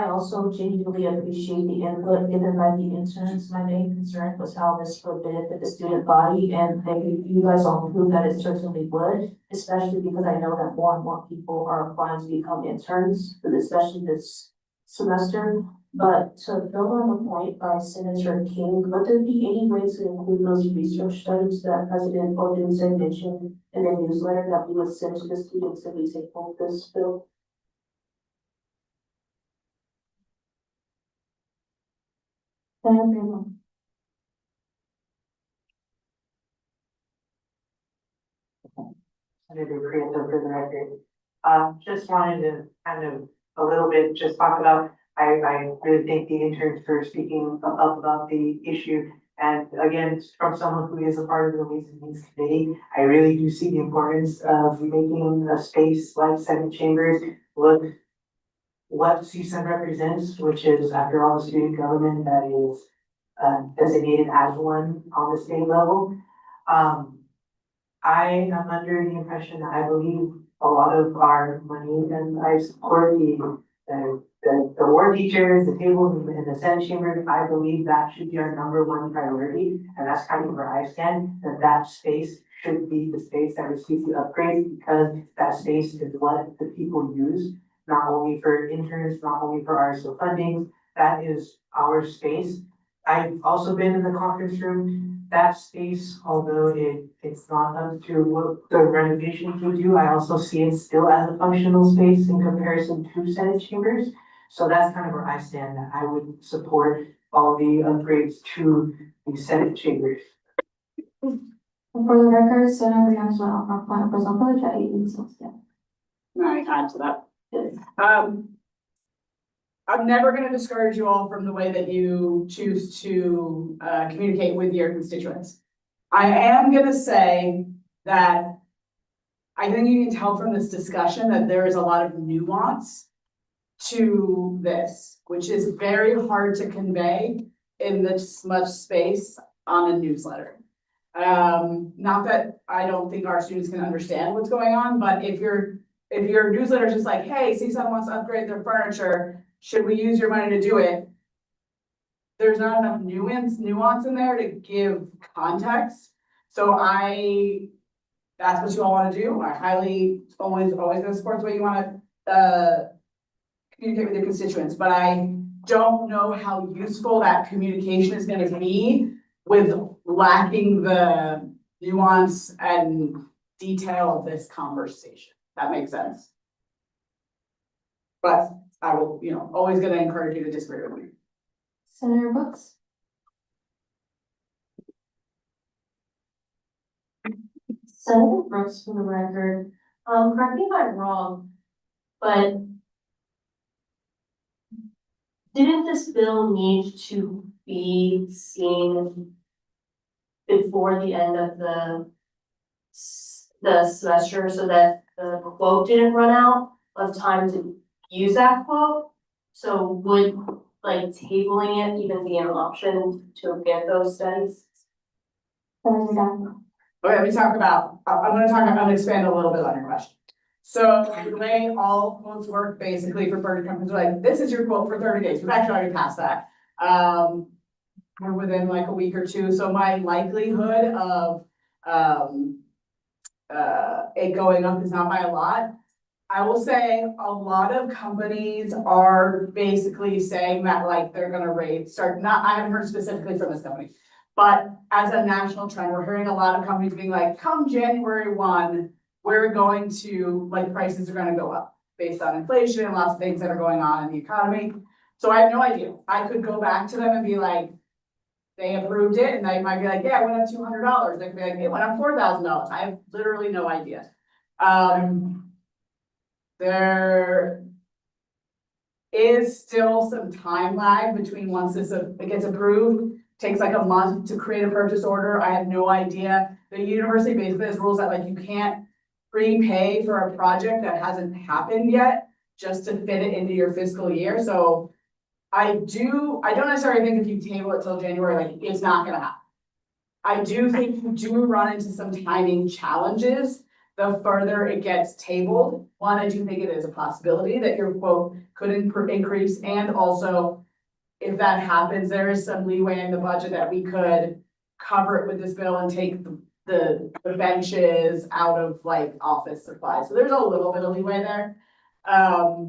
also genuinely appreciate the input given by the interns. My main concern was how this would benefit the student body, and you guys all proved that it certainly would, especially because I know that more and more people are applying to become interns, especially this semester. But to build on the point by Senator King, would there be any way to include those research studies that President Odunze mentioned in the newsletter that we would send to the students if we take hold of this bill? Senator Prieto for the record. Just wanted to kind of a little bit just talk about, I really thank the interns for speaking up about the issue. And again, from someone who is a part of the Ways and Means Committee, I really do see the importance of making a space like Senate chambers look what CSUN represents, which is, after all, the student government that is designated as one on the state level. I am under the impression that I believe a lot of our money, and I support the war teachers, the tables in the Senate chamber. I believe that should be our #1 priority, and that's kind of where I stand, that space should be the space that receives the upgrade, because that space is what the people use, not only for interns, not only for RSO funding, that is our space. I've also been in the conference room, that space, although it's not up to what the renovation would do, I also see it still as a functional space in comparison to Senate chambers. So that's kind of where I stand, that I would support all the upgrades to the Senate chambers. For the record, Senator Young's our point of personal privilege at 8 yeah. May I add to that? I'm never gonna discourage you all from the way that you choose to communicate with your constituents. I am gonna say that I think you can tell from this discussion that there is a lot of nuance to this, which is very hard to convey in this much space on a newsletter. Not that I don't think our students can understand what's going on, but if your newsletter is just like, hey, CSUN wants to upgrade their furniture, should we use your money to do it? There's not enough nuance in there to give context. So that's what you all want to do. I highly always gonna support the way you want to communicate with your constituents, but I don't know how useful that communication is going to be with lacking the nuance and detail of this conversation. That makes sense. But I will, always gonna encourage you to disagree with me. Senator Brooks? Senator Brooks, for the record, correct me if I'm wrong, but didn't this bill need to be seen before the end of the semester so that the quote didn't run out of time to use that quote? So would like tabling it even be an option to get those studies? Okay, let me talk about, I'm gonna expand a little bit on your question. So the way all quotes work basically for furniture companies, are like, this is your quote for 30 days. We've actually already passed that. We're within like a week or two. So my likelihood of it going up is not by a lot. I will say a lot of companies are basically saying that like they're gonna I haven't heard specifically from this company, but as a national trend, we're hearing a lot of companies being like, come January 1, we're going to, like, prices are gonna go up based on inflation and lots of things that are going on in the economy. So I have no idea. I could go back to them and be like, they approved it, and they might be like, yeah, it went up $200. They could be like, it went up $4,000. I have literally no idea. There is still some time lag between once it gets approved. Takes like a month to create a purchase order. I have no idea. The university basically has rules that like you can't prepay for a project that hasn't happened yet just to fit it into your fiscal year. So I don't necessarily think if you table it till January, like it's not gonna happen. I do think you do run into some timing challenges the further it gets tabled. One, I do think it is a possibility that your quote could increase, and also if that happens, there is some leeway in the budget that we could cover it with this bill and take the benches out of like office supplies. So there's a little bit of leeway there. A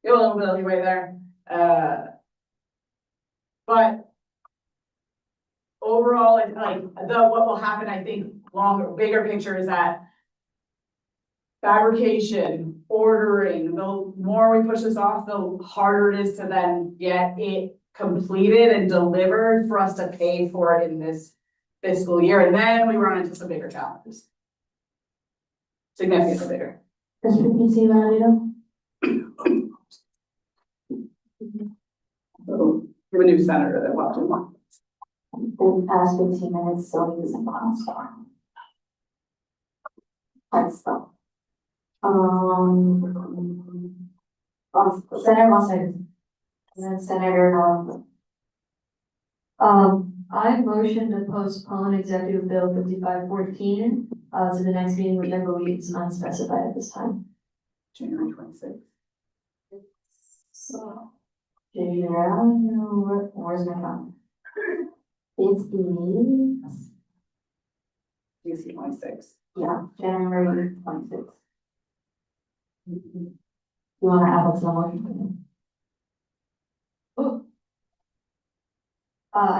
little bit of leeway there. But overall, what will happen, I think, bigger picture is that fabrication, ordering, the more we push this off, the harder it is to then get it completed and delivered for us to pay for it in this fiscal year. And then we run into some bigger challenges. Significantly bigger. Mr. Valito? So, we have a new senator that walked in. The past 15 minutes, so he's in the hospital. Let's stop. Senator Mossad. And then Senator, I motion to postpone Executive Bill 5514 to the next meeting, which I believe is unspecified at this time. January 26th. So, where's my phone? It is. You see 26th. Yeah, January 26th. You wanna add it to the motion? I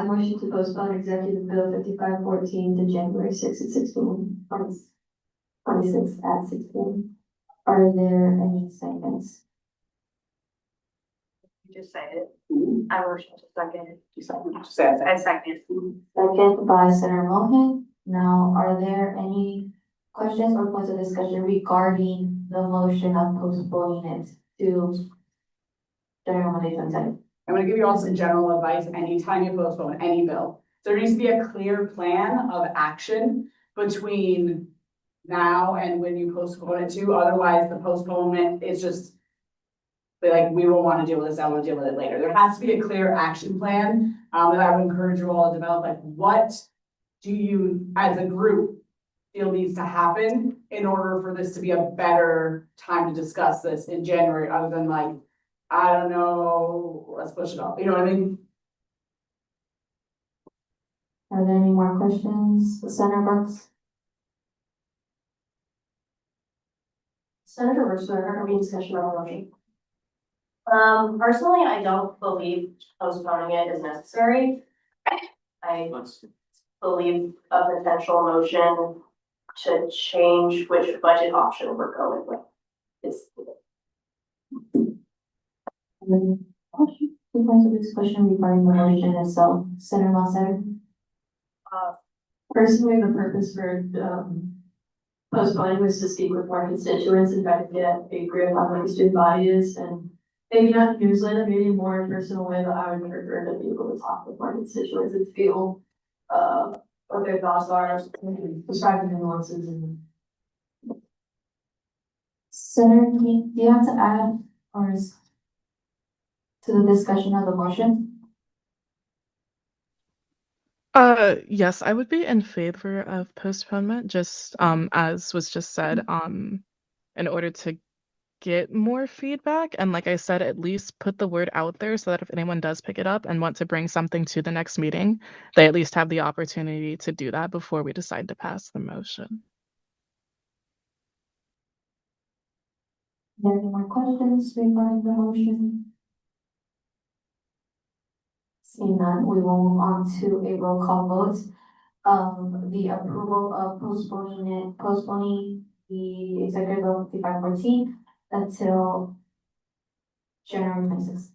motion to postpone executive bill 5514 to January 6th at 16, 26th at 16. Are there any seconds? You just said it. I motion to second. You said that. I second. Second by Senator Mohan. Now, are there any questions or points of discussion regarding the motion of postponing it to January Monday, 22nd? I'm gonna give you all some general advice. Anytime you postpone any bill, there needs to be a clear plan of action between now and when you postpone it to. Otherwise, the postponement is just like, we will want to deal with this, I will deal with it later. There has to be a clear action plan, that I would encourage you all to develop, like, what do you, as a group, feel needs to happen in order for this to be a better time to discuss this in January, other than like, I don't know, let's push it off, you know what I mean? Are there any more questions? Senator Brooks? Senator Russo, are there any discussion on the motion? Personally, I don't believe postponing it is necessary. I believe a potential motion to change which budget option we're going with is. Question, two points of discussion regarding the motion itself. Senator Mossad? Personally, the purpose for, postponing was to speak with more constituents and try to get a grip on what the student body is, and maybe not newsletter, maybe more in personal way, but I would prefer to be able to talk with more constituents and feel, what their thoughts are, describe the nuances and. Senator King, do you have to add or to the discussion of the motion? Yes, I would be in favor of postponement, just as was just said, in order to get more feedback. And like I said, at least put the word out there so that if anyone does pick it up and want to bring something to the next meeting, they at least have the opportunity to do that before we decide to pass the motion. Are there any more questions regarding the motion? Seeing none, we will move on to a roll call vote. The approval of postponing the executive bill 5514 until January 26th.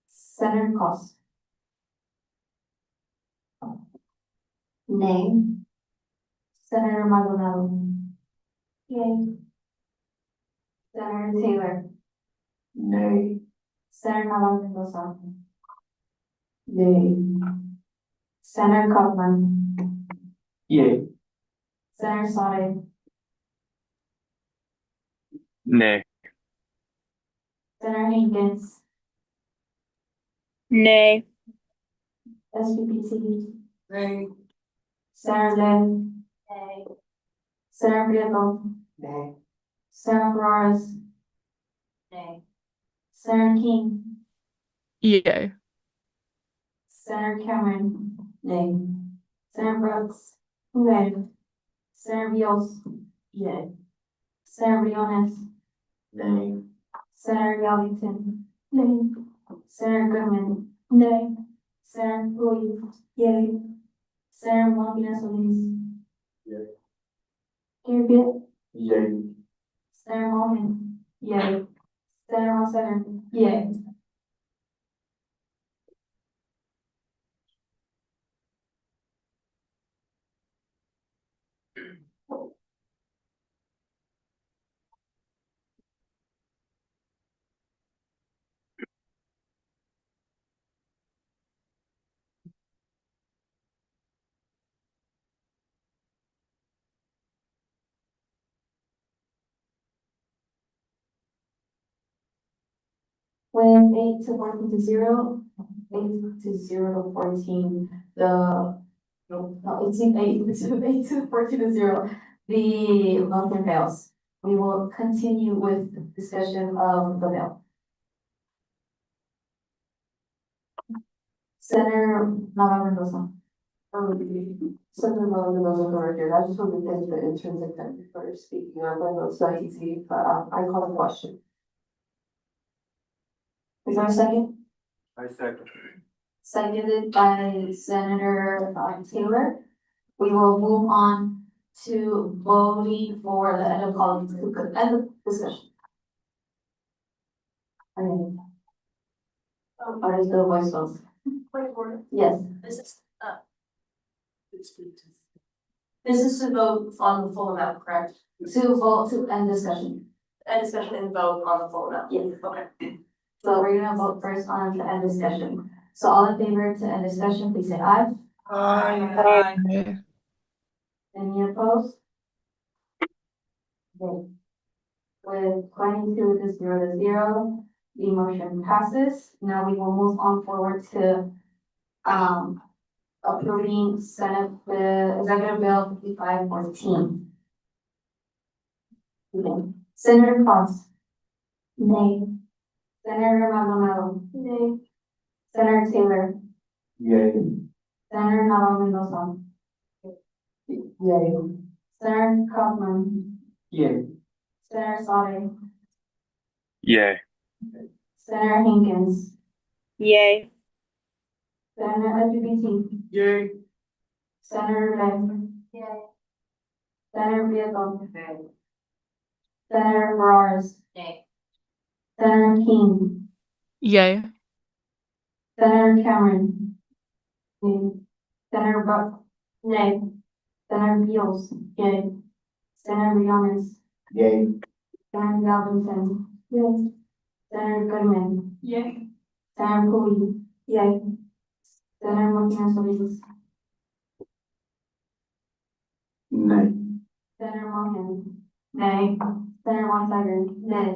Senator Cost. Nay. Senator Maldonado. Yay. Senator Taylor. Nay. Senator Navarro Mendoza. Yay. Senator Kaufman. Yay. Senator Sade. Nay. Senator Hankins. Nay. SPPT. Nay. Senator Lynn. Nay. Senator Prieto. Nay. Senator Flores. Nay. Senator King. Yay. Senator Cameron. Nay. Senator Brooks. Nay. Senator Beals. Yay. Senator Briones. Nay. Senator Yellington. Nay. Senator Goodman. Nay. Senator Bowie. Yay. Senator Molina Solis. Yay. Kirby. Yay. Senator Mohan. Yay. Senator Monsetter. Yay. With 8 to 14 to 0, 8 to 0 to 14, it's 8 to 14 to 0, the motion fails. We will continue with discussion of the bill. Senator Navarro Mendoza. Senator Maldonado for the record, I just want to thank the intrinsic thank for speaking up. I know it's not easy, but I call the question. Is there a second? I second. Seconded by Senator Taylor. We will move on to voting for the end of policy, end of discussion. Okay. What is the voice vote? Yes. This is to vote on the full amount, correct? To vote to end discussion. End discussion and vote on the full amount. Yes. Okay. So we're gonna vote first on the end discussion. So all in favor to end discussion, please say aye. Aye. Okay. Any opposed? Okay. With 22 to 0, the motion passes. Now we will move on forward to approving Senate Executive Bill 5514. Okay. Senator Cross. Nay. Senator Maldonado. Nay. Senator Taylor. Yay. Senator Navarro Mendoza. Yay. Senator Kaufman. Yay. Senator Sade. Yay. Senator Hankins. Yay. Senator LGBT. Yay. Senator Lynn. Yay. Senator Prieto. Senator Ferraris. Yay. Senator King. Yay. Senator Cameron. Nay. Senator Buck. Nay. Senator Beals. Yay. Senator Riones. Yay. Senator Galvinson. Yay. Senator Goodman. Yay. Senator Cooley. Yay. Senator Martinez Solis. Nay. Senator Mohan. Nay. Senator Montiger. Nay.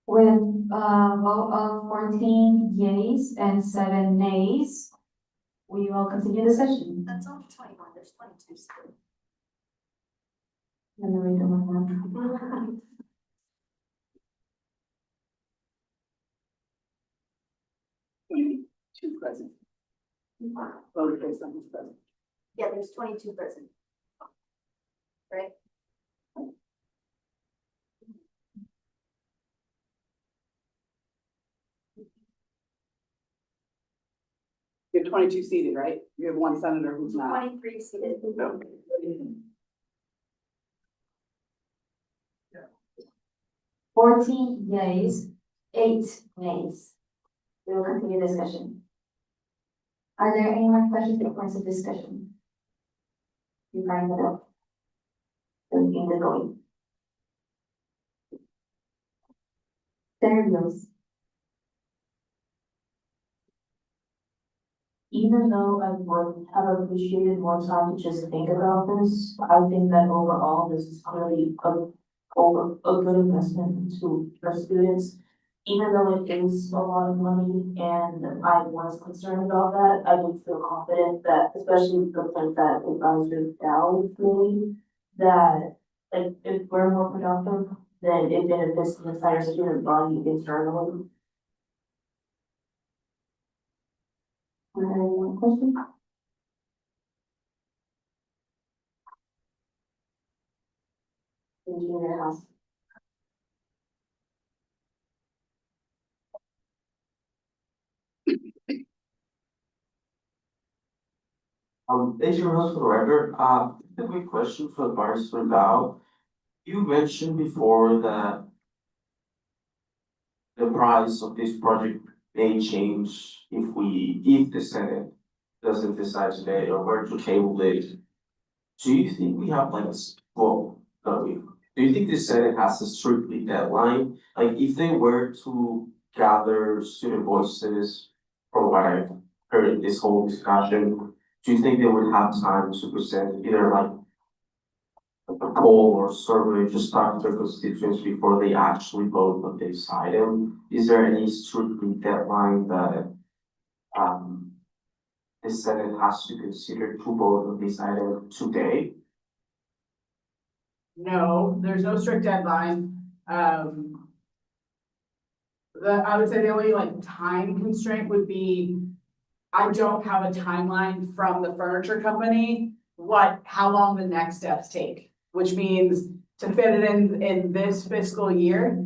With a vote of 14 yeas and 7 nays, we will continue the session. That's only 21, there's 22 still. Let me read them one. Two present. Voted for someone's present. Yeah, there's 22 present. Right? You have 22 seated, right? You have one senator who's not. 23 seated. No. 14 yeas, 8 nays. We will continue discussion. Are there any more questions or points of discussion? You find that up. So we can get going. Senator Beals. Even though I would have appreciated more time to just think about this, I think that overall, this is clearly a good investment into our students. Even though it is a lot of money and I was concerned about that, I would feel confident that, especially the point that Advisor Dow made, that like if we're more productive, then it benefits the entire student body internally. Any more questions? Engineer House. Agent Rose for the record, a quick question for Vice Dow. You mentioned before that the price of this project may change if the Senate doesn't decide today or were to table it. Do you think we have like, do you think the Senate has a strictly deadline? Like if they were to gather student voices from what I've heard in this whole discussion, do you think they would have time to present either like a poll or survey, just talk to their constituents before they actually vote on this item? Is there any strictly deadline that the Senate has to consider to vote on this item today. No, there's no strict deadline. I would say the only like time constraint would be, I don't have a timeline from the furniture company, how long the next steps take, which means to fit it in this fiscal year,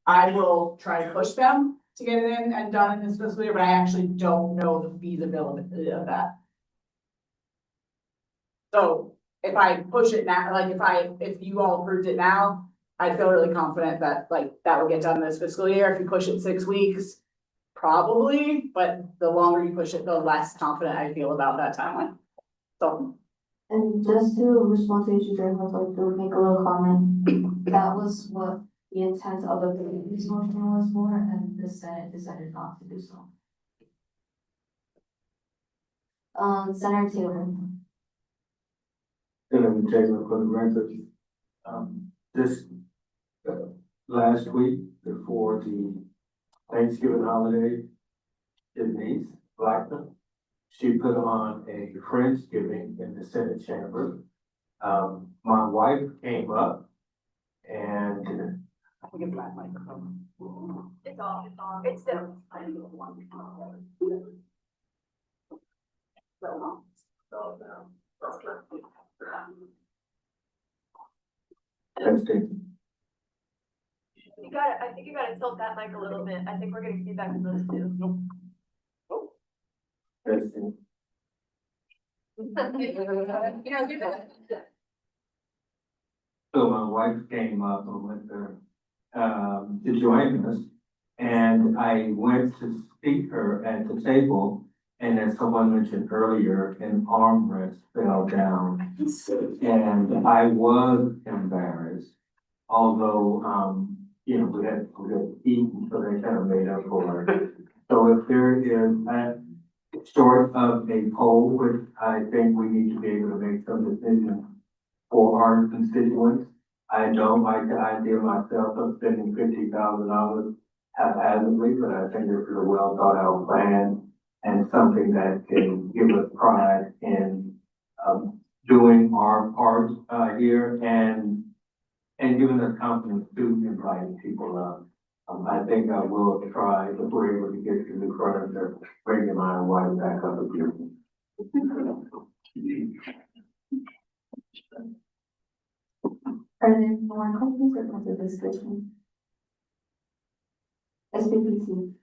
I will try to push them to get it in and done in this fiscal year, but I actually don't know the feasibility of that. So if I push it now, like if you all approved it now, I feel really confident that like that will get done this fiscal year. If you push it 6 weeks, probably, but the longer you push it, the less confident I feel about that timeline. So. And just to respond to you, I'd like to make a little comment. That was what the intent of the previous motion was for, and the Senate decided not to do so. Senator Taylor. Senator Taylor, for the record, this last week before the Thanksgiving holiday, Denise Blackman, she put on a Friendsgiving in the Senate chamber. My wife came up and I get black microphone. It's off, it's still. I think you gotta tilt that mic a little bit. I think we're getting feedback from those two. testing. So my wife came up and went there, to join us. And I went to speak her at the table, and as someone mentioned earlier, an armrest fell down. And I was embarrassed, although, you know, we had eaten, so they kind of made up for it. So if there is, short of a poll, which I think we need to be able to make some decisions for our constituents. I don't like the idea myself of spending $50,000 haphazardly, but I think it's a well thought out plan and something that can give us pride in doing our part here and giving us confidence to invite people up. I think I will try, if we're able to get to the furniture, bringing my wife back up again. Are there more questions or further discussion? SPPT.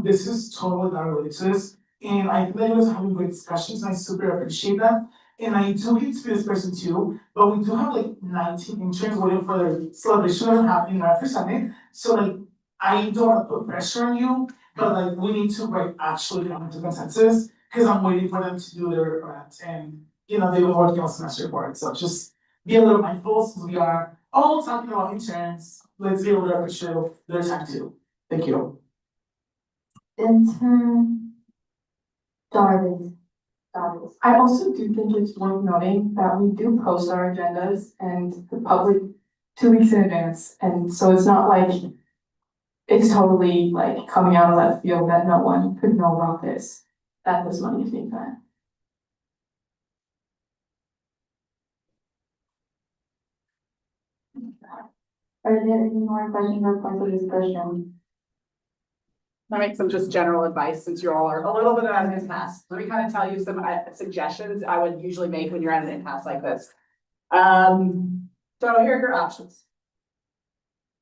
This is totally not related to this, and I think that you guys are having great discussions, and I super appreciate that. And I do hate to be this person too, but we do have like 19 interns waiting for their celebration that are happening right for Sunday. So like, I don't want to put pressure on you, but like, we need to like actually come to consensus, because I'm waiting for them to do their event, and you know, they've been working on semester report, so just be a little mindful, since we are all talking about interns, let's be able to appreciate their time too. Thank you. Intern Jarvis. I also do think it's worth noting that we do post our agendas and the public 2 weeks in advance. And so it's not like it's totally like coming out of left field that no one could know about this, that this money is being spent. Are there any more questions or points of discussion? I make some just general advice, since you all are a little bit out of impasse. Let me kind of tell you some suggestions I would usually make when you're at an impasse like this. So here are your options.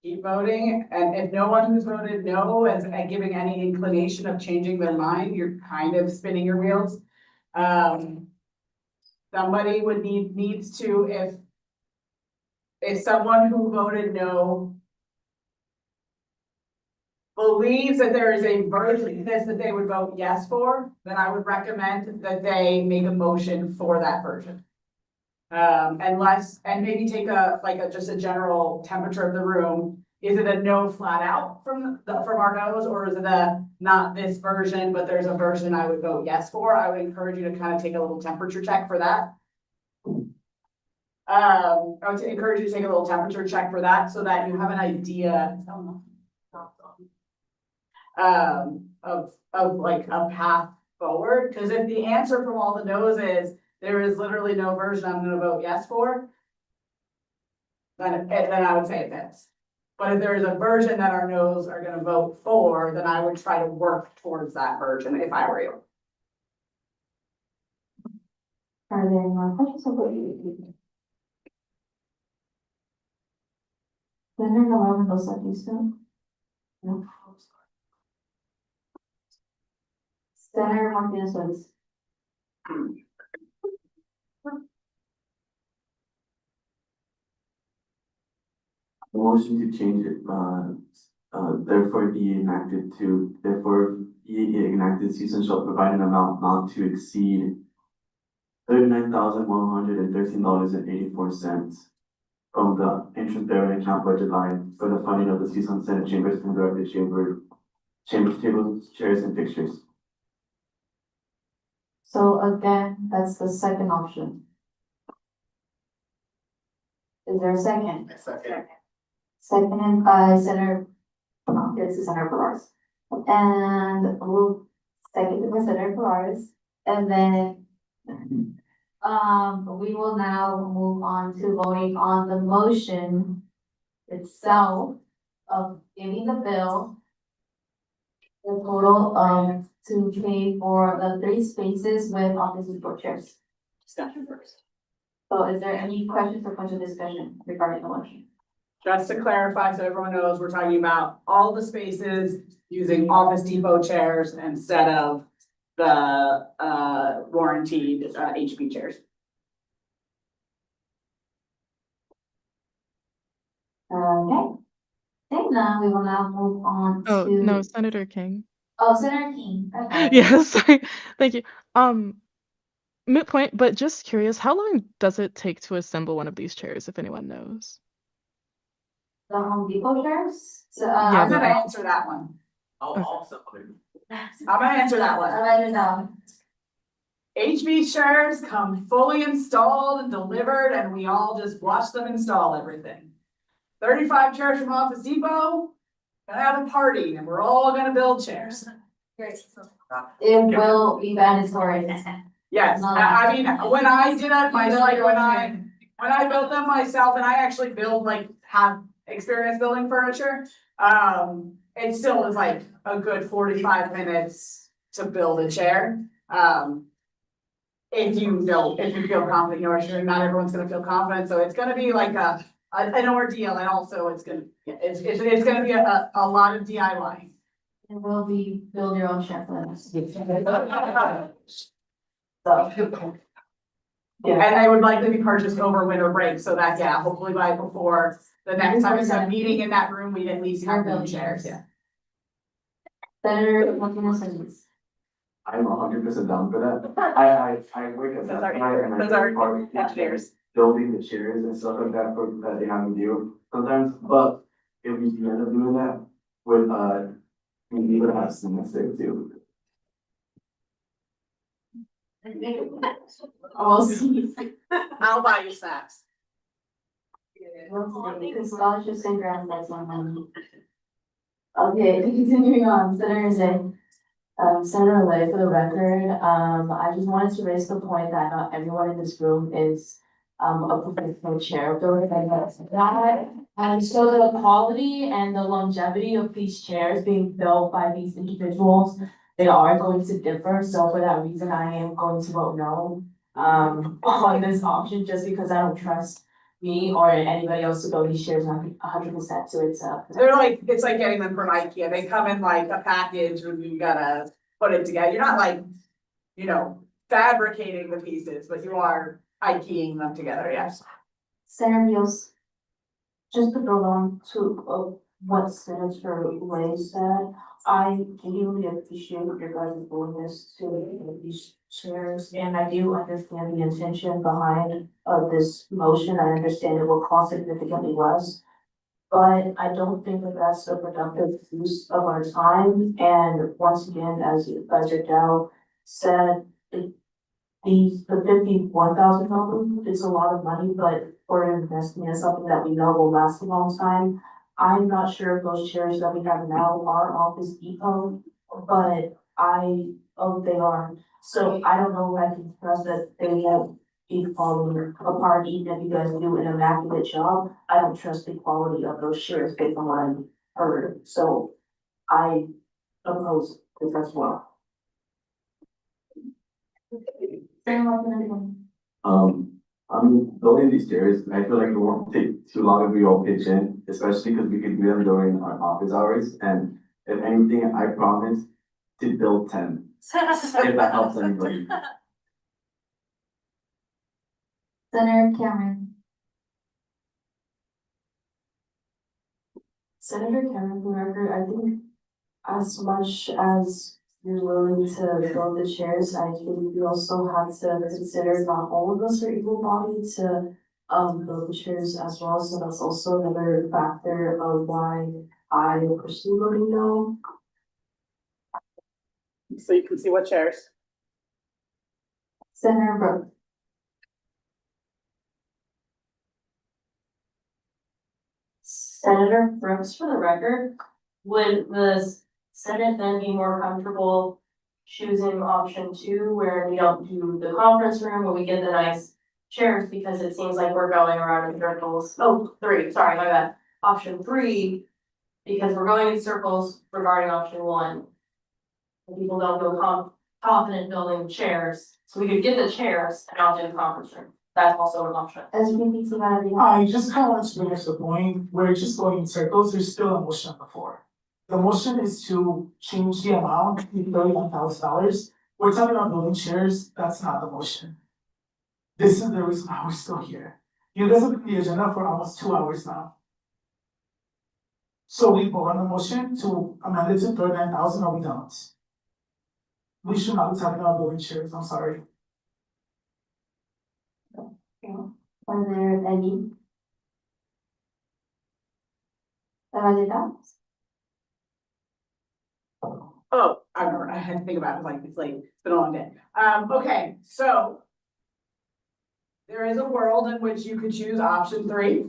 Keep voting, and if no one who's voted no and giving any inclination of changing their mind, you're kind of spinning your wheels. Somebody would needs to, if someone who voted no believes that there is a version of this that they would vote yes for, then I would recommend that they make a motion for that version. And maybe take just a general temperature of the room. Is it a no flat out from our no's, or is it a not this version, but there's a version I would vote yes for? I would encourage you to kind of take a little temperature check for that. I would encourage you to take a little temperature check for that, so that you have an idea. of like a path forward. Cause if the answer from all the no's is, there is literally no version I'm gonna vote yes for, then I would say it fits. But if there is a version that our no's are gonna vote for, then I would try to work towards that version if I were you. Are there any more questions about you? Senator Navarro Rosario. No. Senator Martinez Solis. Motion to change it, therefore be enacted to, therefore be enacted, CSUN shall provide an amount not to exceed $39,113.84 from the interest-bearing account budget line for the funding of the CSUN Senate Chambers and Directed Chambers tables, chairs, and fixtures. So again, that's the second option. Is there a second? Second. Seconded by Senator, this is Senator Perez. And we'll second by Senator Perez. And then, we will now move on to voting on the motion itself of giving the bill the total of to pay for the 3 spaces with office support chairs. Discussion first. So is there any questions or bunch of discussion regarding the motion? Just to clarify, so everyone knows, we're talking about all the spaces using Office Depot chairs instead of the warranted HP chairs. Okay. Okay, now we will now move on Oh, to. no, Senator King. Oh, Senator King. Okay. Yes, sorry. Thank you. Moot point, but just curious, how long does it take to assemble one of these chairs, if anyone knows? The Home Depot chairs? So, Yeah, I'm gonna answer that one. I'm gonna answer that one. I'll write it down. HB chairs come fully installed and delivered, and we all just watch them install everything. 35 chairs from Office Depot, gonna have a party, and we're all gonna build chairs. It will be mandatory. Yes, I mean, when I did it, when I built them myself, and I actually have experience building furniture, it still was like a good 45 minutes to build a chair. If you feel confident, sure, not everyone's gonna feel confident, so it's gonna be like an ordeal, and also it's gonna be a lot of DIY. It will be build your own chef list. Yeah, and they would likely be purchased over winter break, so that, yeah, hopefully before the next time it's a meeting in that room, we'd at least have new chairs, yeah. Senator Martinez. I'm 100% down for that. I wake up that night and I take part in engineers. building the chairs and stuff like that that they have to do sometimes, but if we end up doing that with, we need to have some mistake too. I'll see. I'll buy you snacks. Scholarships and grants, that's on money. Okay, continuing on, Senator Zay. Senator Lay, for the record, I just wanted to raise the point that not everyone in this room is a professional chair builder, and that's that. And so the quality and the longevity of these chairs being built by these individuals, they are going to differ. So for that reason, I am going to vote no on this option, just because I don't trust me or anybody else to build these chairs 100%. So it's It's like getting them from IKEA. They come in like a package and you gotta put it together. You're not like, fabricating the pieces, but you are IKEAing them together, yes. Senator Beals, just to build on to what Senator Lay said, I genuinely appreciate your guys' willingness to build these chairs, and I do understand the intention behind this motion. I understand it will cost significantly less, but I don't think that that's a productive use of our time. And once again, as Dow said, the $51,000 is a lot of money, but for an investment in something that we know will last a long time, I'm not sure if those chairs that we have now are Office Depot, but they are. So I don't know if I can trust that they won't be falling apart even if you guys do an immaculate job. I don't trust the quality of those chairs based on what I've heard, so I oppose this as well. Building these chairs, I feel like it won't take too long if we all pitch in, especially because we could do them during our office hours. And if anything, I promise to build 10, if that helps anybody. Senator Cameron. Senator Cameron, for the record, I think as much as you're willing to build the chairs, I think you also have to consider not all of us are able-bodied to build the chairs as well, so that's also another factor of why I personally voted no. So you can see what chairs. Senator Brooke. Senator Brooks, for the record, would the Senate then be more comfortable choosing option 2, where we don't do the conference room, but we get the nice chairs, because it seems like we're going around in circles. Oh, 3, sorry, my bad. Option 3, because we're going in circles regarding option 1. And people don't feel confident building chairs, so we could get the chairs and not do the conference room. That's also an option. I just kind of want to finish the point, we're just going in circles, there's still a motion on the floor. The motion is to change the amount to $31,000. We're talking about building chairs, that's not the motion. This is the reason why we're still here. You guys have been on the agenda for almost 2 hours now. So we vote on the motion to amend it to 39,000, or we don't. We should not be talking about building chairs, I'm sorry. Are there any? Oh, I remember, I had to think about it, like, it's late, it's been a long day. Okay, so. There is a world in which you could choose option 3.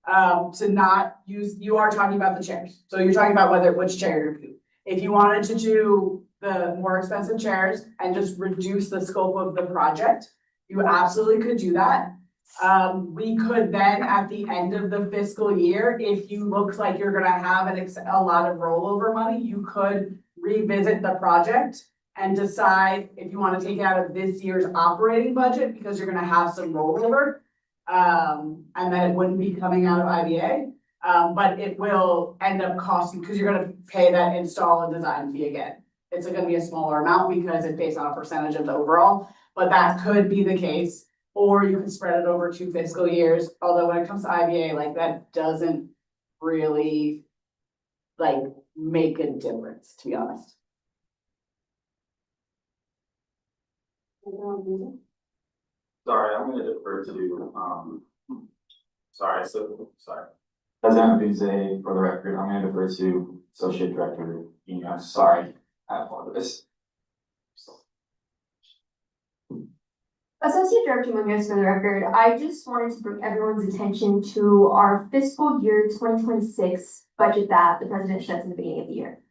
To not use, you are talking about the chairs, so you're talking about which chair you're doing. If you wanted to do the more expensive chairs and just reduce the scope of the project, you absolutely could do that. We could then, at the end of the fiscal year, if you look like you're gonna have a lot of rollover money, you could revisit the project and decide if you wanna take it out of this year's operating budget, because you're gonna have some rollover. And then it wouldn't be coming out of IBA, but it will end up costing, because you're gonna pay that install and design fee again. It's gonna be a smaller amount because it's based on a percentage of the overall, but that could be the case. Or you can spread it over 2 fiscal years, although when it comes to IBA, like, that doesn't really like make a difference, to be honest. Sorry, I'm gonna defer to, sorry. President Abunze, for the record, I'm gonna defer to Associate Director Ina, sorry, I apologize. Associate Director Munoz, for the record, I just wanted to bring everyone's attention to our fiscal year 2026 budget that the president sets in the beginning of the year.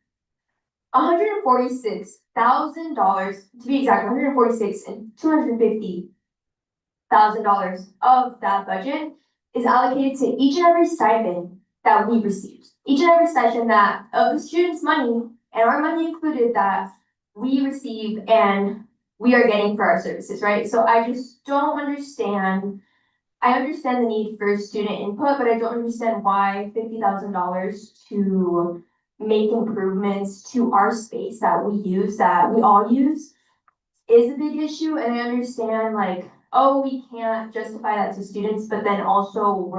$146,000, to be exact, $146,000 and $250,000 of that budget is allocated to each and every stipend that we received. Each and every stipend that of the students' money and our money included that we receive and we are getting for our services, right? So I just don't understand. I understand the need for student input, but I don't understand why $50,000 to make improvements to our space that we use, that we all use, is a big issue. And I understand, like, oh, we can't justify that to students, but then also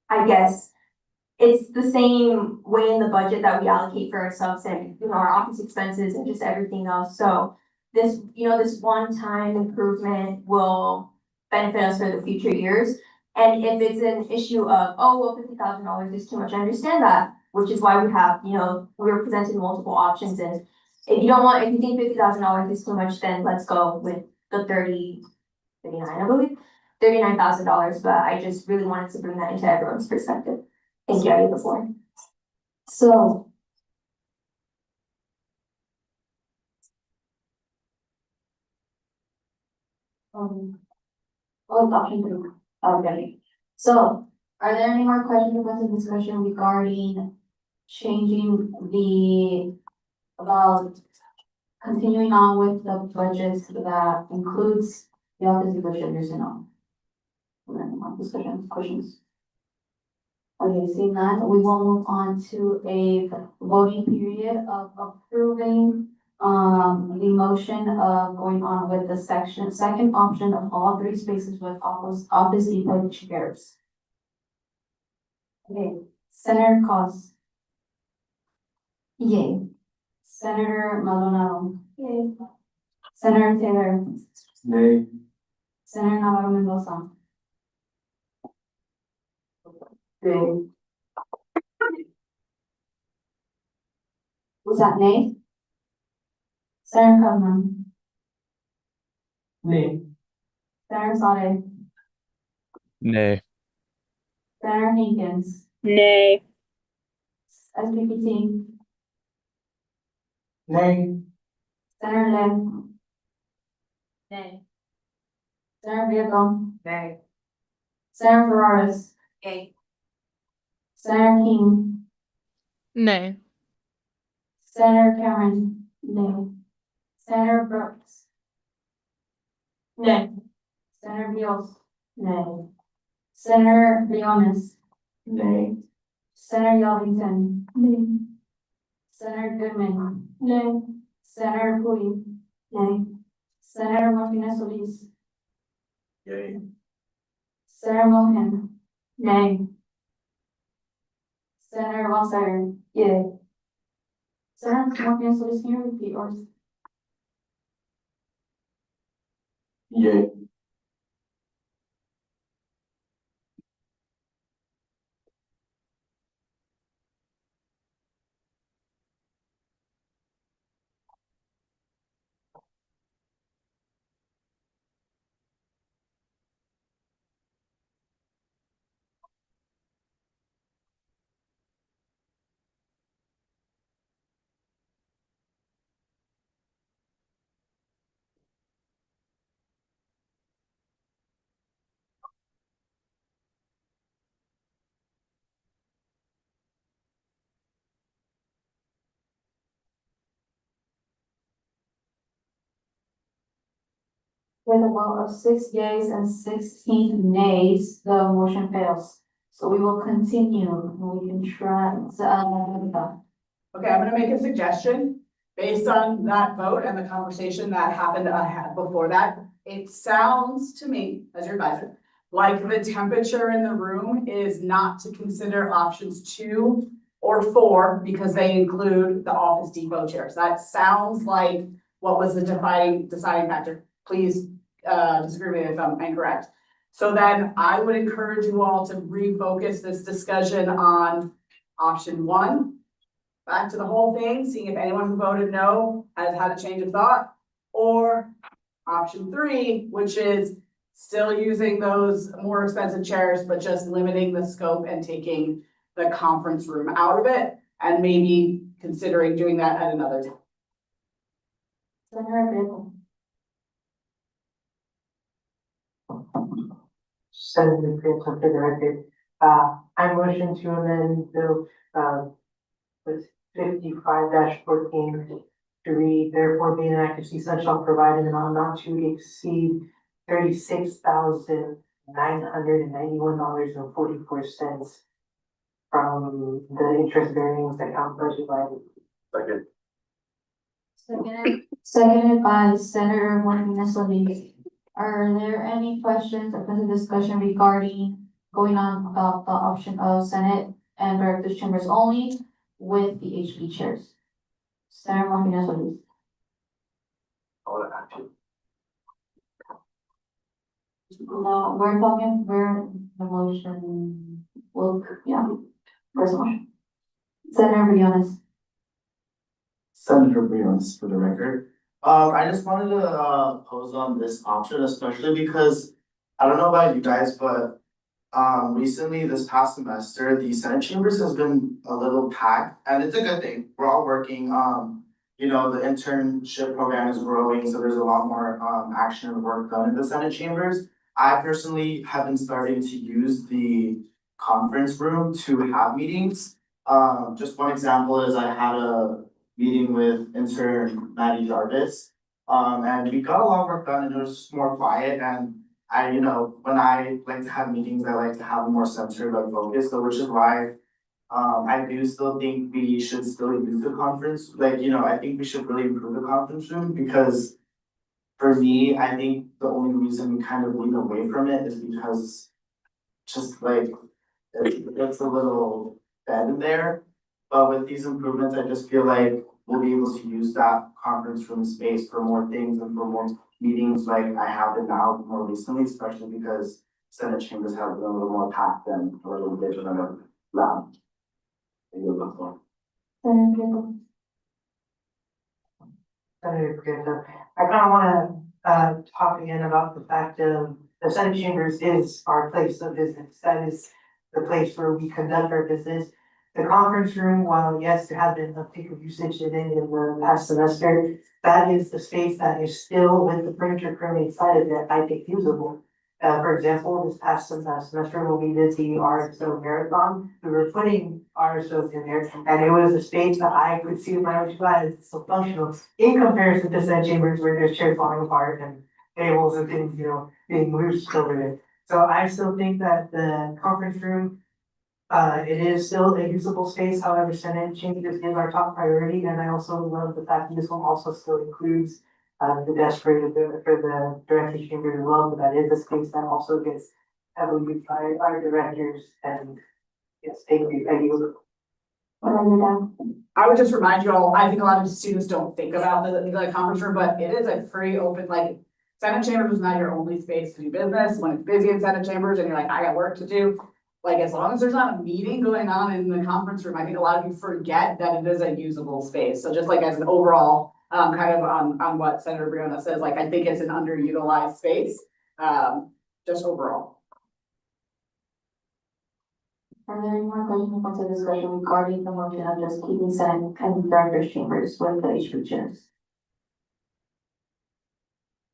I guess, it's the same way in the budget that we allocate for ourselves and, our office expenses and just everything else. So this, this one-time improvement will benefit us for the future years. And if it's an issue of, oh, well, $50,000 is too much, I understand that, which is why we have, we're presented multiple options. And if you think $50,000 is too much, then let's go with the $39,000, but I just really wanted to bring that into everyone's perspective. Thank you, I have the floor. So. Option three, okay. So, are there any more questions about the discussion regarding changing about continuing on with the budgets that includes the office negotiators and all? Discussion, questions? Okay, seeing that, we will move on to a voting period of approving the motion of going on with the second option of all three spaces with office depot chairs. Okay, Senator Cos. Yay. Senator Maldonado. Yay. Senator Taylor. Nay. Senator Navarro Mendoza. Nay. Was that nay? Senator Krugman. Nay. Senator Sade. Nay. Senator Hankins. Nay. SPPT. Nay. Senator Lynn. Nay. Senator Viejo. Nay. Senator Ferraris. Yay. Senator King. Nay. Senator Cameron. Nay. Senator Brooks. Nay. Senator Beals. Nay. Senator Leonis. Nay. Senator Yelvington. Nay. Senator Goodman. Nay. Senator Puy. Nay. Senator Martinez Solis. Yay. Senator Mohan. Nay. Senator Walser. Yay. Senator Martinez Solis, can you repeat yours? Yay. With a vote of 6 yeas and 16 nays, the motion fails. So we will continue, we can try, Okay, I'm gonna make a suggestion based on that vote and the conversation that happened before that. It sounds to me, as your advisor, like the temperature in the room is not to consider options 2 or 4 because they include the Office Depot chairs. That sounds like what was the deciding factor. Please disagree with me if I'm incorrect. So then I would encourage you all to refocus this discussion on option 1. Back to the whole thing, seeing if anyone who voted no has had a change of thought. Or option 3, which is still using those more expensive chairs, but just limiting the scope and taking the conference room out of it. And maybe considering doing that at another time. Senator Bill. Senator Prince, for the record, I motion to amend bill, with 55-14 to read, therefore being enacted, CSUN shall provide an amount not to exceed $36,991.44 from the interest bearing account budget line. Second. Seconded by Senator Martinez Solis. Are there any questions or further discussion regarding going on about the option of Senate and Directors Chambers only with the HP chairs? Senator Martinez Solis. All action. No, we're the motion, first motion. Senator Briones. Senator Briones, for the record. I just wanted to pose on this option, especially because I don't know about you guys, but recently, this past semester, the Senate chambers has been a little packed, and it's a good thing. We're all working, the internship program is growing, so there's a lot more, action and work done in the Senate chambers. I personally have been starting to use the conference room to have meetings. Just one example is I had a meeting with intern Maddie Jarvis. And we got a lot of work done and it was just more quiet and when I like to have meetings, I like to have a more centered like focus, so which is why I do still think we should still use the conference, I think we should really improve the conference room because for me, I think the only reason we kind of lean away from it is because just like it's a little dead in there. But with these improvements, I just feel like we'll be able to use that conference room space for more things and for more meetings like I have been now more recently, especially because Senate chambers have been a little more packed than a little bit of a loud. Senator Griffith, I kind of want to talk again about the fact of the Senate chambers is our place of business. That is the place where we conduct our business. The conference room, while yes, there has been uptick of usage in it in the past semester, that is the space that is still with the furniture currently inside of it, I think usable. For example, this past semester when we did the RSO marathon, we were putting RSOs in there and it was a space that I could see with my own two eyes, it's so functional in comparison to Senate chambers where there's chairs falling apart and tables and things, being moved over there. So I still think that the conference room, it is still a usable space, however, Senate chambers is our top priority, and I also love the fact that this one also still includes the desk for the director's chamber as well, but that is a space that also gets heavily used by our directors and yes, thank you, thank you. I would just remind you all, I think a lot of students don't think about the conference room, but it is a free, open, Senate chambers is not your only space to do business. When it's busy in Senate chambers and you're like, I got work to do. As long as there's not a meeting going on in the conference room, I think a lot of you forget that it is a usable space. So just as an overall, kind of on what Senator Briona says, I think it's an underutilized space, just overall. Are there any more questions or points of discussion regarding the motion of just keeping Senate and director's chambers with the HB chairs?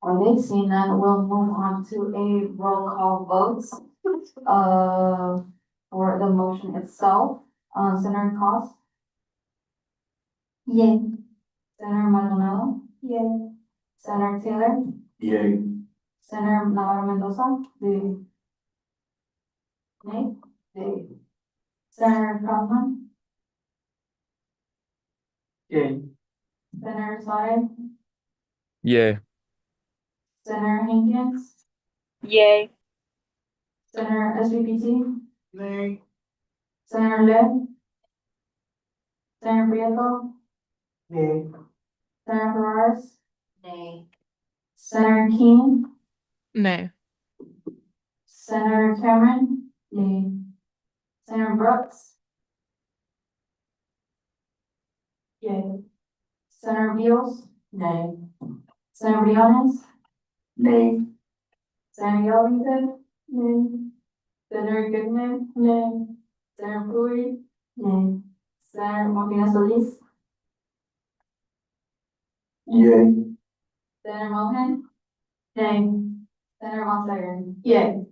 Okay, seeing none, we'll move on to a roll call vote. For the motion itself, Senator Cost? Yay. Senator Maldonado? Yay. Senator Taylor? Yay. Senator Navarro Mendoza? Yay. Nay? Yay. Senator Kaufman? Yay. Senator Suarez? Yay. Senator Hankins? Yay. Senator SVPT? Nay. Senator Lynn? Senator Prieto? Yay. Senator Ferraris? Nay. Senator King? Nay. Senator Cameron? Yay. Senator Brooks? Yay. Senator Beals? Nay. Senator Briones? Nay. Senator Yellington? Nay. Senator Goodman? Nay. Senator Fluey? Nay. Senator Martinez Solis? Yay. Senator Mohan? Nay. Senator Von Sager? Yay.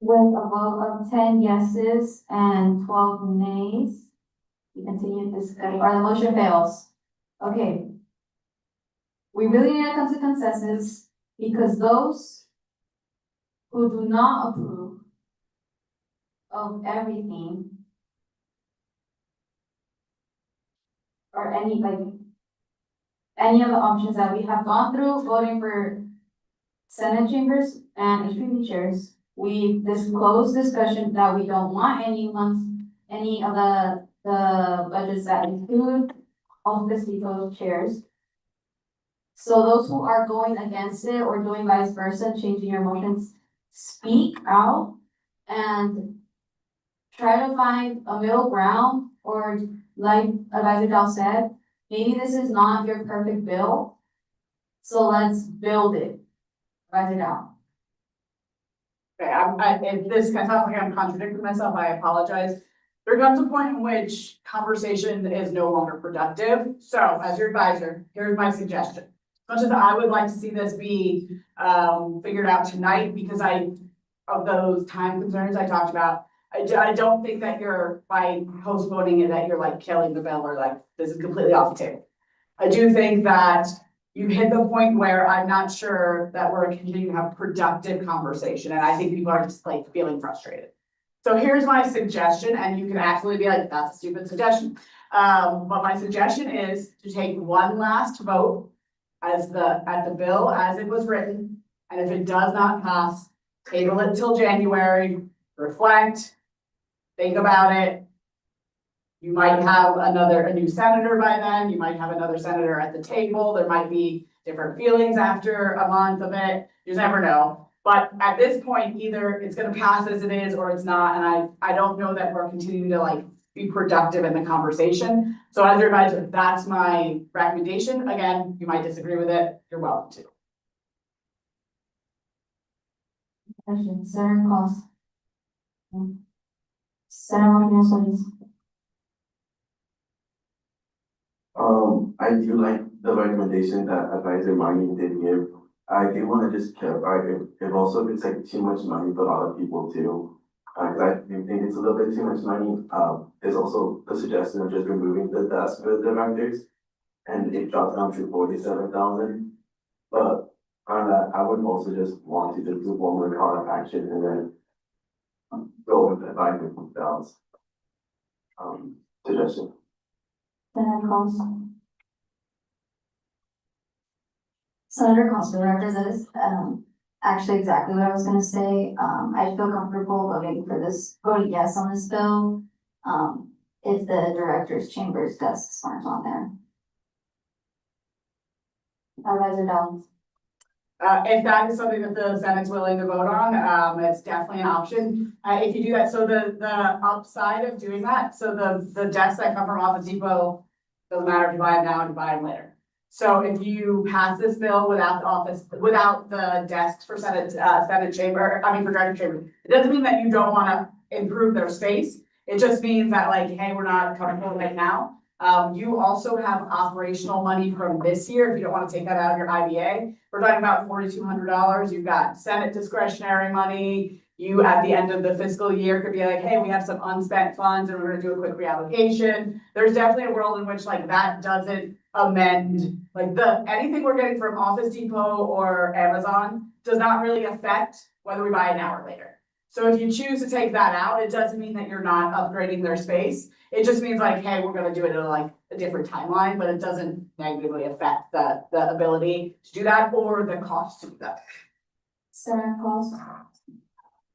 With a vote of 10 yeses and 12 nays, we continue discussion, or the motion fails. Okay. We really need to come to consensus because those who do not approve of everything or any of the options that we have gone through, voting for Senate chambers and HPV chairs, we disclosed discussion that we don't want any of the budgets that include office depot chairs. So those who are going against it or doing vice versa, changing your motions, speak out and try to find a middle ground, or like Advisor Dell said, maybe this is not your perfect bill. So let's build it. Advisor Dell. Okay, if this kind of sounds like I'm contradicting myself, I apologize. There comes a point in which conversation is no longer productive. So as your advisor, here's my suggestion. As much as I would like to see this be figured out tonight, because of those time concerns I talked about, I don't think that you're, by postponing it, that you're like killing the bill or like this is completely off the table. I do think that you hit the point where I'm not sure that we're continuing to have productive conversation, and I think people are just like feeling frustrated. So here's my suggestion, and you can absolutely be like, that's a stupid suggestion. But my suggestion is to take one last vote at the bill as it was written, and if it does not pass, table it till January, reflect, think about it. You might have a new senator by then, you might have another senator at the table, there might be different feelings after a month of it, you just never know. But at this point, either it's gonna pass as it is or it's not, and I don't know that we're continuing to like be productive in the conversation. So as your advisor, that's my recommendation. Again, you might disagree with it, you're welcome to. Question, Senator Cost. Senator Martinez. I do like the recommendation that Advisor Marnie did give. I do wanna just clarify if also if it's like too much money for a lot of people too. Cause I do think it's a little bit too much money. There's also the suggestion of just removing the desk for the directors. And it drops down to 47,000. But on that, I would also just want to just do one more call of action and then go with the advisor themselves. Suggestion. Senator Cost. Senator Costa, Representatives, actually exactly what I was gonna say. I feel comfortable voting yes on this bill. If the director's chambers desks aren't on there. Advisor Downs. If that is something that the Senate's willing to vote on, it's definitely an option. If you do that, so the upside of doing that, so the desks that come from Office Depot, doesn't matter if you buy them now or you buy them later. So if you pass this bill without the desks for Senate chamber, for director chamber, it doesn't mean that you don't wanna improve their space. It just means that like, hey, we're not comfortable right now. You also have operational money from this year, if you don't wanna take that out of your IBA. We're talking about $4,200, you've got Senate discretionary money. You, at the end of the fiscal year, could be like, hey, we have some unspent funds and we're gonna do a quick reallocation. There's definitely a world in which like that doesn't amend, like anything we're getting from Office Depot or Amazon does not really affect whether we buy it now or later. So if you choose to take that out, it doesn't mean that you're not upgrading their space. It just means like, hey, we're gonna do it at like a different timeline, but it doesn't negatively affect the ability to do that or the cost to do that. Senator Cost.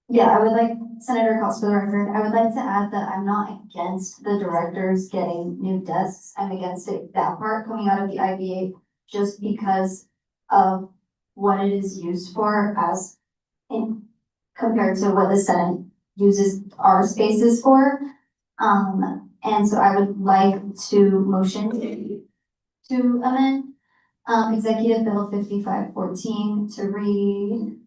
Yeah, I would like, Senator Costa, for the record, I would like to add that I'm not against the directors getting new desks. I'm against that part coming out of the IBA just because of what it is used for compared to what the Senate uses our spaces for. And so I would like to motion to amend Executive Bill 5514 to read,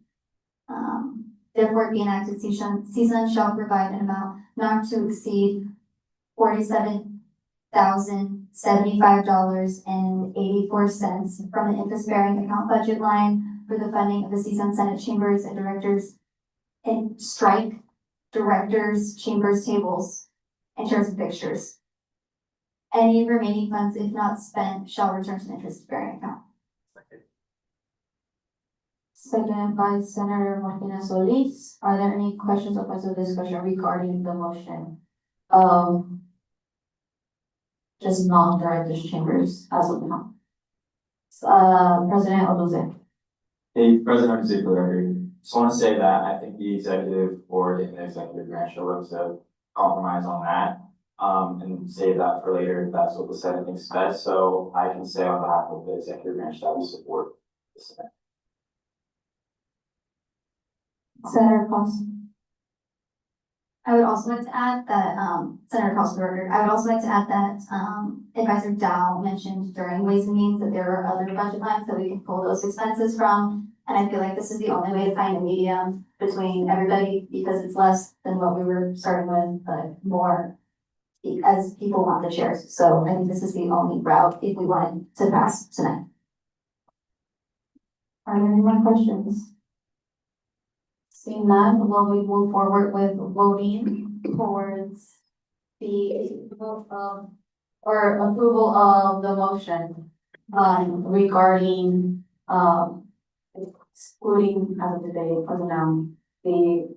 therefore be enacted, CSUN shall provide an amount not to exceed $47,075.84 from the interest-bearing account budget line for the funding of the CSUN Senate Chambers and Directors and strike directors, chambers, tables, and chairs and fixtures. Any remaining funds, if not spent, shall return to the interest-bearing account. Second by Senator Martinez Solis. Are there any questions or points of discussion regarding the motion of just non-directors chambers as of now? President Odoze. Hey, President of the record, just want to say that I think the executive board and the executive branch should look to compromise on that. And save that for later if that's what the Senate thinks best. So I can say on behalf of the executive branch that we support the Senate. Senator Cost. I would also like to add that, Senator Cost for the record, I would also like to add that, Advisor Dow mentioned during Ways and Means that there are other budget lines that we can pull those expenses from. And I feel like this is the only way to find a medium between everybody because it's less than what we were starting with, but more as people want the chairs. So I think this is the only route if we wanted to pass tonight. Are there any more questions? Seeing none, will we move forward with voting towards the vote of, or approval of the motion regarding excluding as of today for the now the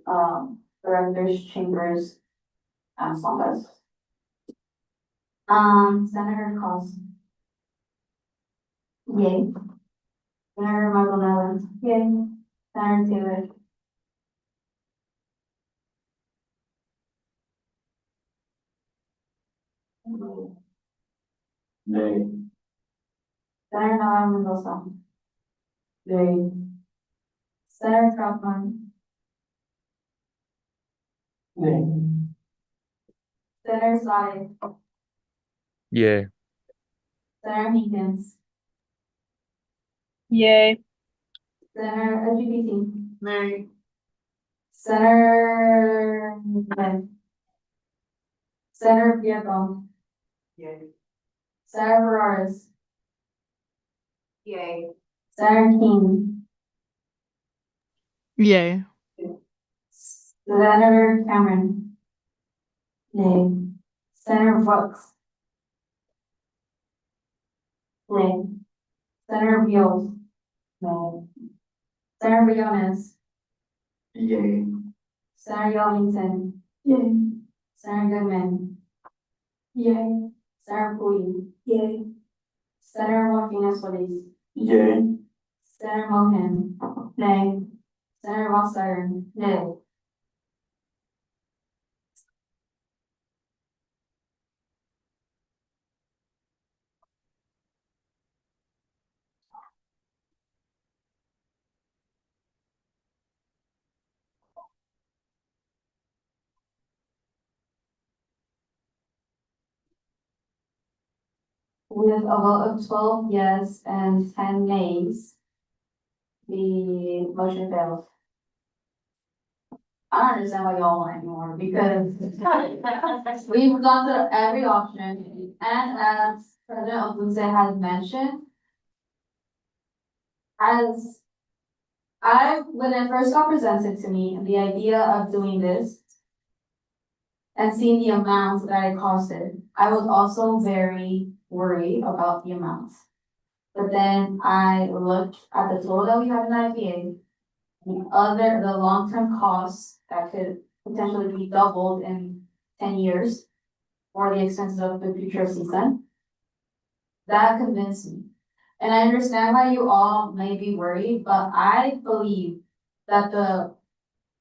directors chambers as long as Senator Cost. Yay. Senator Maldonado. Yay. Senator Taylor. Nay. Senator Navarro Mendoza. Yay. Senator Troutman. Nay. Senator Sade. Yeah. Senator Higgins. Yay. Senator LGBT. Nay. Senator Lynn. Senator Prieto. Yay. Senator Ferraris. Yay. Senator King. Yay. Senator Cameron. Nay. Senator Brooks. Nay. Senator Beals. No. Senator Briones. Yay. Senator Yellington. Yay. Senator Goodman. Yay. Senator Puig. Yay. Senator Martinez Solis. Yay. Senator Mohan. Nay. Senator Rossiter. Nay. With a vote of 12 yes and 10 nays, the motion fails. I don't understand why y'all want anymore because we've gone through every option and as President Ofunse has mentioned, when it first got presented to me, the idea of doing this and seeing the amounts that it costed, I was also very worried about the amounts. But then I looked at the total that we have in IPA, the long-term costs that could potentially be doubled in 10 years for the expenses of the future of CSUN. That convinced me. And I understand why you all may be worried, but I believe that the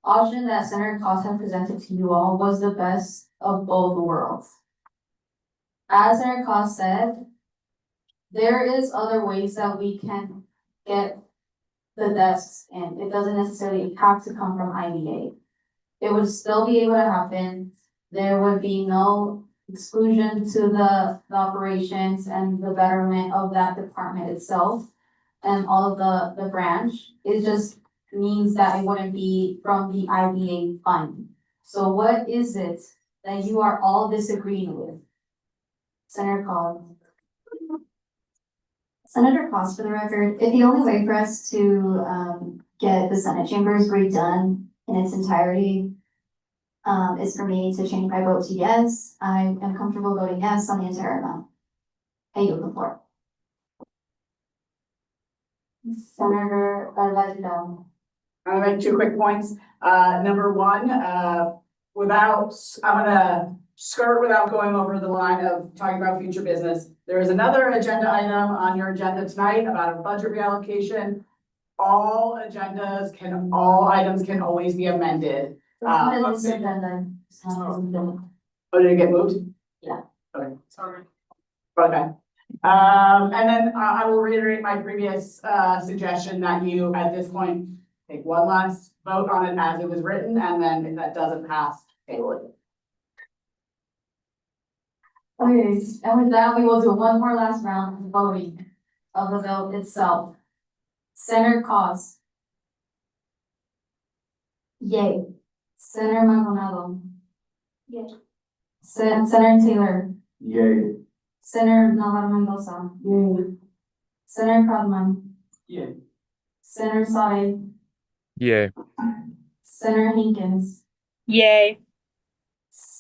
option that Senator Cost had presented to you all was the best of both worlds. As Senator Cost said, there is other ways that we can get the desks in. It doesn't necessarily have to come from IBA. It would still be able to happen. There would be no exclusion to the operations and the betterment of that department itself and all of the branch. It just means that it wouldn't be from the IBA fund. So what is it that you are all disagreeing with? Senator Collins. Senator Cost, for the record, if the only way for us to get the Senate chambers redone in its entirety is for me to change my vote to yes. I am comfortable voting yes on the entire amount. I yield the floor. Senator Alvarado. I'm gonna make 2 quick points. Number one, I'm gonna skirt without going over the line of talking about future business. There is another agenda item on your agenda tonight about a budget reallocation. All items can always be amended. Oh, did it get moved? Yeah. Okay, sorry. Okay. And then I will reiterate my previous suggestion that you, at this point, take one last vote on it as it was written, and then if that doesn't pass, table it. Okay, and with that, we will do one more last round of voting of the bill itself. Senator Cos. Yay. Senator Maldonado. Yay. Senator Taylor. Yay. Senator Navarro Mendoza. Yay. Senator Crowdman. Yay. Senator Sade. Yay. Senator Hankins. Yay.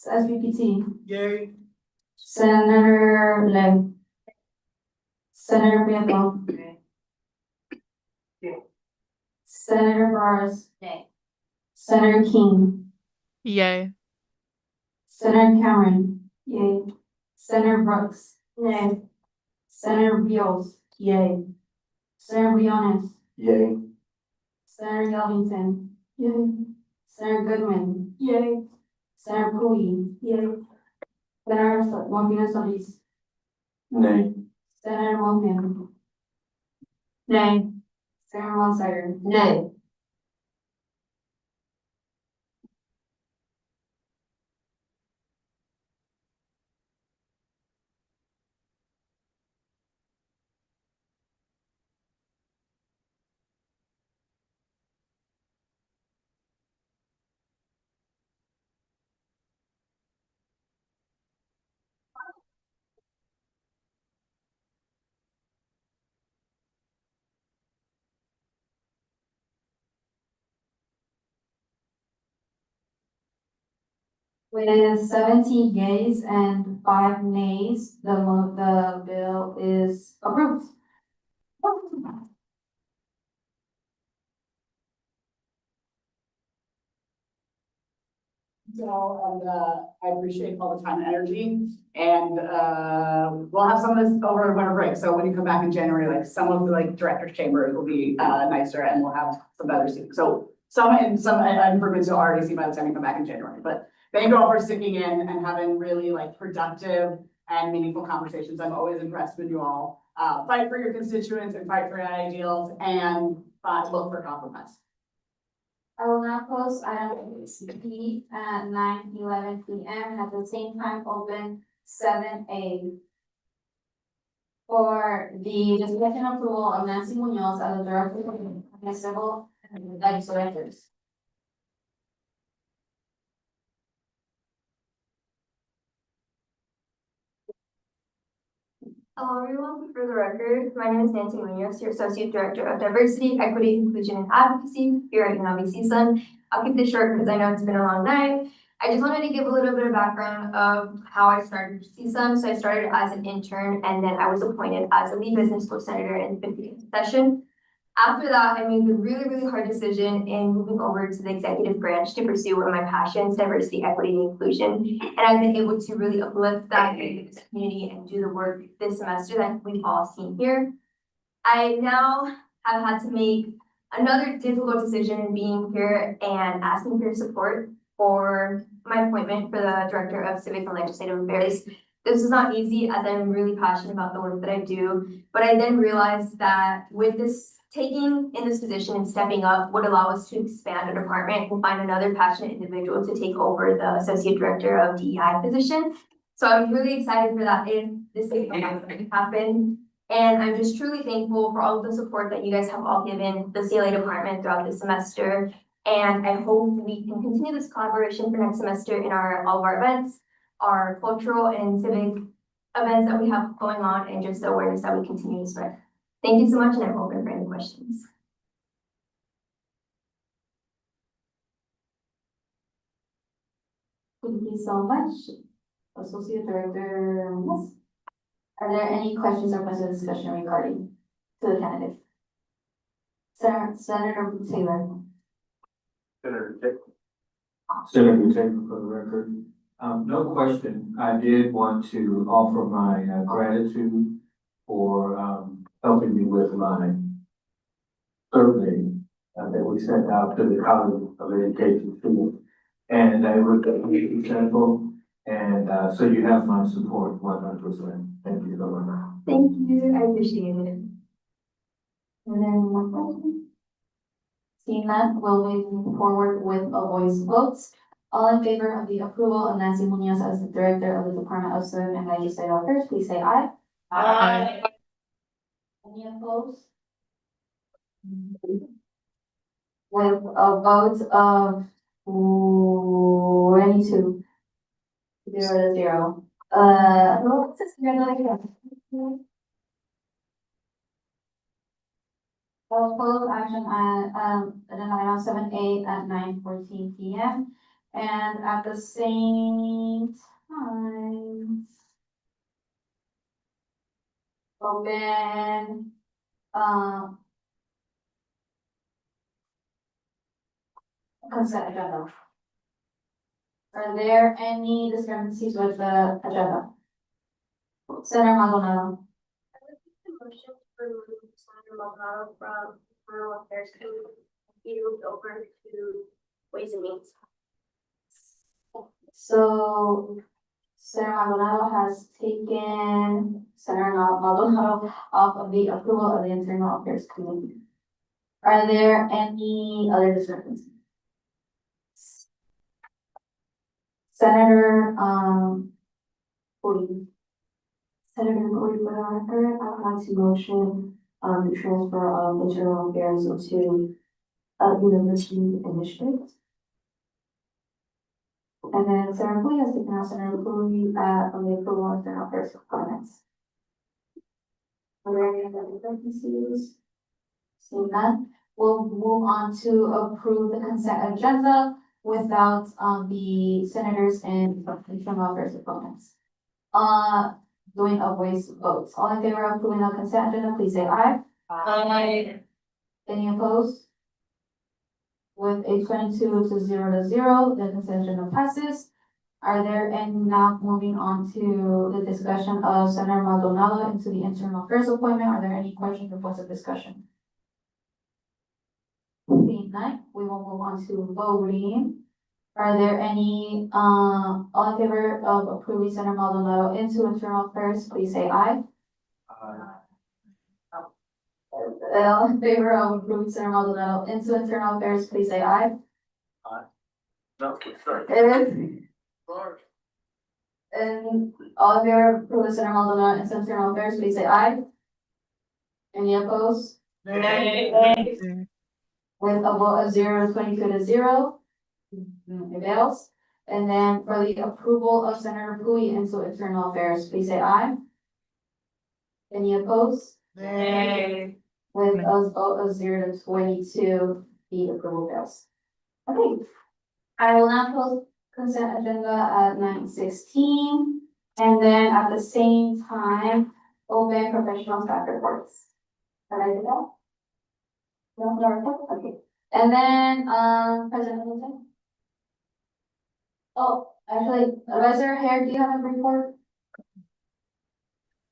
SVPT. Yay. Senator Lay. Senator Prieto. Senator Barnes. Nay. Senator King. Yay. Senator Cameron. Yay. Senator Brooks. Yay. Senator Beals. Yay. Senator Briones. Yay. Senator Galvington. Yay. Senator Goodman. Yay. Senator Cooley. Yay. Senator Martinez Solis. Nay. Senator Wilkin. Nay. Senator Lonsider. Nay. With 17 yeas and 5 nays, the bill is approved. So, I appreciate all the time and energy, and, we'll have some of this over winter break, so when you come back in January, like, some of the, like, director's chambers will be, nicer, and we'll have some better seating. So, some improvements you'll already see by the time you come back in January, but thank you all for sticking in and having really, like, productive and meaningful conversations. I'm always impressed when you all, fight for your constituents and fight for your ideals, and, look for compromise. I will now close item P at 9:11 PM and at the same time open 7A. For the discussion approval of Nancy Munoz as the Director of Civil and Legislators. Hello everyone, for the record, my name is Nancy Munoz, your Associate Director of Diversity, Equity, Inclusion, and Advocacy here at UNLV CSUN. I'll keep this short because I know it's been a long night. I just wanted to give a little bit of background of how I started CSUN. So I started as an intern and then I was appointed as a lead business school senator in the 50th session. After that, I made the really hard decision in moving over to the executive branch to pursue one of my passions, diversity, equity, and inclusion. And I've been able to really uplift that in this community and do the work this semester that we've all seen here. I now have had to make another difficult decision in being here and asking for your support for my appointment for the Director of Civic and Legislative Affairs. This is not easy as I'm really passionate about the work that I do, but I then realized that with this taking in this position and stepping up would allow us to expand our department and find another passionate individual to take over the Associate Director of DEI position. So I'm really excited for that if this happen. And I'm just truly thankful for all of the support that you guys have all given the CLA department throughout this semester. And I hope we can continue this collaboration for next semester in all of our events, our cultural and civic events that we have going on, and just the awareness that we continue to spread. Thank you so much, and I'm open for any questions. Thank you so much, Associate Director Ms. Are there any questions or points of discussion regarding to the candidate? Senator Taylor. Senator Taylor for the record. No question. I did want to offer my gratitude for helping me with my survey that we sent out to the College of Education students. And I was example, and so you have my support 100%. Thank you so much. Thank you, I appreciate it. Are there any more questions? Seeing none, we'll move forward with a voice vote. All in favor of the approval of Nancy Munoz as the Director of the Department of Civil and Legislative Affairs, please say aye. Aye. Any opposed? With a vote of 22, 0-0. What's this? Proposed action at agenda item 7A at 9:14 PM. And at the same time, open, consent agenda. Are there any discrepancies with the agenda? Senator Maldonado. Motion for Senator Maldonado from Rural Affairs to be moved over to Ways and Means. So Senator Maldonado has taken Senator Maldonado off of the approval of the Internal Affairs Committee. Are there any other discrepancies? Senator, Cody. Senator Cody, for the record, I would like to motion, the transfer of internal affairs into, university initiatives. And then Senator Cody has taken out Senator Cody, from the approval of internal affairs requirements. Are there any other discrepancies? Seeing none, we'll move on to approve the consent agenda without, the senators and internal affairs opponents. Doing a voice votes. All in favor of approving the consent agenda, please say aye. Aye. Any opposed? With a 22-0, the consent agenda passes. Are there any, now moving on to the discussion of Senator Maldonado into the internal affairs appointment, are there any questions or points of discussion? Seeing none, we will move on to voting. Are there any, all in favor of approving Senator Maldonado into internal affairs, please say aye. All in favor of approving Senator Maldonado into internal affairs, please say aye. No, sorry. And all in favor of approving Senator Maldonado into internal affairs, please say aye. Any opposed? Nay. With a vote of 22-0. It fails. And then for the approval of Senator Pui into internal affairs, please say aye. Any opposed? Nay. With a vote of 0-22, the approval fails. Okay. I will now close consent agenda at 9:16. And then at the same time, open professional staff reports. Can I do that? No, okay. And then, President Hamilton? Oh, actually, Advisor Hare, do you have a report?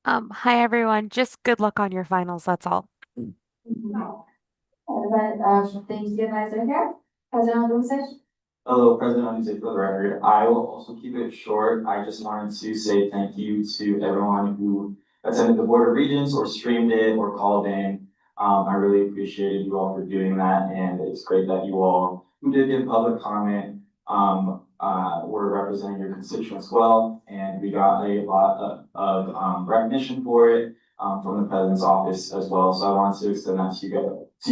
Hi everyone, just good luck on your finals, that's all. No. Thanks to Advisor Hare. President Hamilton? Hello, President Anise, for the record. I will also keep it short. I just wanted to say thank you to everyone who attended the Board of Regents or streamed it or called in. I really appreciated you all for doing that, and it's great that you all who did give public comment were representing your constituents well, and we got a lot of recognition for it from the President's office as well. So I wanted to extend that to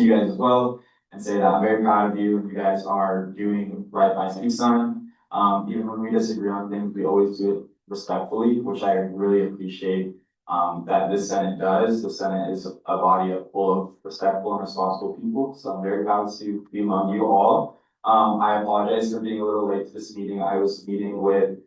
you guys as well, and say that I'm very proud of you. You guys are doing right by CSUN. Even when we disagree on things, we always do it respectfully, which I really appreciate. That the Senate does. The Senate is a body full of respectful and responsible people. So I'm very proud to be among you all. I apologize for being a little late to this meeting. I was meeting with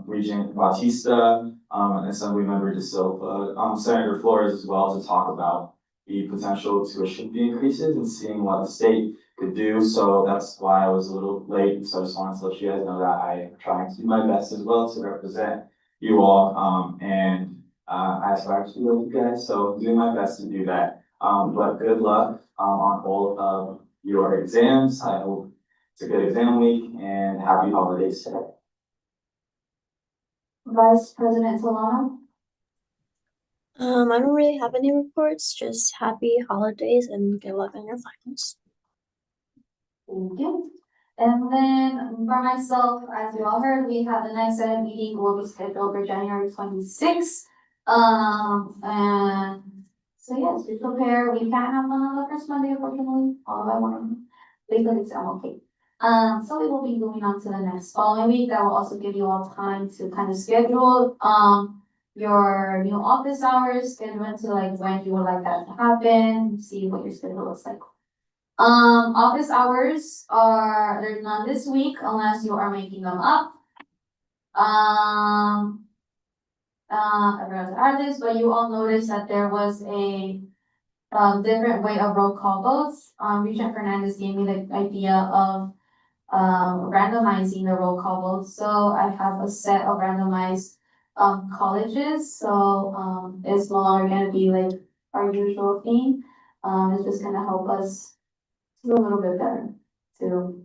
Regent Bautista, and Assemblymember De Silva, Senator Flores as well to talk about the potential tuition fee increases and seeing what the state could do. So that's why I was a little late. So I just wanted to let you guys know that I am trying to do my best as well to represent you all. And I aspire to be with you guys. So I'm doing my best to do that. But good luck on all of your exams. I hope it's a good exam week and happy holidays today. Vice President Solano? I don't really have any reports, just happy holidays and good luck on your finals. Thank you. And then for myself, as you all heard, we have the next Senate meeting will be scheduled for January 26th. And so yes, be prepared. We can't have one on the first Monday, unfortunately, although I want to, because I'm okay. So we will be moving on to the next following week. That will also give you all time to kind of schedule, your new office hours, schedule to like when you would like that to happen, see what your schedule looks like. Office hours there's none this week unless you are making them up. I forgot to add this, but you all noticed that there was a different way of roll call votes. Regent Fernandez gave me the idea of randomizing the roll call votes. So I have a set of randomized colleges. So it's no longer gonna be like our usual theme. It's just gonna help us do a little bit better to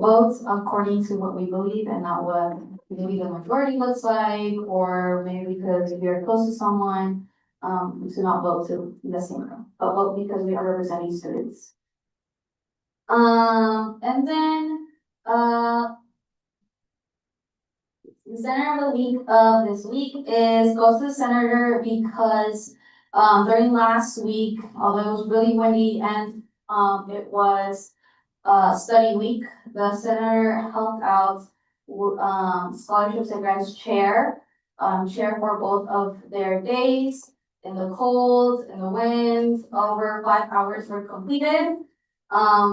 vote according to what we believe and not what maybe the majority looks like, or maybe because we are close to someone, to not vote to the same room, but vote because we are representing students. And then, the center of the week of this week is goes to the senator because during last week, although it was really windy and it was study week, the senator helped out scholarships and grants chair for both of their days in the cold, in the wind. Over 5 hours were completed.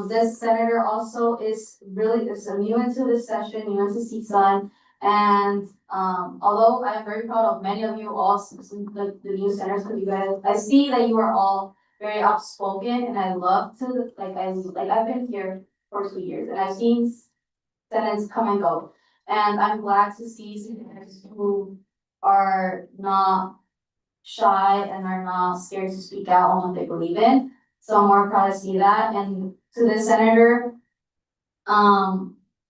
This senator also is new into this session, new into CSUN. And although I am very proud of many of you all, the new senators, because you guys, I see that you are all very outspoken, and I love to I've been here for 2 years, and I've seen senators come and go, and I'm glad to see senators who are not shy and are not scared to speak out on what they believe in. So I'm more proud to see that. And to the senator,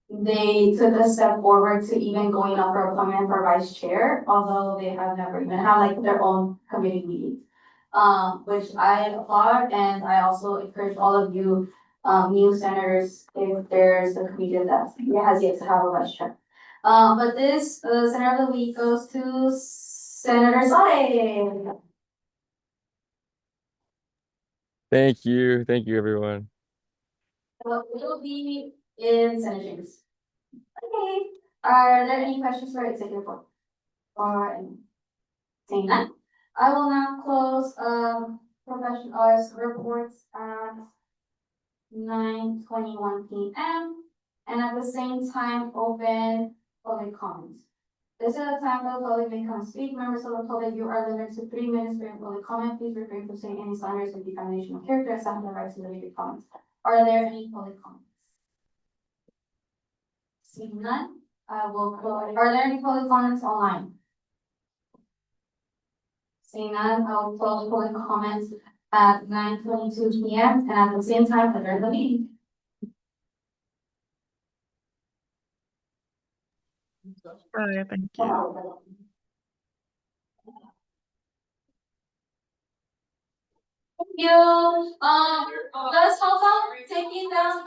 they took a step forward to even going up for appointment for vice chair, although they have never even had like their own committee meeting. Which I applaud, and I also encourage all of you, new senators, if there's a committee that has yet to have a vice chair. But this, Senator of the Week goes to Senator Sade. Thank you, everyone. So we'll be in Senate chambers. Okay, are there any questions for executive report? Or saying none? I will now close professional hours reports at 9:21 p.m. and at the same time open public comments. This is the time the public may come speak. Members of the public, you are limited to 3 minutes for your public comment. Please refrain from saying any slanders or defamation of character, except the rights to limit your comments. Are there any public comments? Seeing none, I will close. Are there any public comments online? Seeing none, I will close public comments at 9:22 p.m. and at the same time adjourn the meeting. All right, thank you. Thank you. Let's hold on taking down the